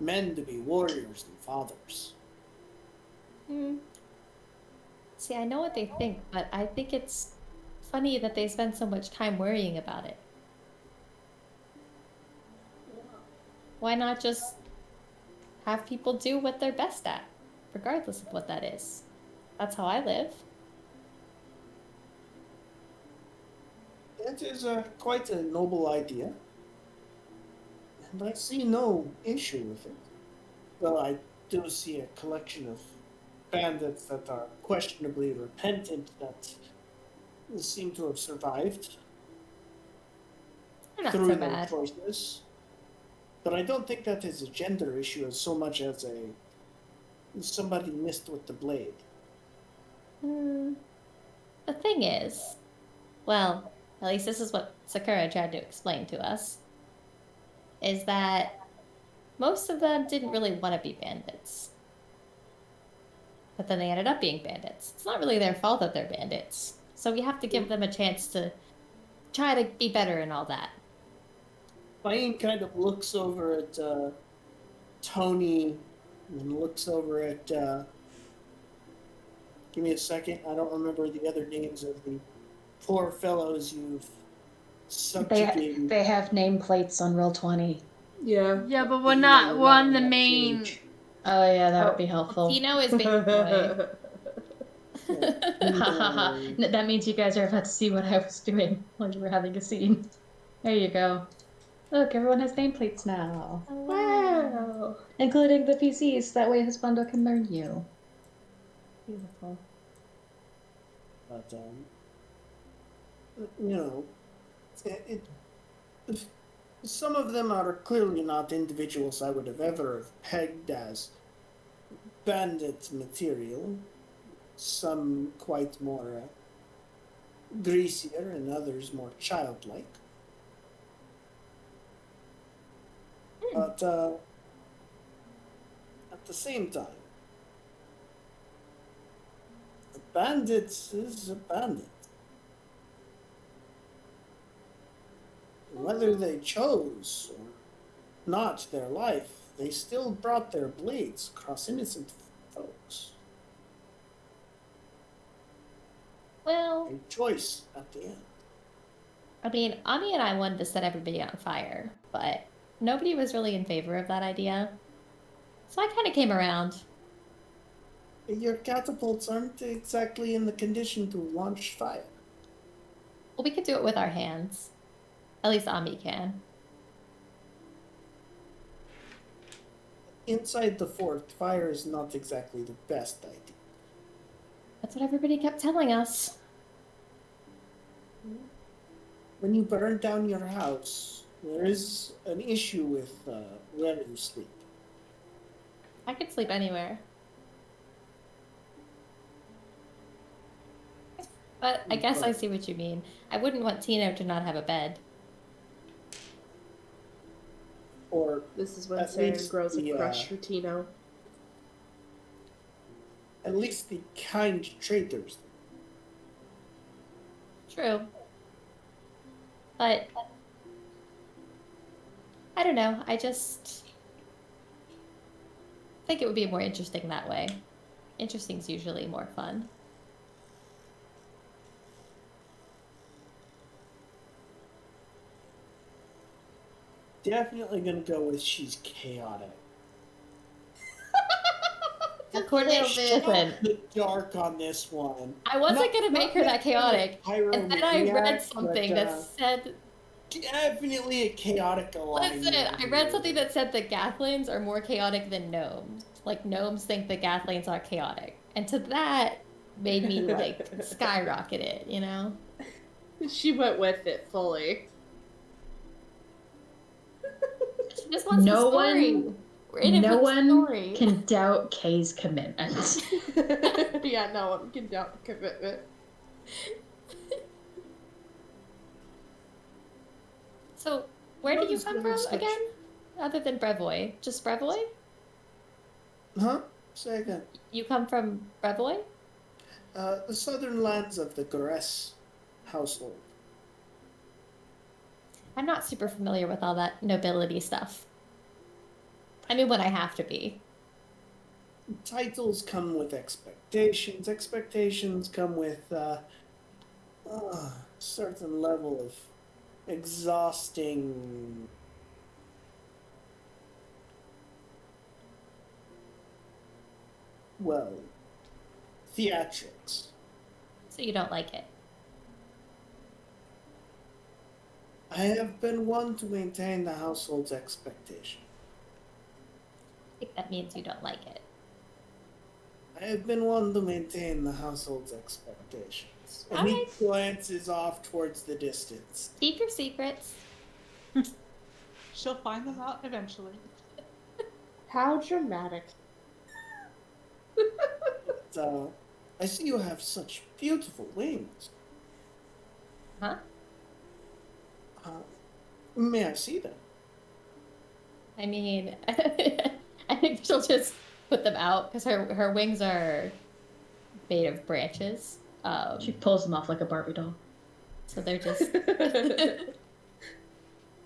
E: men to be warriors and fathers.
D: See, I know what they think, but I think it's funny that they spend so much time worrying about it. Why not just have people do what they're best at, regardless of what that is? That's how I live.
E: It is quite a noble idea, and I see no issue with it. Though I do see a collection of bandits that are questionably repentant that seem to have survived
D: They're not
E: through
D: so
E: their
D: bad.
E: choices. But I don't think that is a gender issue as so much as somebody missed with the blade.
D: The thing is, well, at least this is what Sakura tried to explain to us, is that most of them didn't really want to be bandits. But then they ended up being bandits. It's not really their fault that they're bandits. So we have to give them a chance to try to be better and all that.
E: Blaine kind of looks over at Tony and looks over at... give me a second. I don't remember the other names of the poor fellows you've subjugated.
C: They have nameplates on Roll20.
F: Yeah.
B: Yeah, but we're on the main.
C: Oh yeah, that would be helpful.
D: Tino is baby boy.
C: That means you guys are about to see what I was doing while you were having a scene. There you go. Look, everyone has nameplates now.
F: Wow.
C: Including the PCs, that way Husbando can learn you.
D: Beautiful.
E: But, you know, some of them are clearly not individuals I would have ever pegged as bandit material. Some quite more greasier and others more childlike. But at the same time, A bandit is a bandit. Whether they chose or not their life, they still brought their blades across innocent folks.
D: Well,
E: A choice at the end.
D: I mean, Ami and I wanted to set everybody on fire, but nobody was really in favor of that idea. So I kind of came around.
E: Your catapults aren't exactly in the condition to launch fire.
D: Well, we could do it with our hands. At least Ami can.
E: Inside the fort, fire is not exactly the best idea.
D: That's what everybody kept telling us.
E: When you burn down your house, there is an issue with where you sleep.
D: I could sleep anywhere. But I guess I see what you mean. I wouldn't want Tino to not have a bed.
E: Or
F: this is when Sam grows a crush for Tino.
E: At least the kind traders.
D: True. But I don't know. I just think it would be more interesting that way. Interesting's usually more fun.
E: Definitely gonna go with she's chaotic.
D: Listen,
E: the dark on this one.
D: I wasn't gonna make her that chaotic, and then I read something that said
E: definitely a chaotic alignment.
D: Listen, I read something that said that Gathlings are more chaotic than gnomes. Like gnomes think that Gathlings are chaotic, and to that made me like skyrocket it, you know.
F: She went with it fully.
D: She just wants the story.
C: No one can doubt Kay's commitment.
F: Yeah, no one can doubt the commitment.
D: So, where do you come from again? Other than Brevoy? Just Brevoy?
E: Huh? Say again.
D: You come from Brevoy?
E: The southern lands of the Gress household.
D: I'm not super familiar with all that nobility stuff. I mean, when I have to be.
E: Titles come with expectations. Expectations come with a certain level of exhausting. Well, theatrics.
D: So you don't like it?
E: I have been one to maintain the household's expectation.
D: I think that means you don't like it.
E: I have been one to maintain the household's expectations. And he glances off towards the distance.
D: Keep your secrets.
A: She'll find them out eventually.
F: How dramatic.
E: But, I see you have such beautiful wings.
D: Huh?
E: May I see them?
D: I mean, I think she'll just put them out because her wings are made of branches.
C: She pulls them off like a Barbie doll.
D: So they're just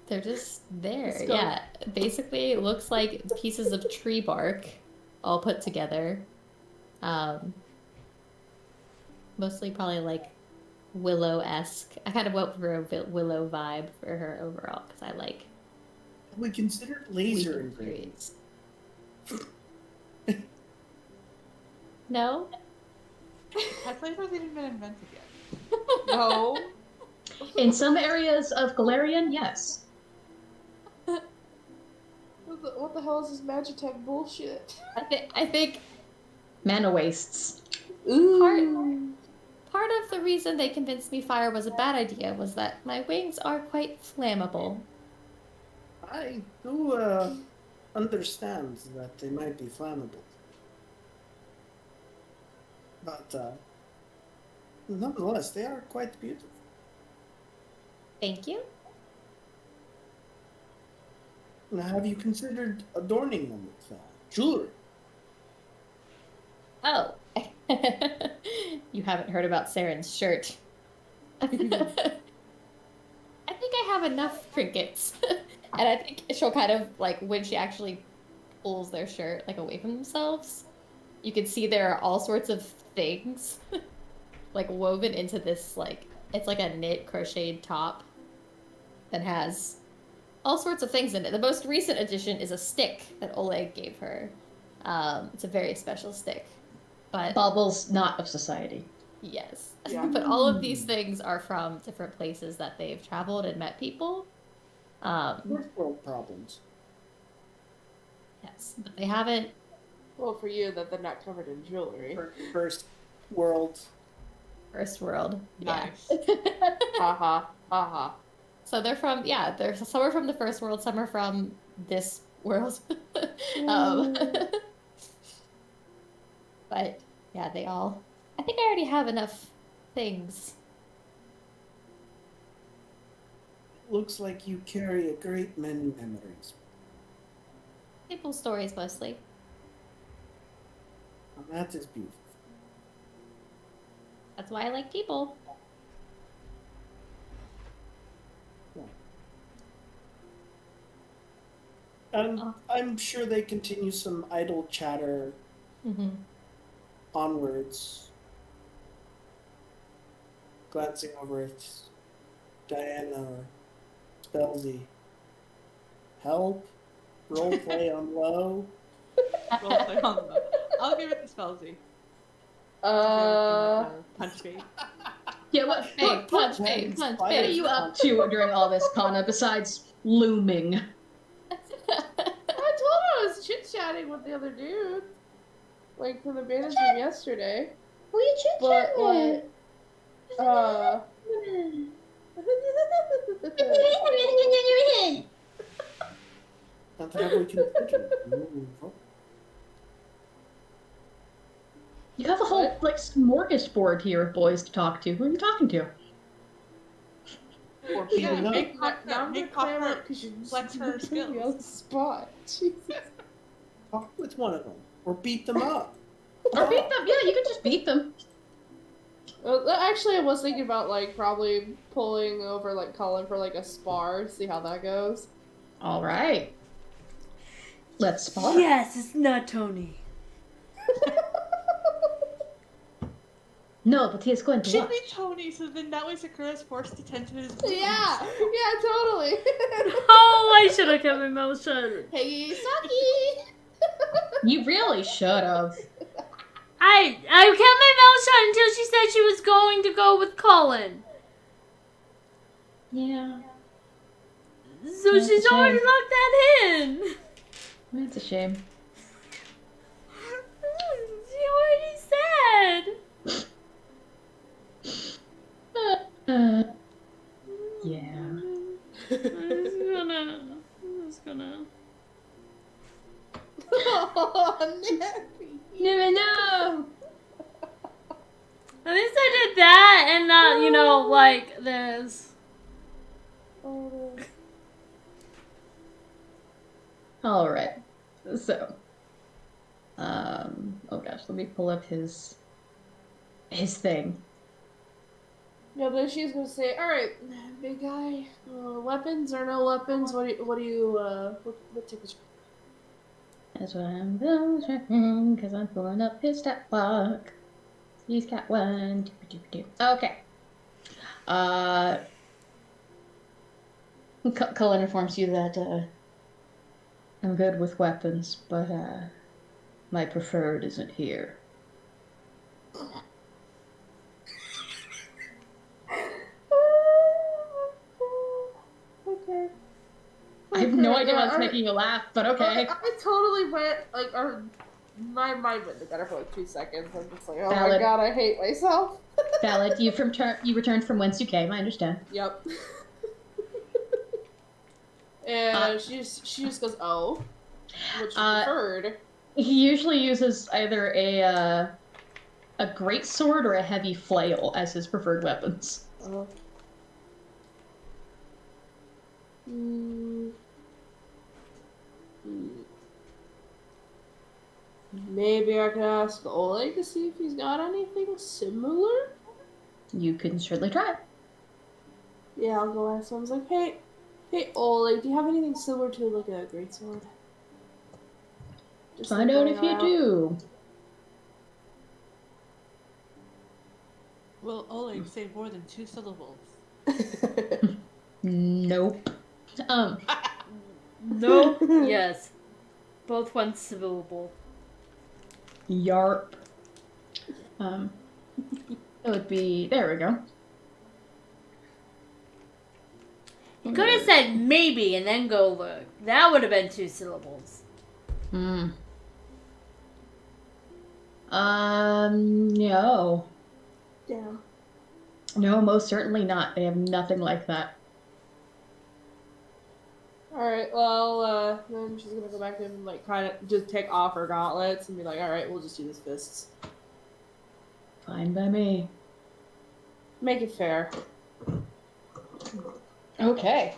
D: they're just there. Yeah, basically it looks like pieces of tree bark all put together. Mostly probably like willow-esque. I kind of went for a willow vibe for her overall because I like.
E: We considered laser engravings.
D: No?
A: Has lasers even been invented yet?
F: No.
C: In some areas of Galarian, yes.
F: What the hell is this Magitech bullshit?
D: I think
C: mana wastes.
D: Part of the reason they convinced me fire was a bad idea was that my wings are quite flammable.
E: I do understand that they might be flammable. But nonetheless, they are quite beautiful.
D: Thank you.
E: Now, have you considered adorning them with jewelry?
D: Oh. you haven't heard about Saren's shirt. I think I have enough trinkets. And I think she'll kind of, like, when she actually pulls their shirt, like, away from themselves, you can see there are all sorts of things, like, woven into this, like, it's like a knit crocheted top that has all sorts of things in it. The most recent addition is a stick that Oleg gave her. It's a very special stick. But
C: baubles not of society.
D: Yes.
F: Yeah.
D: But all of these things are from different places that they've traveled and met people.
E: First world problems.
D: Yes, but they haven't.
F: Well, for you, that they're not covered in jewelry.
E: First world.
D: First world.
A: Nice.
D: Yeah.
F: Haha. Haha.
D: So they're from, yeah, some are from the first world, some are from this world. But yeah, they all. I think I already have enough things.
E: Looks like you carry a great many memories.
D: People stories mostly.
E: And that is beautiful.
D: That's why I like people.
E: I'm sure they continue some idle chatter onwards. Glancing over at Diana or Spellsy. Help? Roleplay on low?
A: Roleplay on low. I'll give it to Spellsy. Punch bait.
C: Yeah, what
D: punch bait.
C: What are you up to during all this, Kana, besides looming?
F: I told her I was chit-chatting with the other dude. Like, from the bandits room yesterday.
C: Who are you chit-chatting with?
E: Nothing ever we can think of.
C: You have a whole, like, smorgasbord here of boys to talk to. Who are you talking to?
A: Or
F: Yeah,
A: make
F: make
A: Copper
F: because you
A: flex her skills.
F: on the spot. Jesus.
E: Talk with one of them. Or beat them up.
C: Or beat them. Yeah, you can just beat them.
F: Actually, I was thinking about, like, probably pulling over, like, Colin for, like, a spar, see how that goes.
C: All right. Let's spar.
B: Yes, it's not Tony.
C: No, but he is going to
A: Should
C: watch.
A: be Tony, so then that way Sakura is forced to tend to his wounds.
F: Yeah, totally.
B: Oh, I should have kept my mouth shut.
F: Hey, Saki!
C: You really should have.
B: I kept my mouth shut until she said she was going to go with Colin.
C: Yeah.
B: So
C: That's
B: she's
C: a
B: already
C: shame.
B: locked that in.
C: That's a shame.
B: She already said.
C: Yeah.
B: I'm just gonna.
F: Oh, Nappy.
C: No.
B: At least I did that and not, like this.
C: All right. So, oh gosh, let me pull up his thing.
F: No, but she's gonna say, "All right, big guy, weapons or no weapons? What tickets?"
C: That's what I'm doing, because I'm pulling up his stat block. He's got 1, 2, 2, 2. Okay. Cullen informs you that I'm good with weapons, but my preferred isn't here.
F: Okay.
C: I have no idea what's making you laugh, but okay.
F: I totally went, like, my mind went together for like 2 seconds. I'm just like, oh
C: Valid.
F: my god, I hate myself.
C: Valid. You returned from whence you came. I understand.
F: Yep. And she just goes, oh, which you preferred.
C: He usually uses either a great sword or a heavy flail as his preferred weapons.
F: Maybe I could ask Oleg to see if he's got anything similar?
C: You can certainly try.
F: Yeah, I'll go ask him. I was like, hey, Oleg, do you have anything similar to like a greatsword? Just
C: Find out if you do.
A: Will Oleg say more than 2 syllables?
C: Nope.
B: No. Yes. Both one syllable.
C: Yarp. It would be. There we go.
B: You could have said maybe and then go look. That would have been 2 syllables.
C: No.
F: Damn.
C: No, most certainly not. They have nothing like that.
F: Alright, well, then she's gonna go back and, like, kind of just take off her gauntlets and be like, alright, we'll just do these fists.
C: Fine by me.
F: Make it fair.
C: Okay.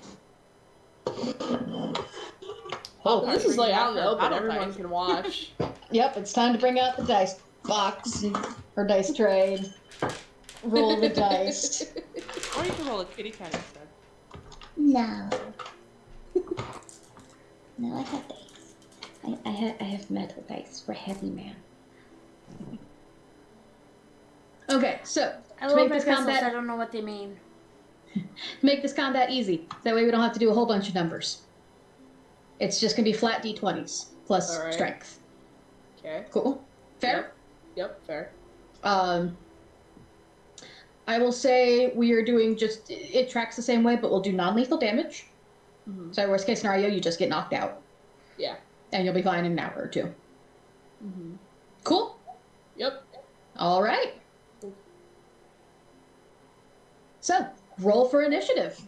F: Oh, this is, like, out in the open. Everyone can watch.
C: Yep, it's time to bring out the dice box or dice tray and roll the dice.
A: Or you can roll a kitty cat instead.
C: No. No, I have dice. I have metal dice for heavy man. Okay, so
B: I
C: to
B: love
C: make
B: my
C: this
B: pencils.
C: combat,
B: I don't know what they mean.
C: make this combat easy. That way we don't have to do a whole bunch of numbers. It's just gonna be flat d20s plus strength.
F: Okay.
C: Cool. Fair?
F: Yep, fair.
C: I will say we are doing just, it tracks the same way, but we'll do non-lethal damage. Mm-hmm. So worst case scenario, you just get knocked out.
F: Yeah.
C: And you'll be fine in an hour or two.
F: Mm-hmm.
C: Cool?
F: Yep.
C: All right. So, roll for initiative.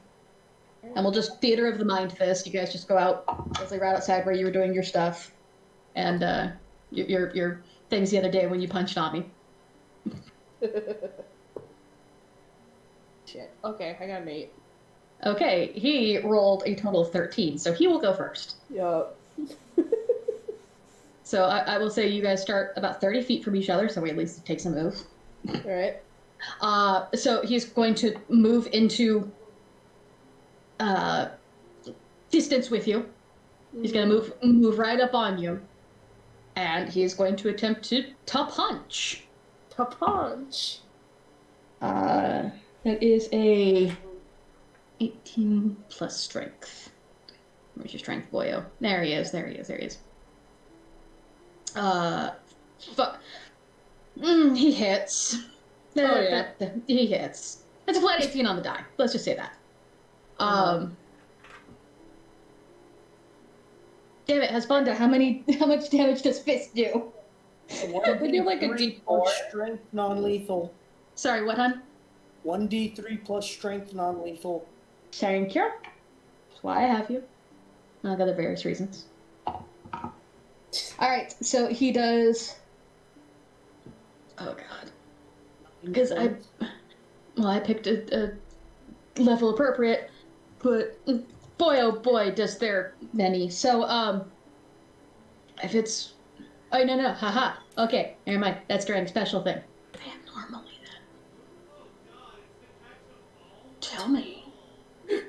C: And we'll just theater of the mind fist. You guys just go out, mostly right outside where you were doing your stuff. And your things the other day when you punched on me.
F: Shit. Okay, I got an 8.
C: Okay, he rolled a total of 13, so he will go first.
F: Yup.
C: So I will say you guys start about 30 feet from each other, so we at least take some move.
F: Alright.
C: So he's going to move into distance with you. He's going to move right up on you. And he's going to attempt to punch.
F: To punch.
C: That is a 18 plus strength. Where's your strength, boyo? There he is. He hits. He hits. It's a flat 18 on the die. Let's just say that. Damn it, Husbanda, how much damage does fist do?
E: They do like a D4 strength non-lethal.
C: Sorry, what, hon?
E: 1d3 plus strength non-lethal.
C: Thank you. That's why I have you. Among other various reasons. Alright, so he does... Oh, God. Because I picked a level appropriate, but boy, oh boy, does there many. So, if it's... Oh, no, haha. Okay, never mind. That's during special thing. I am normally then. Tell me.
A: Is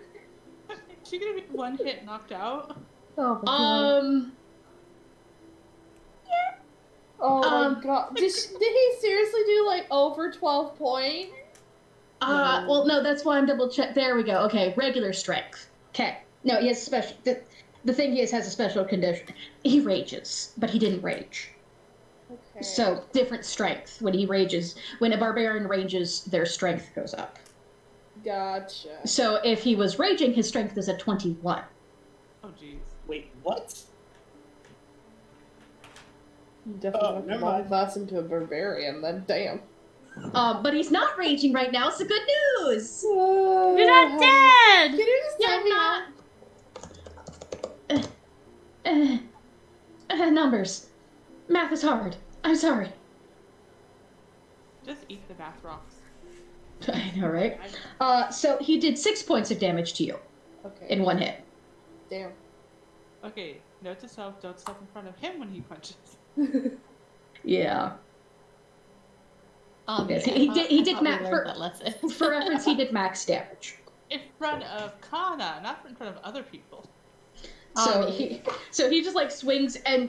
A: she gonna be one hit knocked out?
F: Oh my god. Oh my god. Did he seriously do like over 12 points?
C: Well, no, that's why I'm double check. There we go. Okay, regular strength. Okay. No, he has special. The thing he has a special condition. He rages, but he didn't rage. Okay. So, different strength. When he rages, when a barbarian rages, their strength goes up.
F: Gotcha.
C: So, if he was raging, his strength is at 21.
A: Oh, jeez.
E: Wait, what?
F: Definitely have to class into a barbarian, then damn.
C: But he's not raging right now, so good news!
B: You're not dead!
F: Can you just tell me
C: not? Numbers. Math is hard. I'm sorry.
A: Just eat the math rocks.
C: I know, right? So he did 6 points of damage to you.
F: Okay.
C: In one hit.
F: Damn.
A: Okay, note to self, don't step in front of him when he punches.
C: Yeah. Yes,
D: Yeah,
C: he did max
D: that lesson.
C: for reference. He did max damage
A: in front of Kana, not in front of other people.
C: So he just like swings, and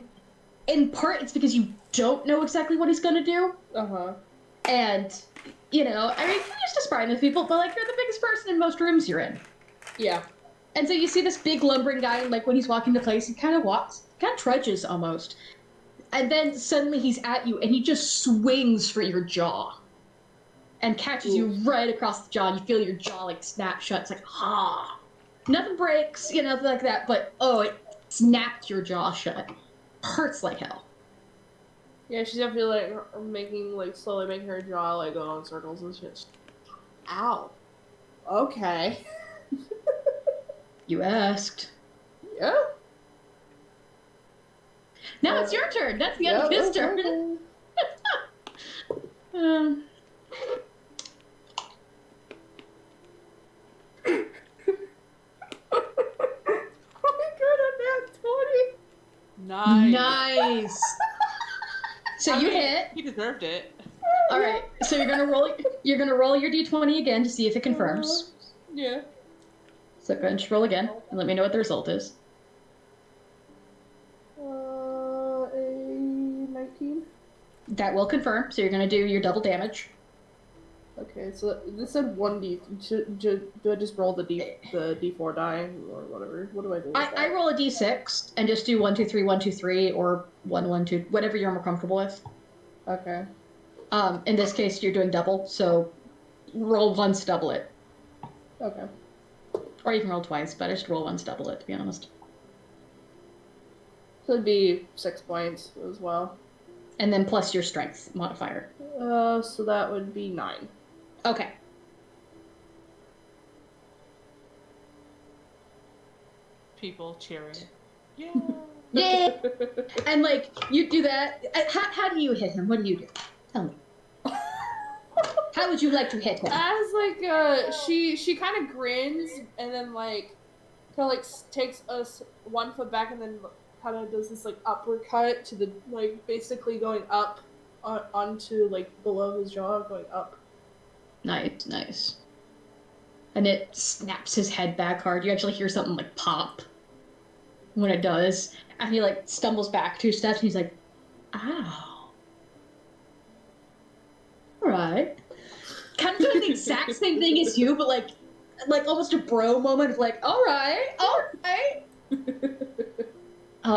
C: in part it's because you don't know exactly what he's gonna do. And I mean, you're used to sparring with people, but like you're the biggest person in most rooms you're in.
F: Yeah.
C: And so you see this big lumbering guy, and like when he's walking to place, he kind of trudges almost. And then suddenly he's at you, and he just swings for your jaw. And catches you right across the jaw, and you feel your jaw like snap shut. It's like, ha. Nothing breaks, nothing like that, but it snapped your jaw shut. Hurts like hell.
F: Yeah, she's definitely like slowly making her jaw like go in circles and shit. Ow. Okay.
C: You asked.
F: Yeah.
C: Now it's your turn. That's the end of his turn. Nice. So you hit.
A: He deserved it.
C: All right. So you're gonna roll. You're gonna roll your d20 again to see if it confirms.
F: Yeah.
C: So go ahead and just roll again and let me know what the result is.
F: A 19.
C: That will confirm. So you're gonna do your double damage.
F: Okay, so this said 1d. Do I just roll the d4 die or whatever? What do I do?
C: I roll a d6 and just do 1 2 3 1 2 3 or 1 1 2, whatever you're more comfortable with.
F: Okay.
C: In this case, you're doing double, so roll once, double it.
F: Okay.
C: Or you can roll twice, but I just roll once, double it, to be honest.
F: So it'd be 6 points as well.
C: And then plus your strength modifier.
F: So that would be 9.
C: Okay.
A: People cheering. Yeah.
C: Yeah. And like you do that. How do you hit him? What do you do? Tell me. How would you like to hit him?
F: As like she kind of grins and then like kind of like takes us 1 foot back and then kind of does this like uppercut to the like basically going up onto like below his jaw, going up.
C: Nice. And it snaps his head back hard. You actually hear something like pop when it does. And he like stumbles back 2 steps and he's like, ow. Alright. Kind of doing the exact same thing as you, but like almost a bro moment of like, alright.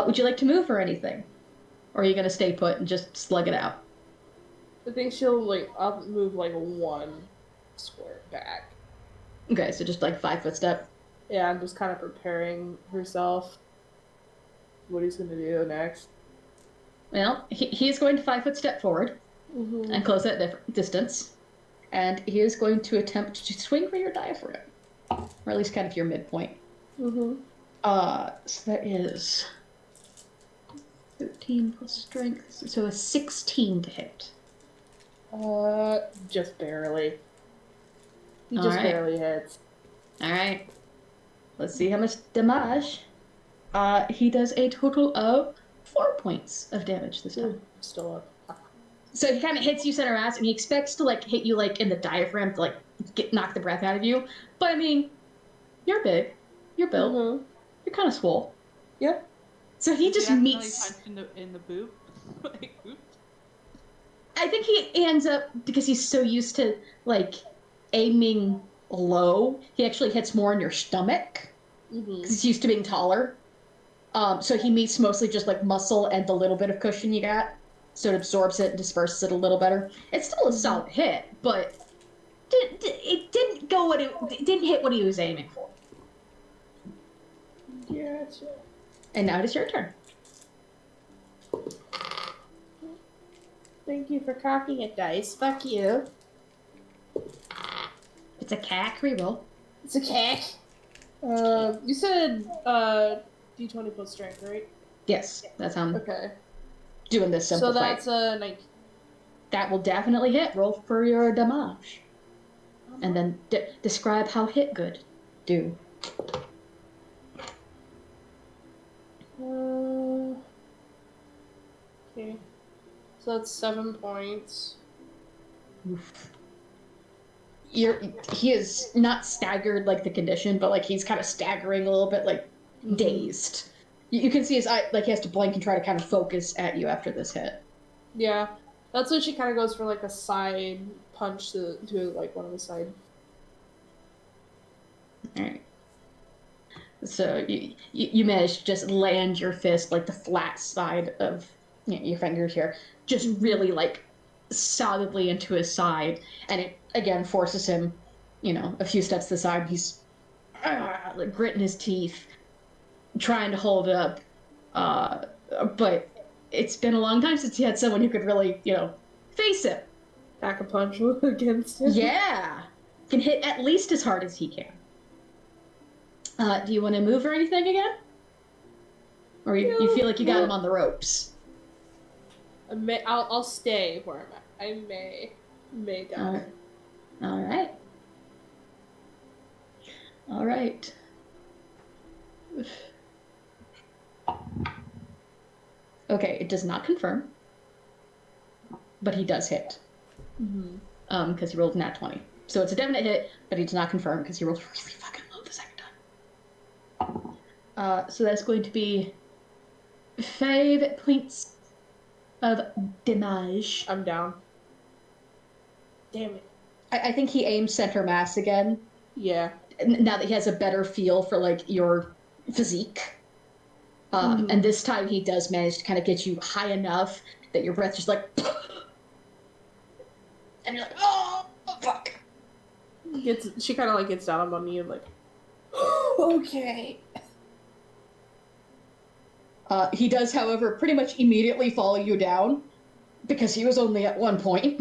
C: Would you like to move or anything? Or are you gonna stay put and just slug it out?
F: I think she'll like up move like 1 square back.
C: Okay, so just like 5 foot step.
F: Yeah, I'm just kind of preparing herself. What he's gonna do next.
C: Well, he is going to 5 foot step forward and close that distance. And he is going to attempt to swing for your diaphragm. Or at least kind of your midpoint. So that is 13 plus strength. So a 16 to hit.
F: Just barely. He just barely hits.
C: Alright. Let's see how much damage. He does a total of 4 points of damage this time.
F: Still up.
C: So he kind of hits you center mass, and he expects to like hit you like in the diaphragm to like knock the breath out of you. But I mean, you're big, you're built, you're kind of swole.
F: Yeah.
C: So he just meets
A: in the boob. Like, oops.
C: I think he ends up because he's so used to like aiming low. He actually hits more in your stomach because he's used to being taller. So he meets mostly just like muscle and the little bit of cushion you got. So it absorbs it and disperses it a little better. It's still a solid hit, but it didn't go it didn't hit what he was aiming for.
F: Gotcha.
C: And now it is your turn.
F: Thank you for cocking it, dice. Fuck you.
C: It's a cack reroll.
F: It's a cack. You said d20 plus strength, right?
C: Yes, that's how I'm
F: okay.
C: Doing this simple
F: So
C: fight.
F: that's a 19.
C: That will definitely hit. Roll for your damage. And then describe how hit good do.
F: Okay. So that's 7 points.
C: Oof. He is not staggered like the condition, but like he's kind of staggering a little bit, like dazed. You can see his eye, like he has to blink and try to kind of focus at you after this hit.
F: Yeah, that's when she kind of goes for like a side punch to like one of the side.
C: All right. So you manage to just land your fist like the flat side of your fingers here, just really like solidly into his side, and it again forces him, a few steps to the side. He's like gritting his teeth, trying to hold it up, but it's been a long time since he had someone who could really, face him.
F: Pack a punch against him.
C: Yeah, can hit at least as hard as he can. Do you want to move or anything again? Or you feel like you got him on the ropes?
F: I'll stay where I'm at. I may die.
C: All right. All right. Okay, it does not confirm, but he does hit. Because he rolled a nat 20. So it's a definite hit, but he does not confirm because he rolled really fucking low the second time. So that's going to be 5 points of damage.
F: I'm down. Damn it.
C: I think he aimed center mass again.
F: Yeah.
C: Now that he has a better feel for like your physique. And this time he does manage to kind of get you high enough that your breath just like and you're like, oh fuck.
F: She kind of like gets down on one knee and like, okay.
C: He does, however, pretty much immediately follow you down because he was only at one point.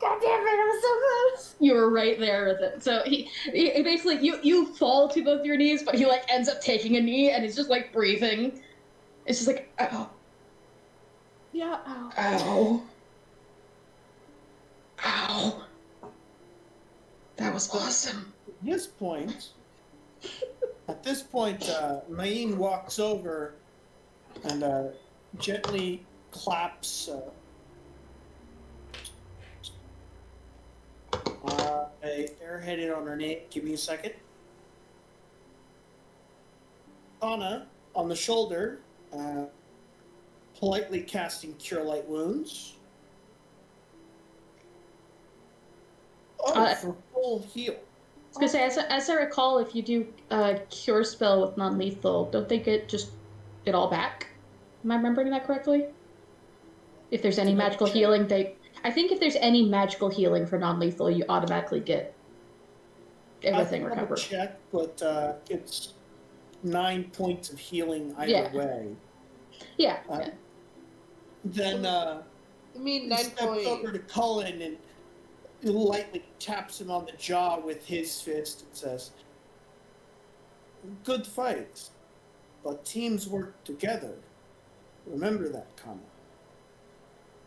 F: God damn it, I was so close.
C: You were right there with it. So he basically, you fall to both your knees, but he like ends up taking a knee and he's just like breathing. It's just like, ow.
F: Yeah, ow.
C: Ow. Ow. That was awesome.
E: At this point, Maine walks over and gently claps a airheaded on her name. Give me a second. Anna on the shoulder, politely casting Cure Light Wounds. For full heal.
C: I was gonna say, as I recall, if you do a cure spell with non-lethal, don't they get it all back? Am I remembering that correctly? If there's any magical healing, I think if there's any magical healing for non-lethal, you automatically get everything recovered.
E: Check, but it's 9 points of healing either way.
C: Yeah.
E: Then
F: I mean, 9
E: steps
F: points.
E: over to Cullen and lightly taps him on the jaw with his fist and says, "Good fight, but teams work together. Remember that comment."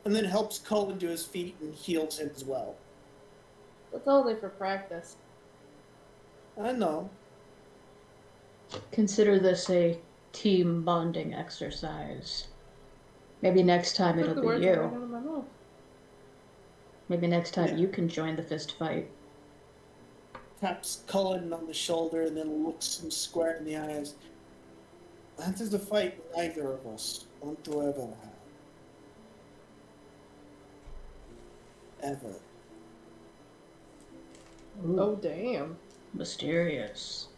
E: And then helps Cullen to his feet and heals him as well.
F: That's only for practice.
E: I know.
C: Consider this a team bonding exercise. Maybe next time it'll be you. Maybe next time you can join the fist fight.
E: Taps Cullen on the shoulder and then looks him square in the eyes. That is a fight neither of us want to ever have. Ever.
C: Ooh,
F: Oh, damn.
C: mysterious.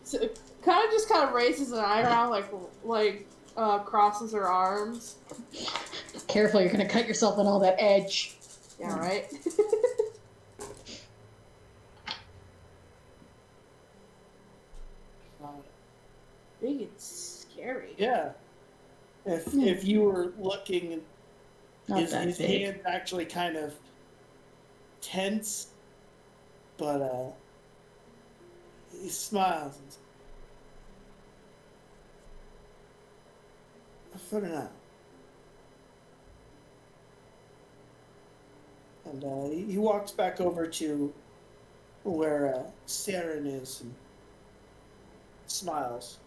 F: So, kind of raises an eyebrow, like crosses her arms.
C: Careful, you're gonna cut yourself on all that edge.
F: Yeah, right? Big and scary.
E: Yeah. If you were looking, his hand's actually kind of tense, but he smiles. For now. And he walks back over to where Saren is and smiles.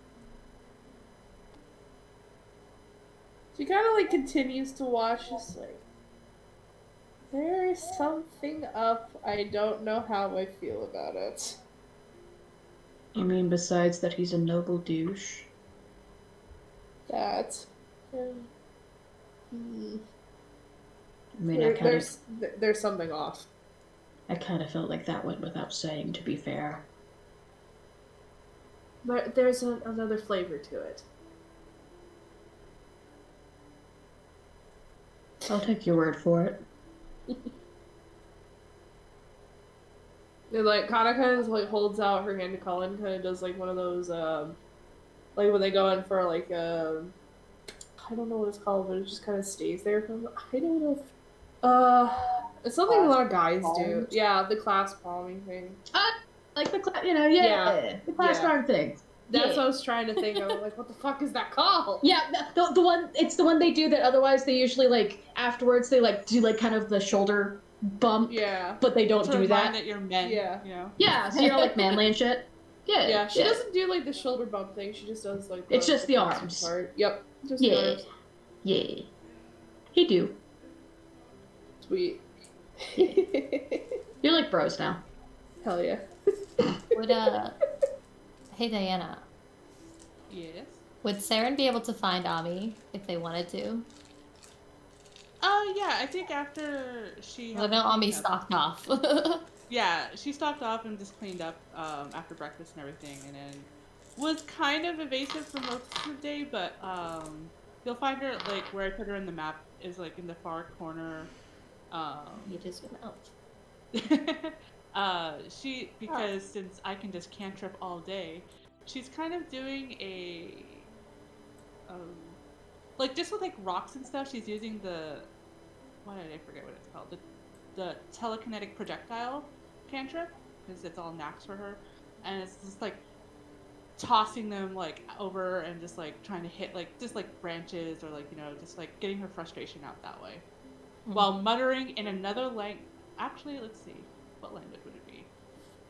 F: She kind of like continues to watch, just like, there is something up. I don't know how I feel about it.
C: You mean besides that he's a noble douche?
F: That.
C: I mean,
F: There's something off.
C: I kind of felt like that went without saying, to be fair.
F: But there's another flavor to it.
C: I'll take your word for it.
F: And like Kana kind of like holds out her hand to Cullen, kind of does like one of those like when they go in for like I don't know what it's called, but it just kind of stays there for I don't know if it's something a lot of guys do. Yeah, the class palming thing.
C: Like the the class arm thing.
F: That's what I was trying to think of. Like, what the fuck is that called?
C: Yeah, the one. It's the one they do that. Otherwise, they usually like afterwards they like do like kind of the shoulder bump.
F: Yeah,
C: but they don't do that.
A: That you're men.
F: Yeah,
A: you know.
C: Yeah, so you're all like manly and shit. Yeah,
F: yeah. She doesn't do like the shoulder bump thing. She just does like.
C: It's just the arms.
F: Part. Yep. Just
C: yeah,
F: the arms.
C: Yeah. He do.
F: Sweet.
C: You're like bros now.
F: Hell yeah.
D: Would Hey Diana.
A: Yes.
D: Would Saren be able to find Ami if they wanted to?
A: Yeah, I think after she.
D: I know Ami stalked off.
A: Yeah, she stalked off and just cleaned up after breakfast and everything, and then was kind of evasive for most of the day. But you'll find her like where I put her in the map is like in the far corner.
D: You just went out.
A: Because since I can just cantrip all day, she's kind of doing a like just with like rocks and stuff. She's using why did I forget what it's called? The telekinetic projectile cantrip, because it's all knacks for her, and it's just like tossing them like over and just like trying to hit like just like branches or like just like getting her frustration out that way, while muttering in another language. Actually, let's see. What language would it be?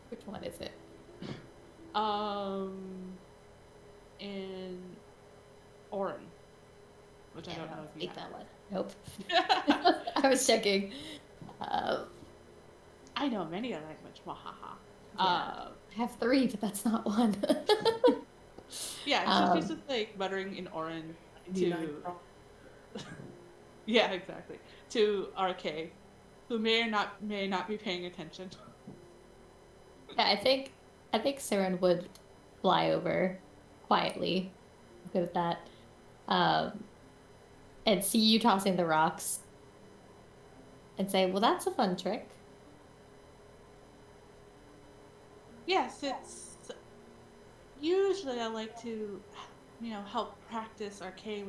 D: Which one is it?
A: In Orin, which I don't know if you
D: have. That one. Nope. I was checking.
A: I know many a language. Wahaha.
D: I have 3, but that's not one.
A: Yeah, she's just like muttering in Orin to. Yeah, exactly. To RK, who may not be paying attention.
D: Yeah, I think Saren would fly over quietly. I'm good at that. And see you tossing the rocks. And say, well, that's a fun trick.
A: Yes, it's usually I like to, help practice RK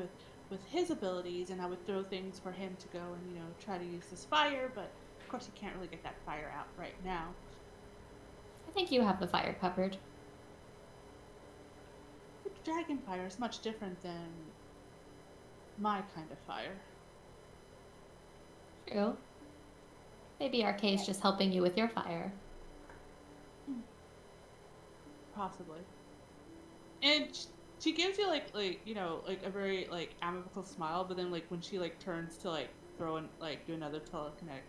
A: with his abilities, and I would throw things for him to go and try to use this fire, but of course he can't really get that fire out right now.
D: I think you have the fire covered.
A: The dragon fire is much different than my kind of fire.
D: True. Maybe RK is just helping you with your fire.
A: Possibly. And she gives you like a very like amicable smile, but then like when she like turns to like throw and like do another telekinetic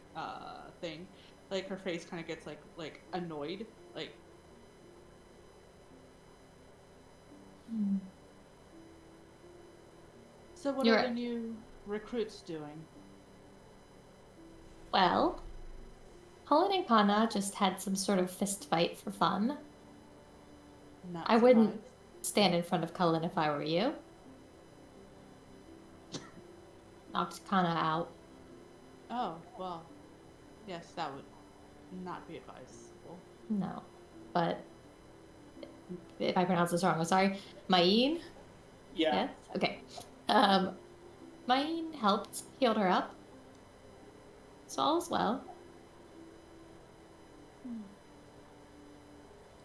A: thing, like her face kind of gets like annoyed, like. So what are the new recruits doing?
D: Well, Cullen and Kana just had some sort of fist fight for fun. I wouldn't stand in front of Cullen if I were you. Knocked Kana out.
A: Oh, well, yes, that would not be advisable.
D: No, but if I pronounce this wrong, I'm sorry. Maine?
E: Yeah.
D: Yes? Okay. Maine helped, healed her up. So all is well.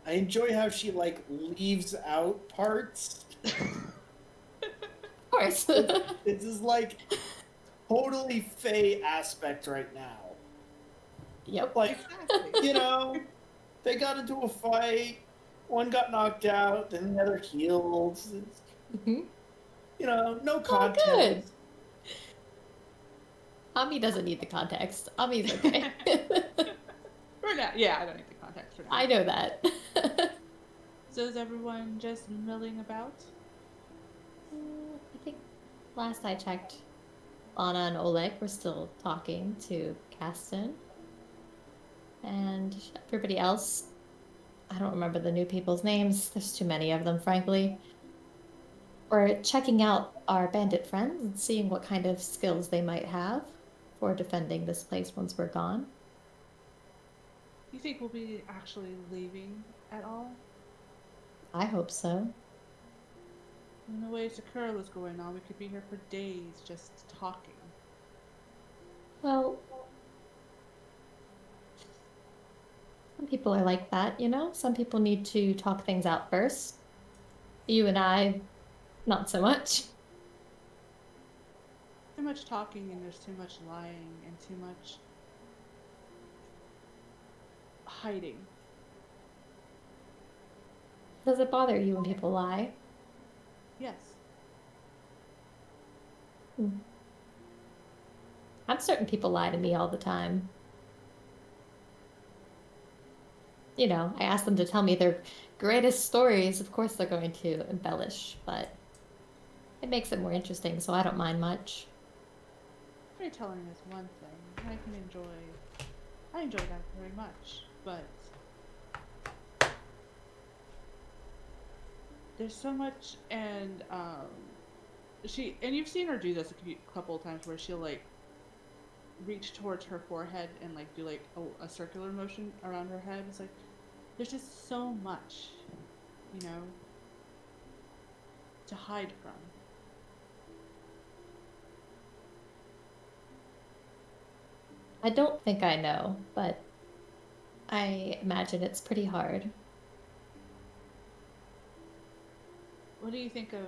E: I enjoy how she like leaves out parts.
D: Of course.
E: This is like totally Faye aspect right now.
D: Yep.
E: Like, they got into a fight. One got knocked out, then the other healed.
D: Mm-hmm.
E: No context.
D: Good. Ami doesn't need the context. Ami's okay.
A: For now, yeah, I don't need the context for now.
D: I know that.
A: So is everyone just milling about?
D: I think last I checked, Lana and Oleg were still talking to Kasten. And everybody else, I don't remember the new people's names. There's too many of them, frankly. We're checking out our bandit friends and seeing what kind of skills they might have for defending this place once we're gone.
A: You think we'll be actually leaving at all?
D: I hope so.
A: In the way Sakura was going on, we could be here for days just talking.
D: Well, some people are like that, you know? Some people need to talk things out first. You and I, not so much.
A: Too much talking and there's too much lying and too much hiding.
D: Does it bother you when people lie?
A: Yes.
D: I'm certain people lie to me all the time. You know, I ask them to tell me their greatest stories. Of course they're going to embellish, but it makes it more interesting, so I don't mind much.
A: Storytelling is one thing. I enjoy that very much, but there's so much, and you've seen her do this a couple of times where she'll like reach towards her forehead and like do like a circular motion around her head. It's like there's just so much, you know, to hide from.
D: I don't think I know, but I imagine it's pretty hard.
A: What do you think of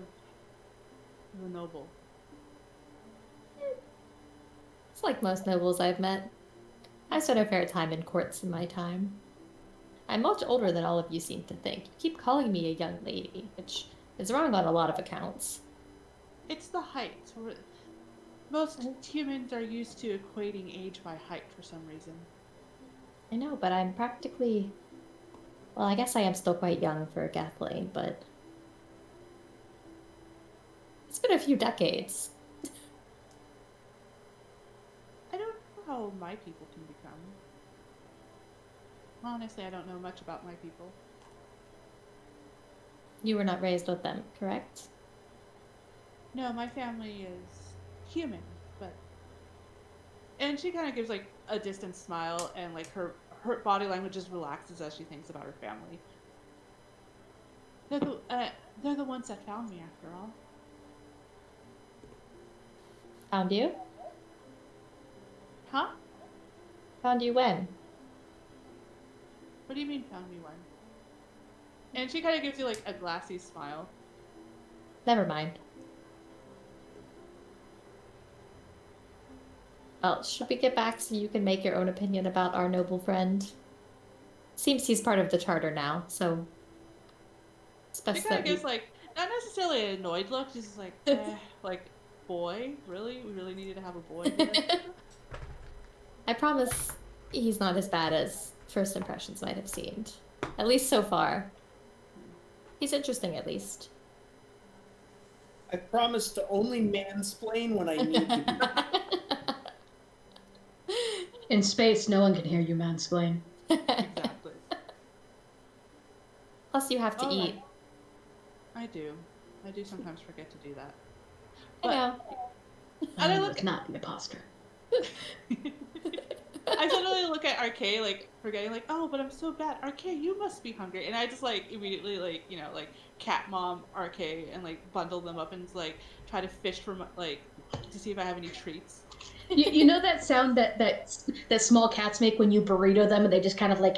A: the noble?
D: It's like most nobles I've met. I spent a fair time in courts in my time. I'm much older than all of you seem to think. You keep calling me a young lady, which is wrong on a lot of accounts.
A: It's the height. Most humans are used to equating age by height for some reason.
D: I know, but I'm practically... Well, I guess I am still quite young for Gathling, but... It's been a few decades.
A: I don't know how my people can become. Honestly, I don't know much about my people.
D: You were not raised with them, correct?
A: No, my family is human, but... And she kind of gives like a distant smile and like her body language just relaxes as she thinks about her family. They're the ones that found me after all.
D: Found you?
A: Huh?
D: Found you when?
A: What do you mean found me when? And she kind of gives you like a glassy smile.
D: Never mind. Well, should we get back so you can make your own opinion about our noble friend? Seems he's part of the charter now, so...
A: She kind of gives like, not necessarily an annoyed look, she's just like, like, boy? Really? We really needed to have a boy here?
D: I promise he's not as bad as first impressions might have seemed. At least so far. He's interesting, at least.
E: I promise to only mansplain when I need to.
C: In space, no one can hear you mansplain.
A: Exactly.
D: Plus, you have to eat.
A: I do. I do sometimes forget to do that.
D: But, I know.
A: And I look
C: not an imposter.
A: I suddenly look at Arcade, like, forgetting, like, oh, but I'm so bad. Arcade, you must be hungry. And I just, like, immediately, like, you know, like, cat mom Arcade and, like, bundle them up and, like, try to fish for, like, to see if I have any treats.
C: You know that sound that small cats make when you burrito them and they just kind of, like,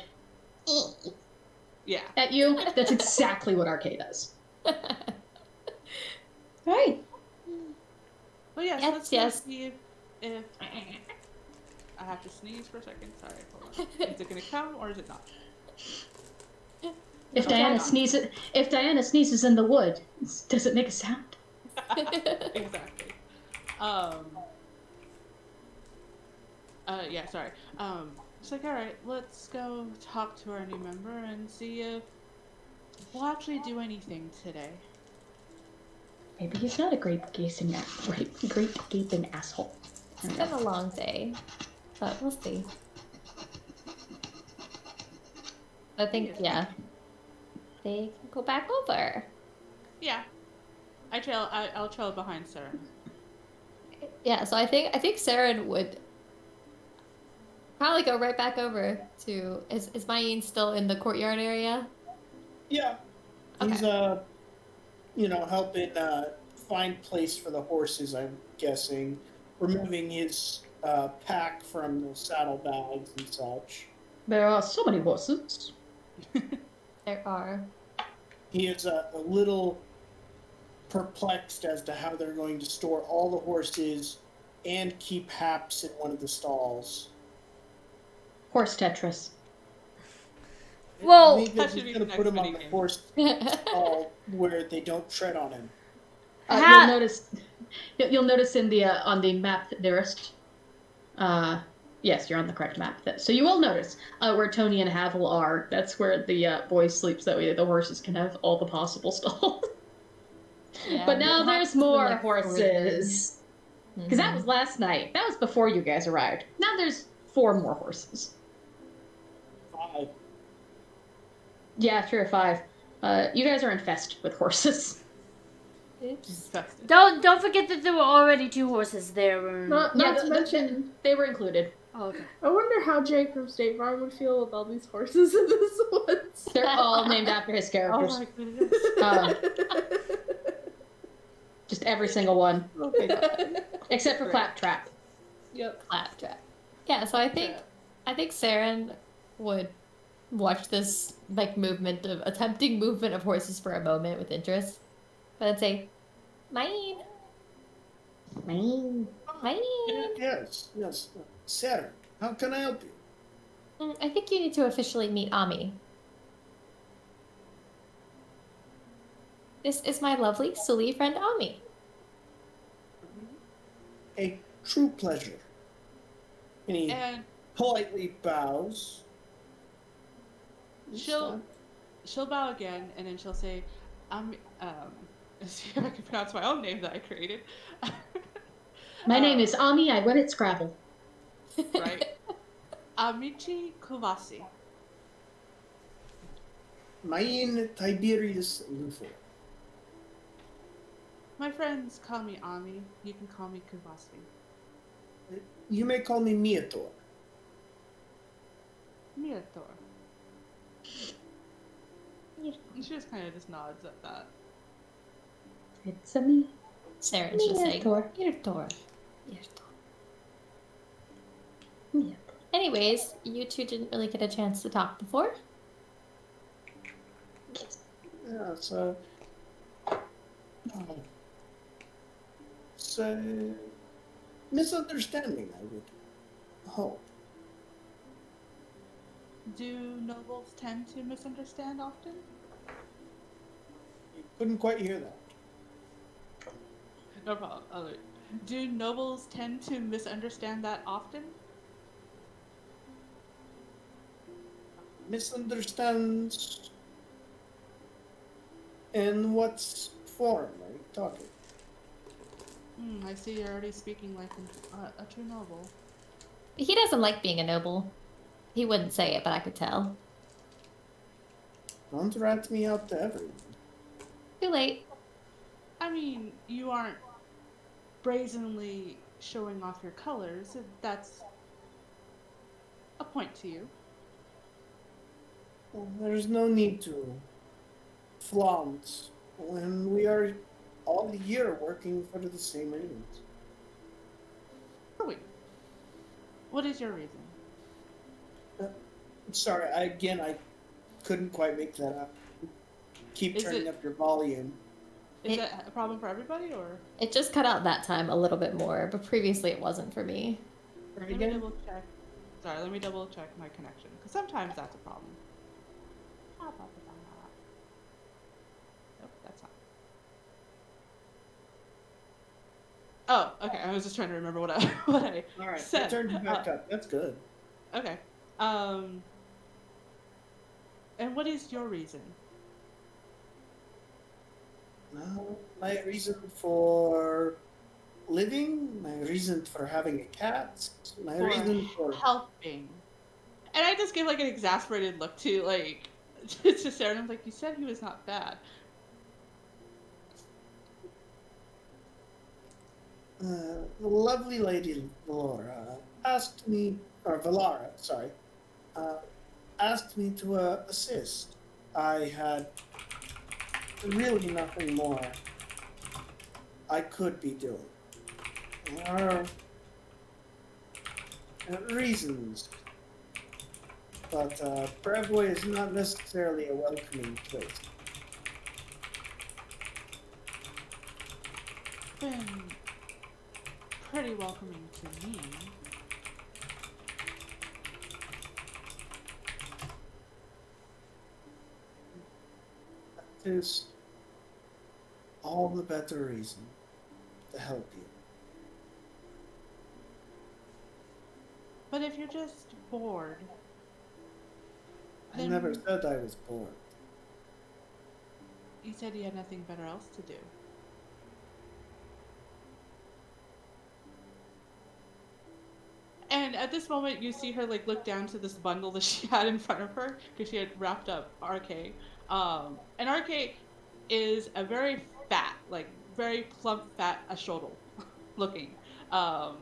A: yeah,
C: at you? That's exactly what Arcade does. Right.
A: Well, yes,
D: yes,
A: let's see if I have to sneeze for a second. Sorry, hold on. Is it gonna come or is it not?
C: If Diana sneezes in the wood, does it make a sound?
A: Exactly. Yeah, sorry. It's like, all right, let's go talk to our new member and see if we'll actually do anything today.
C: Maybe he's not a great gaping asshole.
D: It's been a long day, but we'll see. I think, yeah, they can go back over.
A: Yeah, I'll trail behind Sarah.
D: Yeah, so I think Saren would probably go right back over to. Is Mayeen still in the courtyard area?
E: Yeah,
D: Okay.
E: he's helping find place for the horses. I'm guessing, removing his pack from the saddlebags and such.
C: There are so many horses.
D: There are.
E: He is a little perplexed as to how they're going to store all the horses and keep Happs in one of the stalls.
C: Horse Tetris.
B: Well,
E: I think that he's going to put him on the horse stall where they don't tread on him.
C: You'll notice in the on the map nearest. Yes, you're on the correct map. So you will notice where Tony and Havel are. That's where the boy sleeps. That way the horses can have all the possible stalls. Yeah, but now there's more horses. Because that was last night. That was before you guys arrived. Now there's 4 more horses.
E: 5.
C: Yeah, sure, 5. You guys are infested with horses.
D: Oops.
B: Don't forget that there were already 2 horses there.
F: Not to mention,
C: they were included.
B: Oh, okay.
F: I wonder how Jake from State Farm would feel with all these horses in this woods.
C: They're all named after his characters.
A: Oh my goodness.
C: Just every single one.
D: Oh my God.
C: Except for Claptrap.
F: Yep.
D: Claptrap. Yeah, so I think Saren would watch this attempting movement of horses for a moment with interest. But I'd say, Mayeen.
E: Yes. Sarah, how can I help you?
D: I think you need to officially meet Ami. This is my lovely Suli friend Ami.
E: A true pleasure. And he politely bows.
A: She'll bow again, and then she'll say, see if I can pronounce my own name that I created.
C: My name is Ami. I win at Scrabble.
A: Right. Amici Kuvasi.
E: Mayeen Tiberius Luthor.
A: My friends call me Ami. You can call me Kuvasi.
E: You may call me Miator.
A: Miator. She just kind of just nods at that.
C: It's a me.
D: Saren's just saying, Miator.
C: Yeah.
D: Anyways, you two didn't really get a chance to talk before.
E: Yeah, so misunderstanding, I would hope.
A: Do nobles tend to misunderstand often?
E: You couldn't quite hear that.
A: No problem. Do nobles tend to misunderstand that often?
E: Misunderstands in what form are you talking?
A: I see you're already speaking like a true noble.
D: He doesn't like being a noble. He wouldn't say it, but I could tell.
E: Don't rat me out to everyone.
D: Too late.
A: I mean, you aren't brazenly showing off your colors. That's a point to you.
E: Well, there's no need to flaunt when we are all year working for the same reasons.
A: Wait. What is your reason?
E: Sorry, I couldn't quite make that up. Keep turning up your volume.
A: Is that a problem for everybody, or?
D: It just cut out that time a little bit more, but previously it wasn't for me.
A: Let me double check. Sorry, let me double check my connection, because sometimes that's a problem. Nope, that's not. Oh, okay. I was just trying to remember what I what I
E: All right, I
A: said.
E: turned you back up. That's good.
A: Okay. And what is your reason?
E: Now, my reason for living, my reason for having a cat, my
A: For
E: reason for
A: helping. And I just give like an exasperated look to like to Sarah, and I'm like, you said he was not bad.
E: the lovely lady Laura asked me, or Valara, sorry, uh, asked me to assist. I had really nothing more I could be doing. There are reasons, but Brevoy is not necessarily a welcoming place.
A: Been pretty welcoming to me.
E: That is all the better reason to help you.
A: But if you're just bored,
E: I never said I was bored.
A: you said you had nothing better else to do. And at this moment, you see her like look down to this bundle that she had in front of her because she had wrapped up RK. And RK is a very fat, like very plump, fat Ashodel looking. And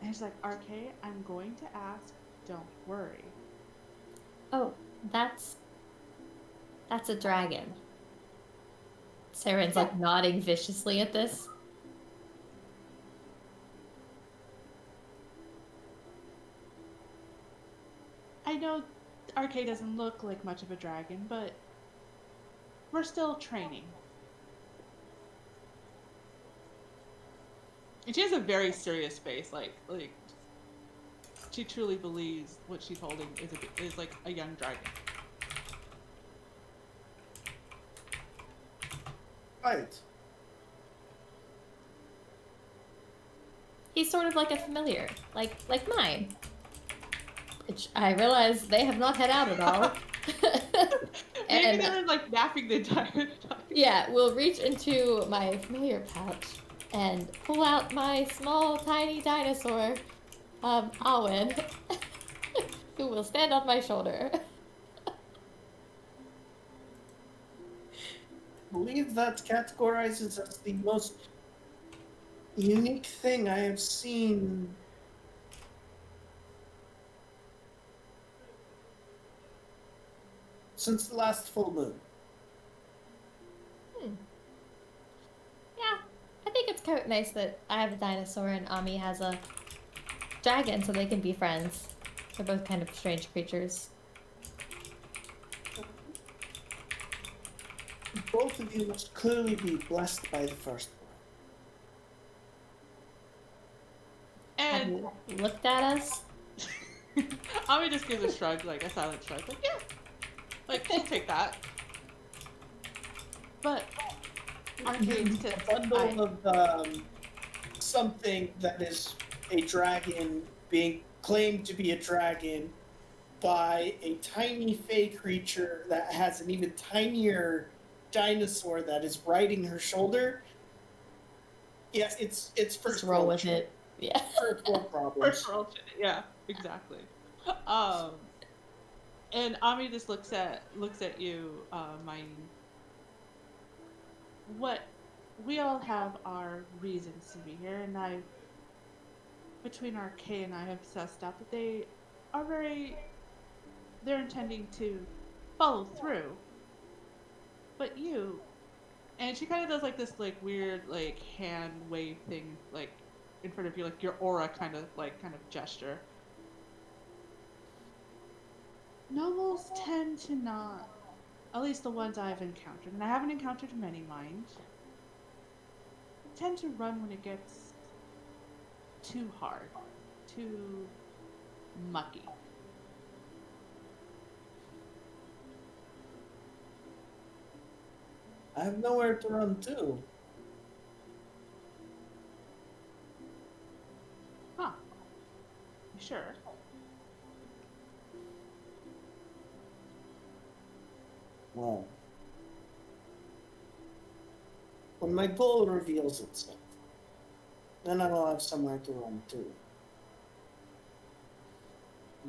A: he's like, RK, I'm going to ask. Don't worry.
D: Oh, that's a dragon. Saren's like nodding viciously at this.
A: I know RK doesn't look like much of a dragon, but we're still training. And she has a very serious face, like she truly believes what she's holding is like a young dragon.
E: Right.
D: He's sort of like a familiar, like mine. Which I realize they have not had out at all.
A: Maybe they were like napping the entire time.
D: Yeah, we'll reach into my familiar pouch and pull out my small, tiny dinosaur, Alwyn, who will stand on my shoulder.
E: I believe that categorizes as the most unique thing I have seen since the last full moon.
D: Yeah, I think it's quite nice that I have a dinosaur and Ami has a dragon so they can be friends. They're both kind of strange creatures.
E: Both of you must clearly be blessed by the first one.
A: And
D: have you looked at us?
A: Ami just gives a shrug, like a silent shrug, like yeah, like she'll take that. But
E: A bundle of something that is a dragon being claimed to be a dragon by a tiny fey creature that has an even tinier dinosaur that is riding her shoulder. Yeah, it's first
D: Just roll with it. Yeah.
E: First world problems.
A: First world shit. Yeah, exactly. And Ami just looks at you, Maine. What we all have our reasons to be here, and between our K and I have sussed out that they're intending to follow through. But you, and she kind of does like this like weird like hand wave thing like in front of you, like your aura kind of gesture. Nobles tend to not, at least the ones I've encountered, and I haven't encountered many, mind, tend to run when it gets too hard, too mucky.
E: I have nowhere to run to.
A: Huh. You sure?
E: Well, when my goal reveals itself, then I will have somewhere to run to.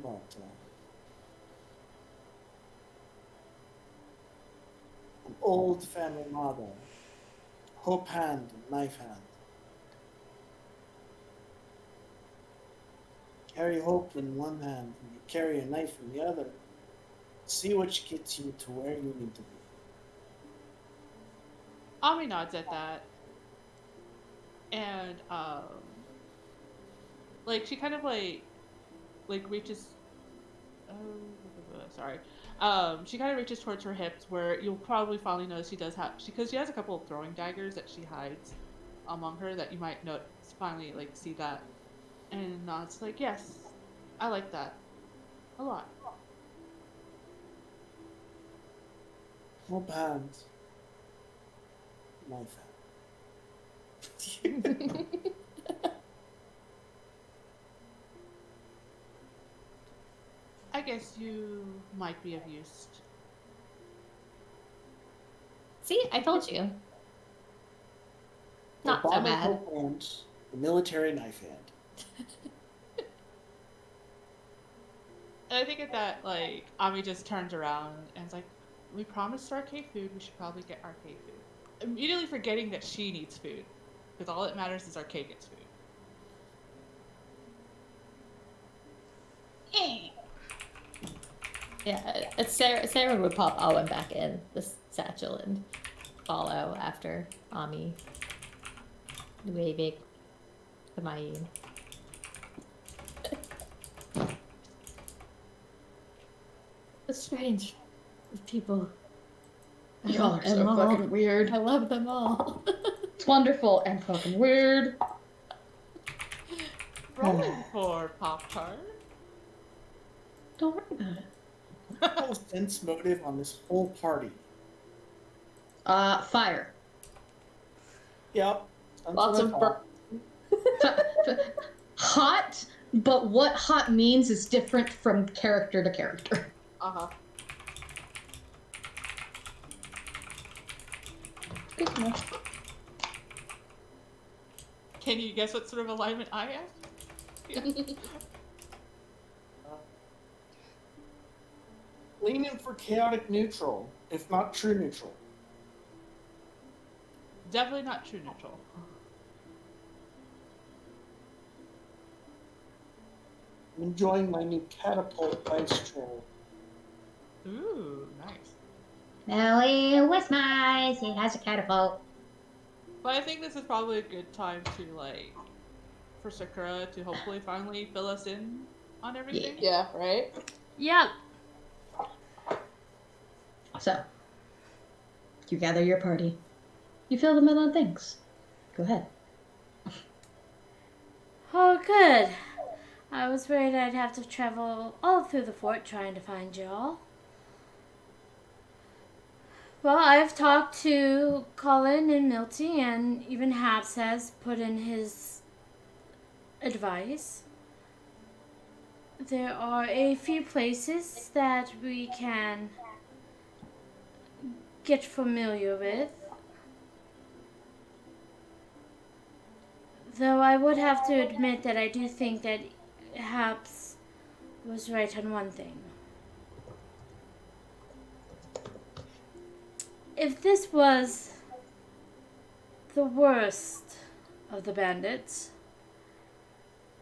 E: But an old family motto: hope hand, knife hand. Carry hope in one hand, and you carry a knife in the other. See which gets you to where you need to be.
A: Ami nods at that, and like she kind of like reaches. Sorry. She kind of reaches towards her hips, where you'll probably finally notice she does have because she has a couple of throwing daggers that she hides among her that you might note finally like see that, and nods like yes, I like that a lot.
E: Hope hand, knife hand.
A: I guess you might be of use.
D: See, I told you. Not so bad.
E: Hope hand, the military knife hand.
A: And I think at that, like, Ami just turns around and is like, we promised arcade food, we should probably get arcade food. Immediately forgetting that she needs food. Because all that matters is arcade gets food.
D: Yeah, Sarah would pop Owen back in the satchel and follow after Ami. Waving to Mayim. It's strange. These people.
C: Y'all are so fucking weird.
D: I love them all.
C: It's wonderful and fucking weird.
A: Rolling for Pop-Tart.
C: Don't worry about it.
E: Whole sense motive on this whole party.
C: Fire.
E: Yep.
F: Lots of
C: Hot, but what hot means is different from character to character.
F: Uh-huh.
C: Good to know.
A: Can you guess what sort of alignment I am? Yeah.
E: Lean in for chaotic neutral, if not true neutral.
A: Definitely not true neutral.
E: I'm enjoying my new catapult dice tray.
A: Ooh, nice.
C: No, it was nice. It has a catapult.
A: But I think this is probably a good time to, like, for Sakura to hopefully finally fill us in on everything.
F: Yeah, right?
B: Yep.
C: So, you gather your party. You fill them in on things. Go ahead.
B: Oh, good. I was worried I'd have to travel all through the fort trying to find y'all. Well, I've talked to Colin and Milty, and even Happs has put in his advice. There are a few places that we can get familiar with. Though I would have to admit that I do think that Happs was right on one thing. If this was the worst of the bandits,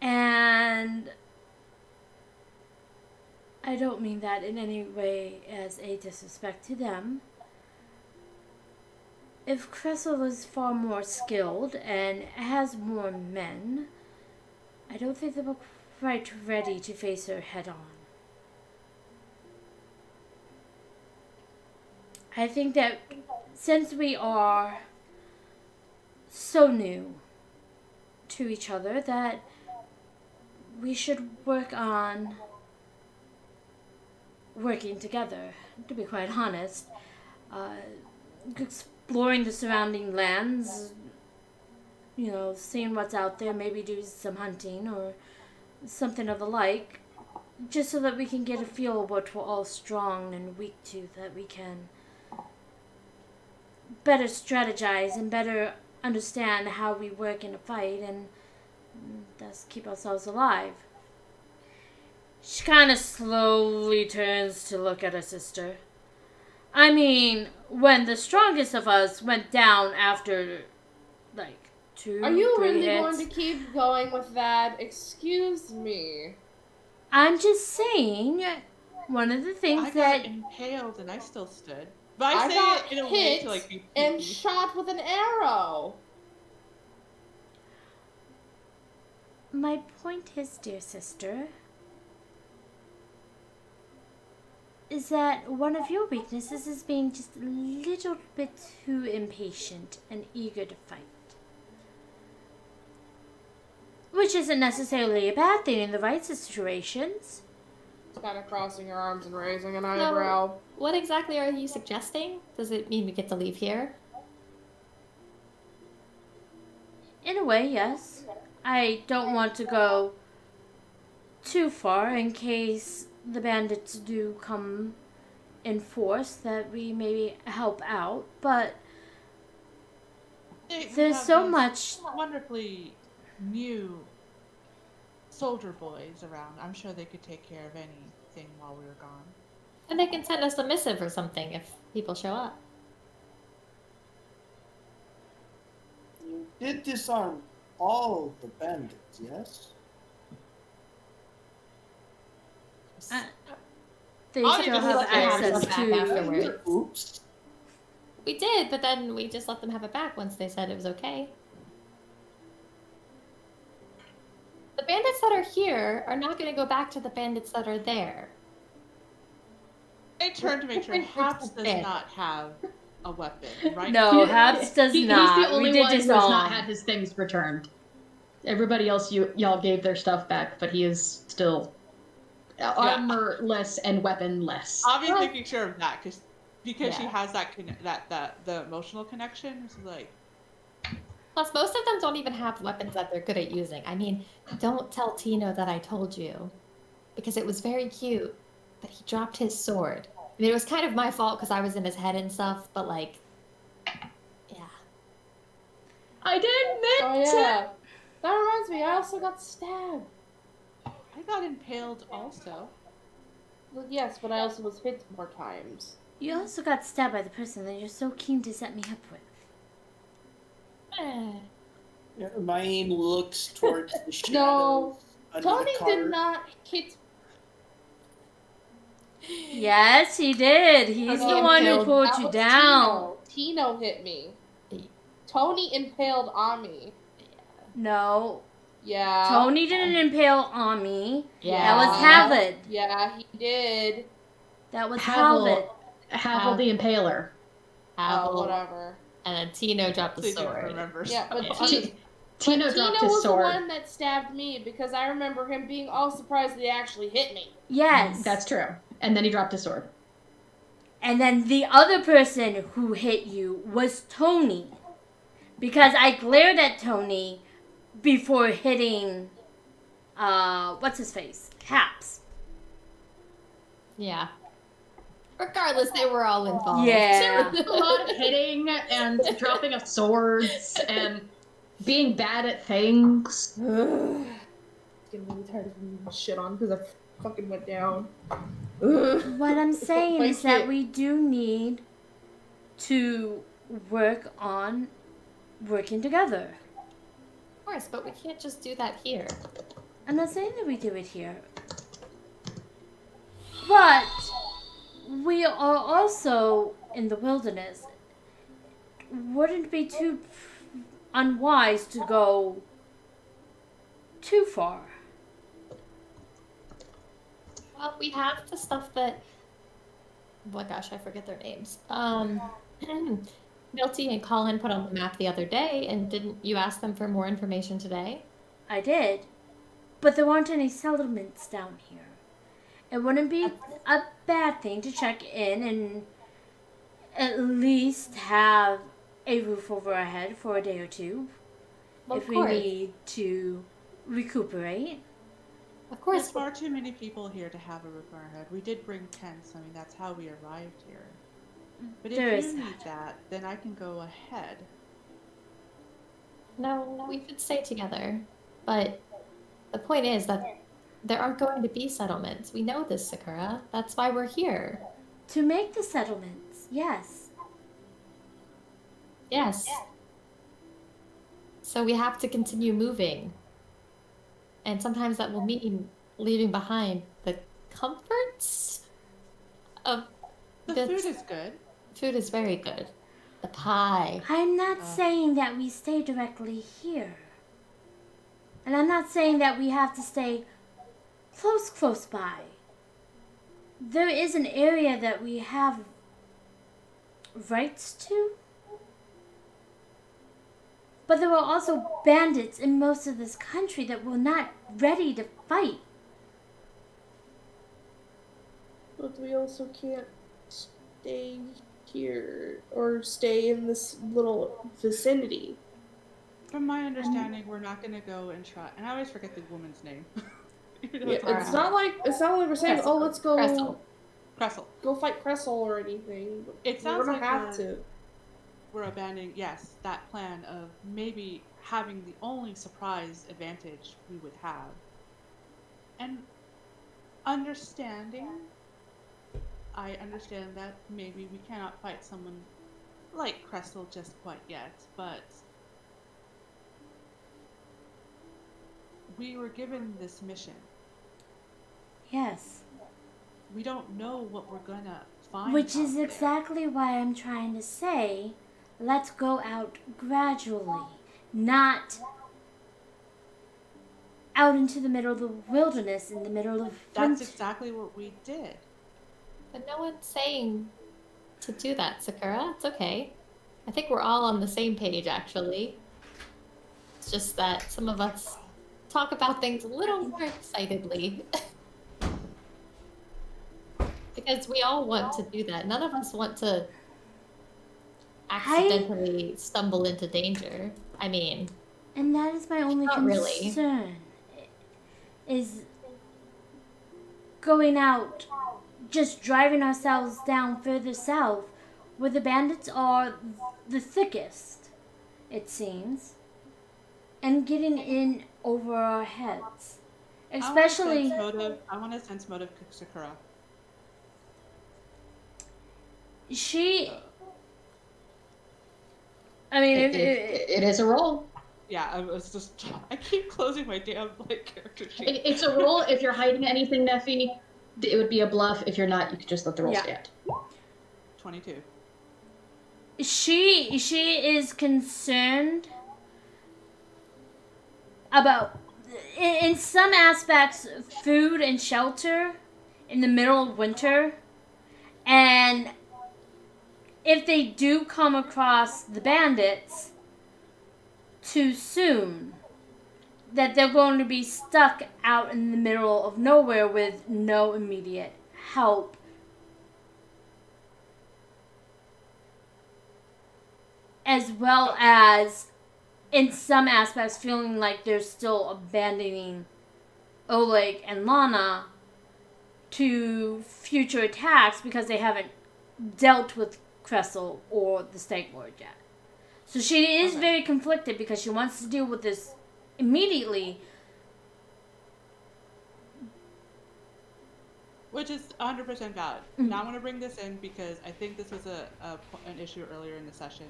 B: and I don't mean that in any way as a disrespect to them, if Cressel is far more skilled and has more men, I don't think they were quite ready to face her head on. I think that since we are so new to each other, that we should work on working together, to be quite honest. Exploring the surrounding lands, seeing what's out there, maybe do some hunting or something of the like, just so that we can get a feel of what we're all strong and weak to, that we can better strategize and better understand how we work in a fight and thus keep ourselves alive. She kind of slowly turns to look at her sister. I mean, when the strongest of us went down after, like, 2,
F: Are you
B: 3
F: really
B: hits,
F: going to keep going with that? Excuse me.
B: I'm just saying, one of the things
A: I
B: that...
A: got impaled and I still stood. But
F: I
A: I say
F: got
A: it in a way
F: hit
A: to, like, be
F: and
A: creepy.
F: shot with an arrow.
B: My point is, dear sister, is that one of your weaknesses is being just a little bit too impatient and eager to fight. Which isn't necessarily a bad thing in the right situations.
F: It's kind of crossing your arms and raising an eyebrow.
D: So, what exactly are you suggesting? Does it mean we get to leave here?
B: In a way, yes. I don't want to go too far in case the bandits do come in force, that we maybe help out, but there's so much
A: wonderfully new soldier boys around. I'm sure they could take care of anything while we were gone.
D: And they can send us a missive or something if people show up.
E: You did disarm all the bandits, yes?
B: they still have access to...
D: afterwards.
E: Oops.
D: We did, but then we just let them have it back once they said it was okay. The bandits that are here are not going to go back to the bandits that are there.
A: I turned to make sure Happs does not have a weapon, right?
B: No, Happs does not.
C: He's the only one who has
B: disarm.
C: not had his things returned. Everybody else, y'all gave their stuff back, but he is still armorless and weaponless.
A: I'll be making sure of that because she has that the emotional connection. It's like.
D: Plus, most of them don't even have weapons that they're good at using. I mean, don't tell Tino that I told you, because it was very cute, but he dropped his sword. I mean, it was kind of my fault because I was in his head and stuff, but like, yeah.
C: I didn't mean
F: to. That reminds me, I also got stabbed.
A: I got impaled also.
F: Well, yes, but I also was hit more times.
B: You also got stabbed by the person that you're so keen to set me up with.
E: Yeah, my aim looks towards the shadows.
F: No,
E: under
F: Tony
E: the car.
F: did not hit.
B: Yes, he did. He's the one who pulled you down.
F: Tino hit me. Tony impaled Ami.
B: No.
F: Yeah.
B: Tony didn't impale Ami.
F: Yeah.
B: That was Havard.
F: Yeah, he did.
B: That was Havard.
C: Havel the Impaler.
F: Oh, whatever.
D: And then Tino dropped the sword.
F: Yeah, but
C: Tino dropped his
F: was
C: sword.
F: The one that stabbed me because I remember him being all surprised that he actually hit me.
B: Yes.
C: That's true. And then he dropped his sword.
B: And then the other person who hit you was Tony. Because I glared at Tony before hitting, what's his face? Happs.
D: Yeah. Regardless, they were all involved.
B: Yeah.
C: There was a lot of hitting and dropping of swords and being bad at things.
F: It's getting really tired of being shit on because I fucking went down.
B: What I'm saying is that we do need to work on working together.
D: Of course, but we can't just do that here.
B: I'm not saying that we do it here. But we are also in the wilderness. Wouldn't it be too unwise to go too far?
D: Well, we have the stuff that... Oh my gosh, I forget their names. Milty and Colin put on the map the other day, and didn't you ask them for more information today?
B: I did. But there aren't any settlements down here. It wouldn't be a bad thing to check in and at least have a roof over our head for a day or two.
D: Well,
B: if we need to recuperate.
D: Of course.
A: There's far too many people here to have a roof over our head. We did bring tents. I mean, that's how we arrived here. But if you need that, then I can go ahead.
D: No, we should stay together. But the point is that there aren't going to be settlements. We know this, Sakura. That's why we're here.
B: To make the settlements, yes.
D: Yes. So we have to continue moving. And sometimes that will mean leaving behind the comforts of
A: the food is good.
D: Food is very good. The pie.
B: I'm not saying that we stay directly here. And I'm not saying that we have to stay close by. There is an area that we have rights to. But there are also bandits in most of this country that were not ready to fight.
F: But we also can't stay here or stay in this little vicinity.
A: From my understanding, we're not going to go and try. And I always forget the woman's name.
F: It's not like we're saying,
D: Cressel.
F: oh, let's go.
A: Cressel.
F: Go fight Cressel or anything.
A: It sounds like
F: have to.
A: We're abandoning, yes, that plan of maybe having the only surprise advantage we would have. And understanding, I understand that maybe we cannot fight someone like Cressel just quite yet, but we were given this mission.
B: Yes.
A: We don't know what we're gonna find.
B: Which is exactly why I'm trying to say, let's go out gradually, not out into the middle of the wilderness in the middle of
A: That's exactly what we did.
D: But no one's saying to do that, Sakura. It's okay. I think we're all on the same page, actually. It's just that some of us talk about things a little more excitedly. Because we all want to do that. None of us want to accidentally stumble into danger. I mean...
B: And that is my only concern.
D: Really.
B: Is going out, just driving ourselves down further south, where the bandits are the thickest, it seems, and getting in over our heads. Especially...
A: I want to sense motive Sakura.
B: I mean,
C: it is a roll.
A: Yeah, I keep closing my damn character sheet.
C: It's a roll. If you're hiding anything, Neffy, it would be a bluff. If you're not, you could just let the roll stand.
A: 22.
B: She is concerned about, in some aspects, food and shelter in the middle of winter, and if they do come across the bandits too soon, that they're going to be stuck out in the middle of nowhere with no immediate help. As well as, in some aspects, feeling like they're still abandoning Oleg and Lana to future attacks because they haven't dealt with Cressel or the Stag Lord yet. So she is very conflicted because she wants to deal with this immediately.
A: Which is 100% valid.
B: Mm-hmm.
A: Now I want to bring this in because I think this was an issue earlier in the session.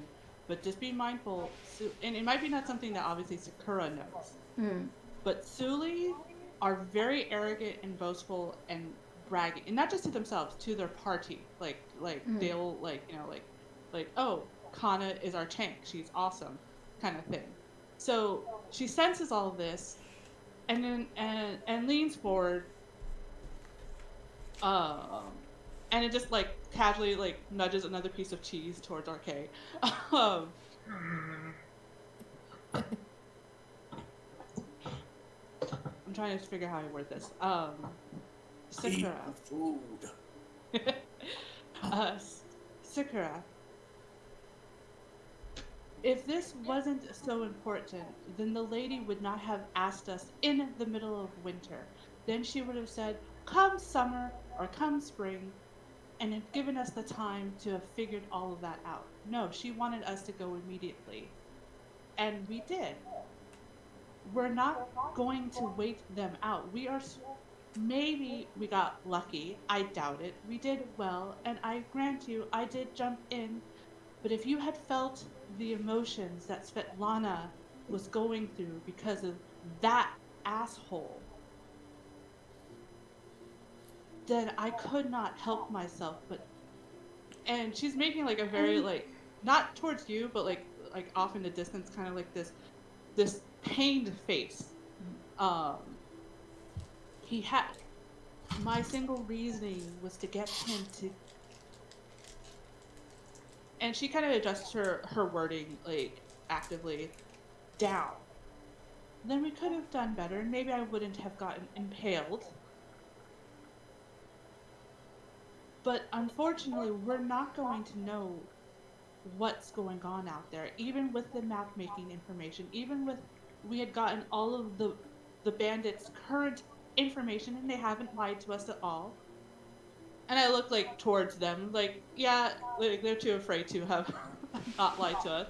A: But just be mindful, and it might be not something that obviously Sakura knows. But Suli are very arrogant and boastful and bragging, and not just to themselves, to their party. They'll oh, Kana is our tank, she's awesome, kind of thing. So she senses all of this, and then and leans forward, and it just casually nudges another piece of cheese towards RK. I'm trying to figure out how I word this. Sakura.
E: Food.
A: Sakura. If this wasn't so important, then the lady would not have asked us in the middle of winter. Then she would have said, come summer or come spring, and had given us the time to have figured all of that out. No, she wanted us to go immediately. And we did. We're not going to wait them out. Maybe we got lucky. I doubt it. We did well, and I grant you, I did jump in. But if you had felt the emotions that Svetlana was going through because of that asshole, then I could not help myself but. And she's making like a very like, not towards you, but like off in the distance, kind of like this pained face. He had My single reasoning was to get him to, and she kind of adjusts her wording like actively down. Then we could have done better, and maybe I wouldn't have gotten impaled. But unfortunately, we're not going to know what's going on out there, even with the map making information, even with we had gotten all of the bandits' current information, and they haven't lied to us at all. And I look like towards them, like, yeah, like they're too afraid to have not lied to us.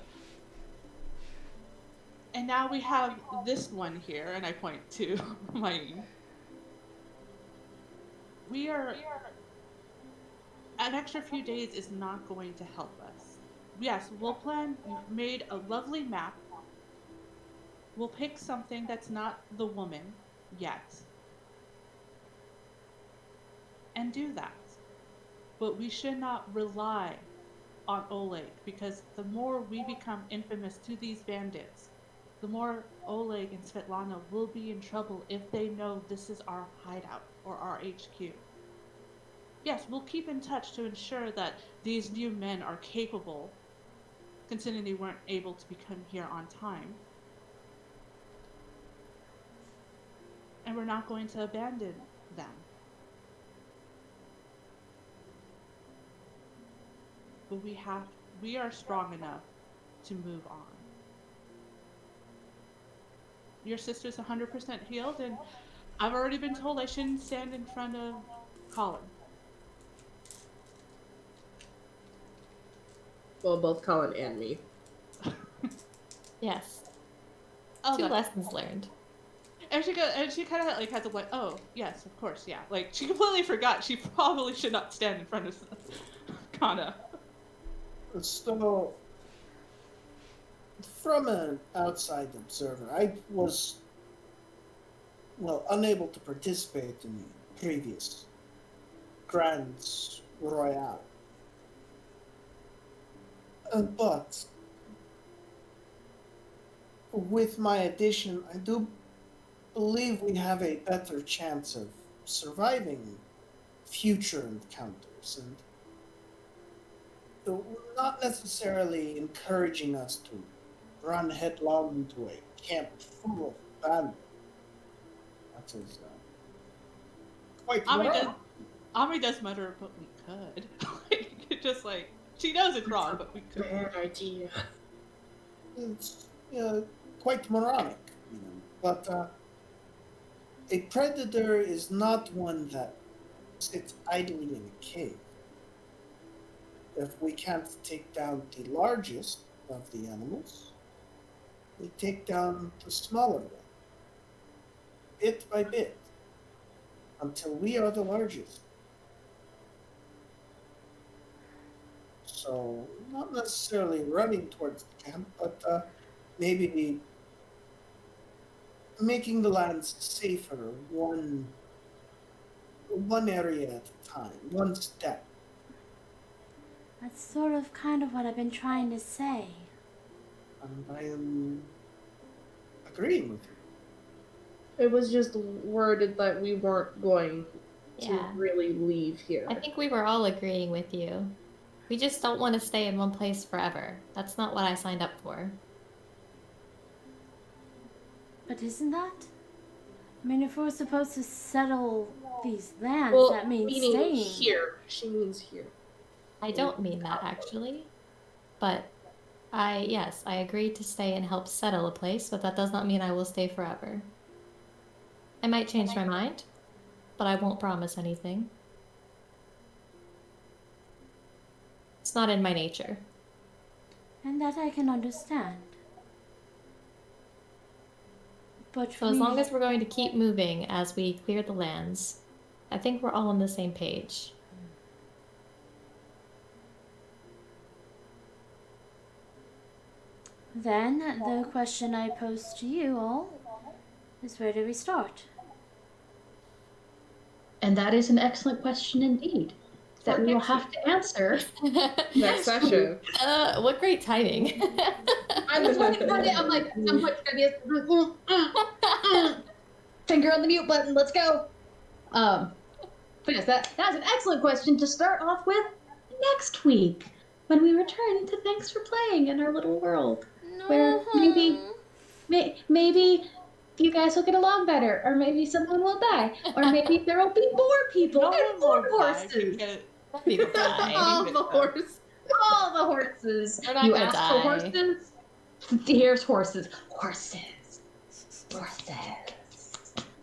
A: And now we have this one here, and I point to Mayim. We are an extra few days is not going to help us. Yes, we'll plan. You've made a lovely map. We'll pick something that's not the woman yet, and do that. But we should not rely on Oleg, because the more we become infamous to these bandits, the more Oleg and Svetlana will be in trouble if they know this is our hideout or our HQ. Yes, we'll keep in touch to ensure that these new men are capable, considering they weren't able to become here on time. And we're not going to abandon them. But we are strong enough to move on. Your sister's 100% healed, and I've already been told I shouldn't stand in front of Colin.
I: Well, both Colin and me.
D: Yes.
A: Oh,
D: 2 lessons learned.
A: And she kind of like had to like, oh yes, of course, yeah. Like she completely forgot she probably should not stand in front of Kana.
E: So, from an outside observer, I was, well, unable to participate in the previous Grand Royale. But with my addition, I do believe we have a better chance of surviving future encounters, and not necessarily encouraging us to run headlong into a camp full of bandits. That is quite
A: Ami does mutter, but we could. Like, just like, she knows it's wrong, but we could.
I: Bad idea.
E: It's quite moronic, But a predator is not one that sits idly in a cave. If we can't take down the largest of the animals, we take down the smaller one, bit by bit, until we are the largest. So, not necessarily running towards the camp, but maybe making the lands safer one area at a time, one step.
B: That's sort of kind of what I've been trying to say.
E: And I am agreeing with you.
I: It was just worded that we weren't going to really leave here.
D: I think we were all agreeing with you. We just don't want to stay in one place forever. That's not what I signed up for.
B: But isn't that? I mean, if we're supposed to settle these lands,
I: Well,
B: that means
I: meaning
B: staying.
I: here. She means here.
D: I don't mean that, actually. But Yes, I agreed to stay and help settle a place, but that does not mean I will stay forever. I might change my mind, but I won't promise anything. It's not in my nature.
B: And that I can understand. But
D: so as long as we're going to keep moving as we clear the lands, I think we're all on the same page.
B: Then the question I pose to you all is, where do we start?
C: And that is an excellent question indeed, that we will have to answer
I: next session.
D: What great timing.
C: I'm like, finger on the mute button, let's go. But yes, that's an excellent question to start off with next week, when we return to Thanks for Playing in our little world, where maybe you guys will get along better, or maybe someone will die, or maybe there will be more people and more horses.
D: People die.
C: All the horses. All the horses.
D: They're not
C: You
D: gonna
C: ask
D: die.
C: for horses? Here's horses. Horses. Horses.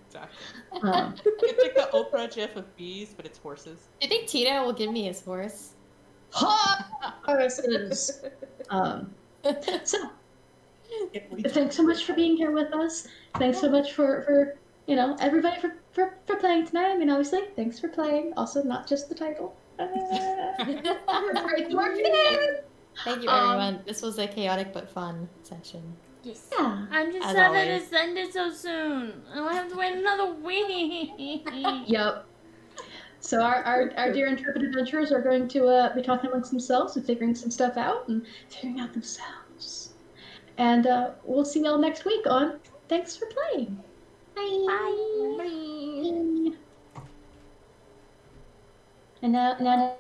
A: Exactly.
C: It's
A: like the Oprah GIF of bees, but it's horses.
D: Do you think Tito will give me his horse?
C: Horses. So, thanks so much for being here with us. Thanks so much for everybody for playing tonight. I mean, obviously, thanks for playing. Also, not just the title. Great work.
D: Thank you, everyone. This was a chaotic but fun session.
B: Yes.
C: Yeah.
B: I'm just
D: As
B: sad that
D: always.
B: it's ended so soon. I have to wait another week.
C: Yep. So our dear intrepid adventurers are going to be talking amongst themselves and figuring some stuff out and figuring out themselves. And we'll see y'all next week on Thanks for Playing. Bye.
B: Bye.
C: Bye. And now.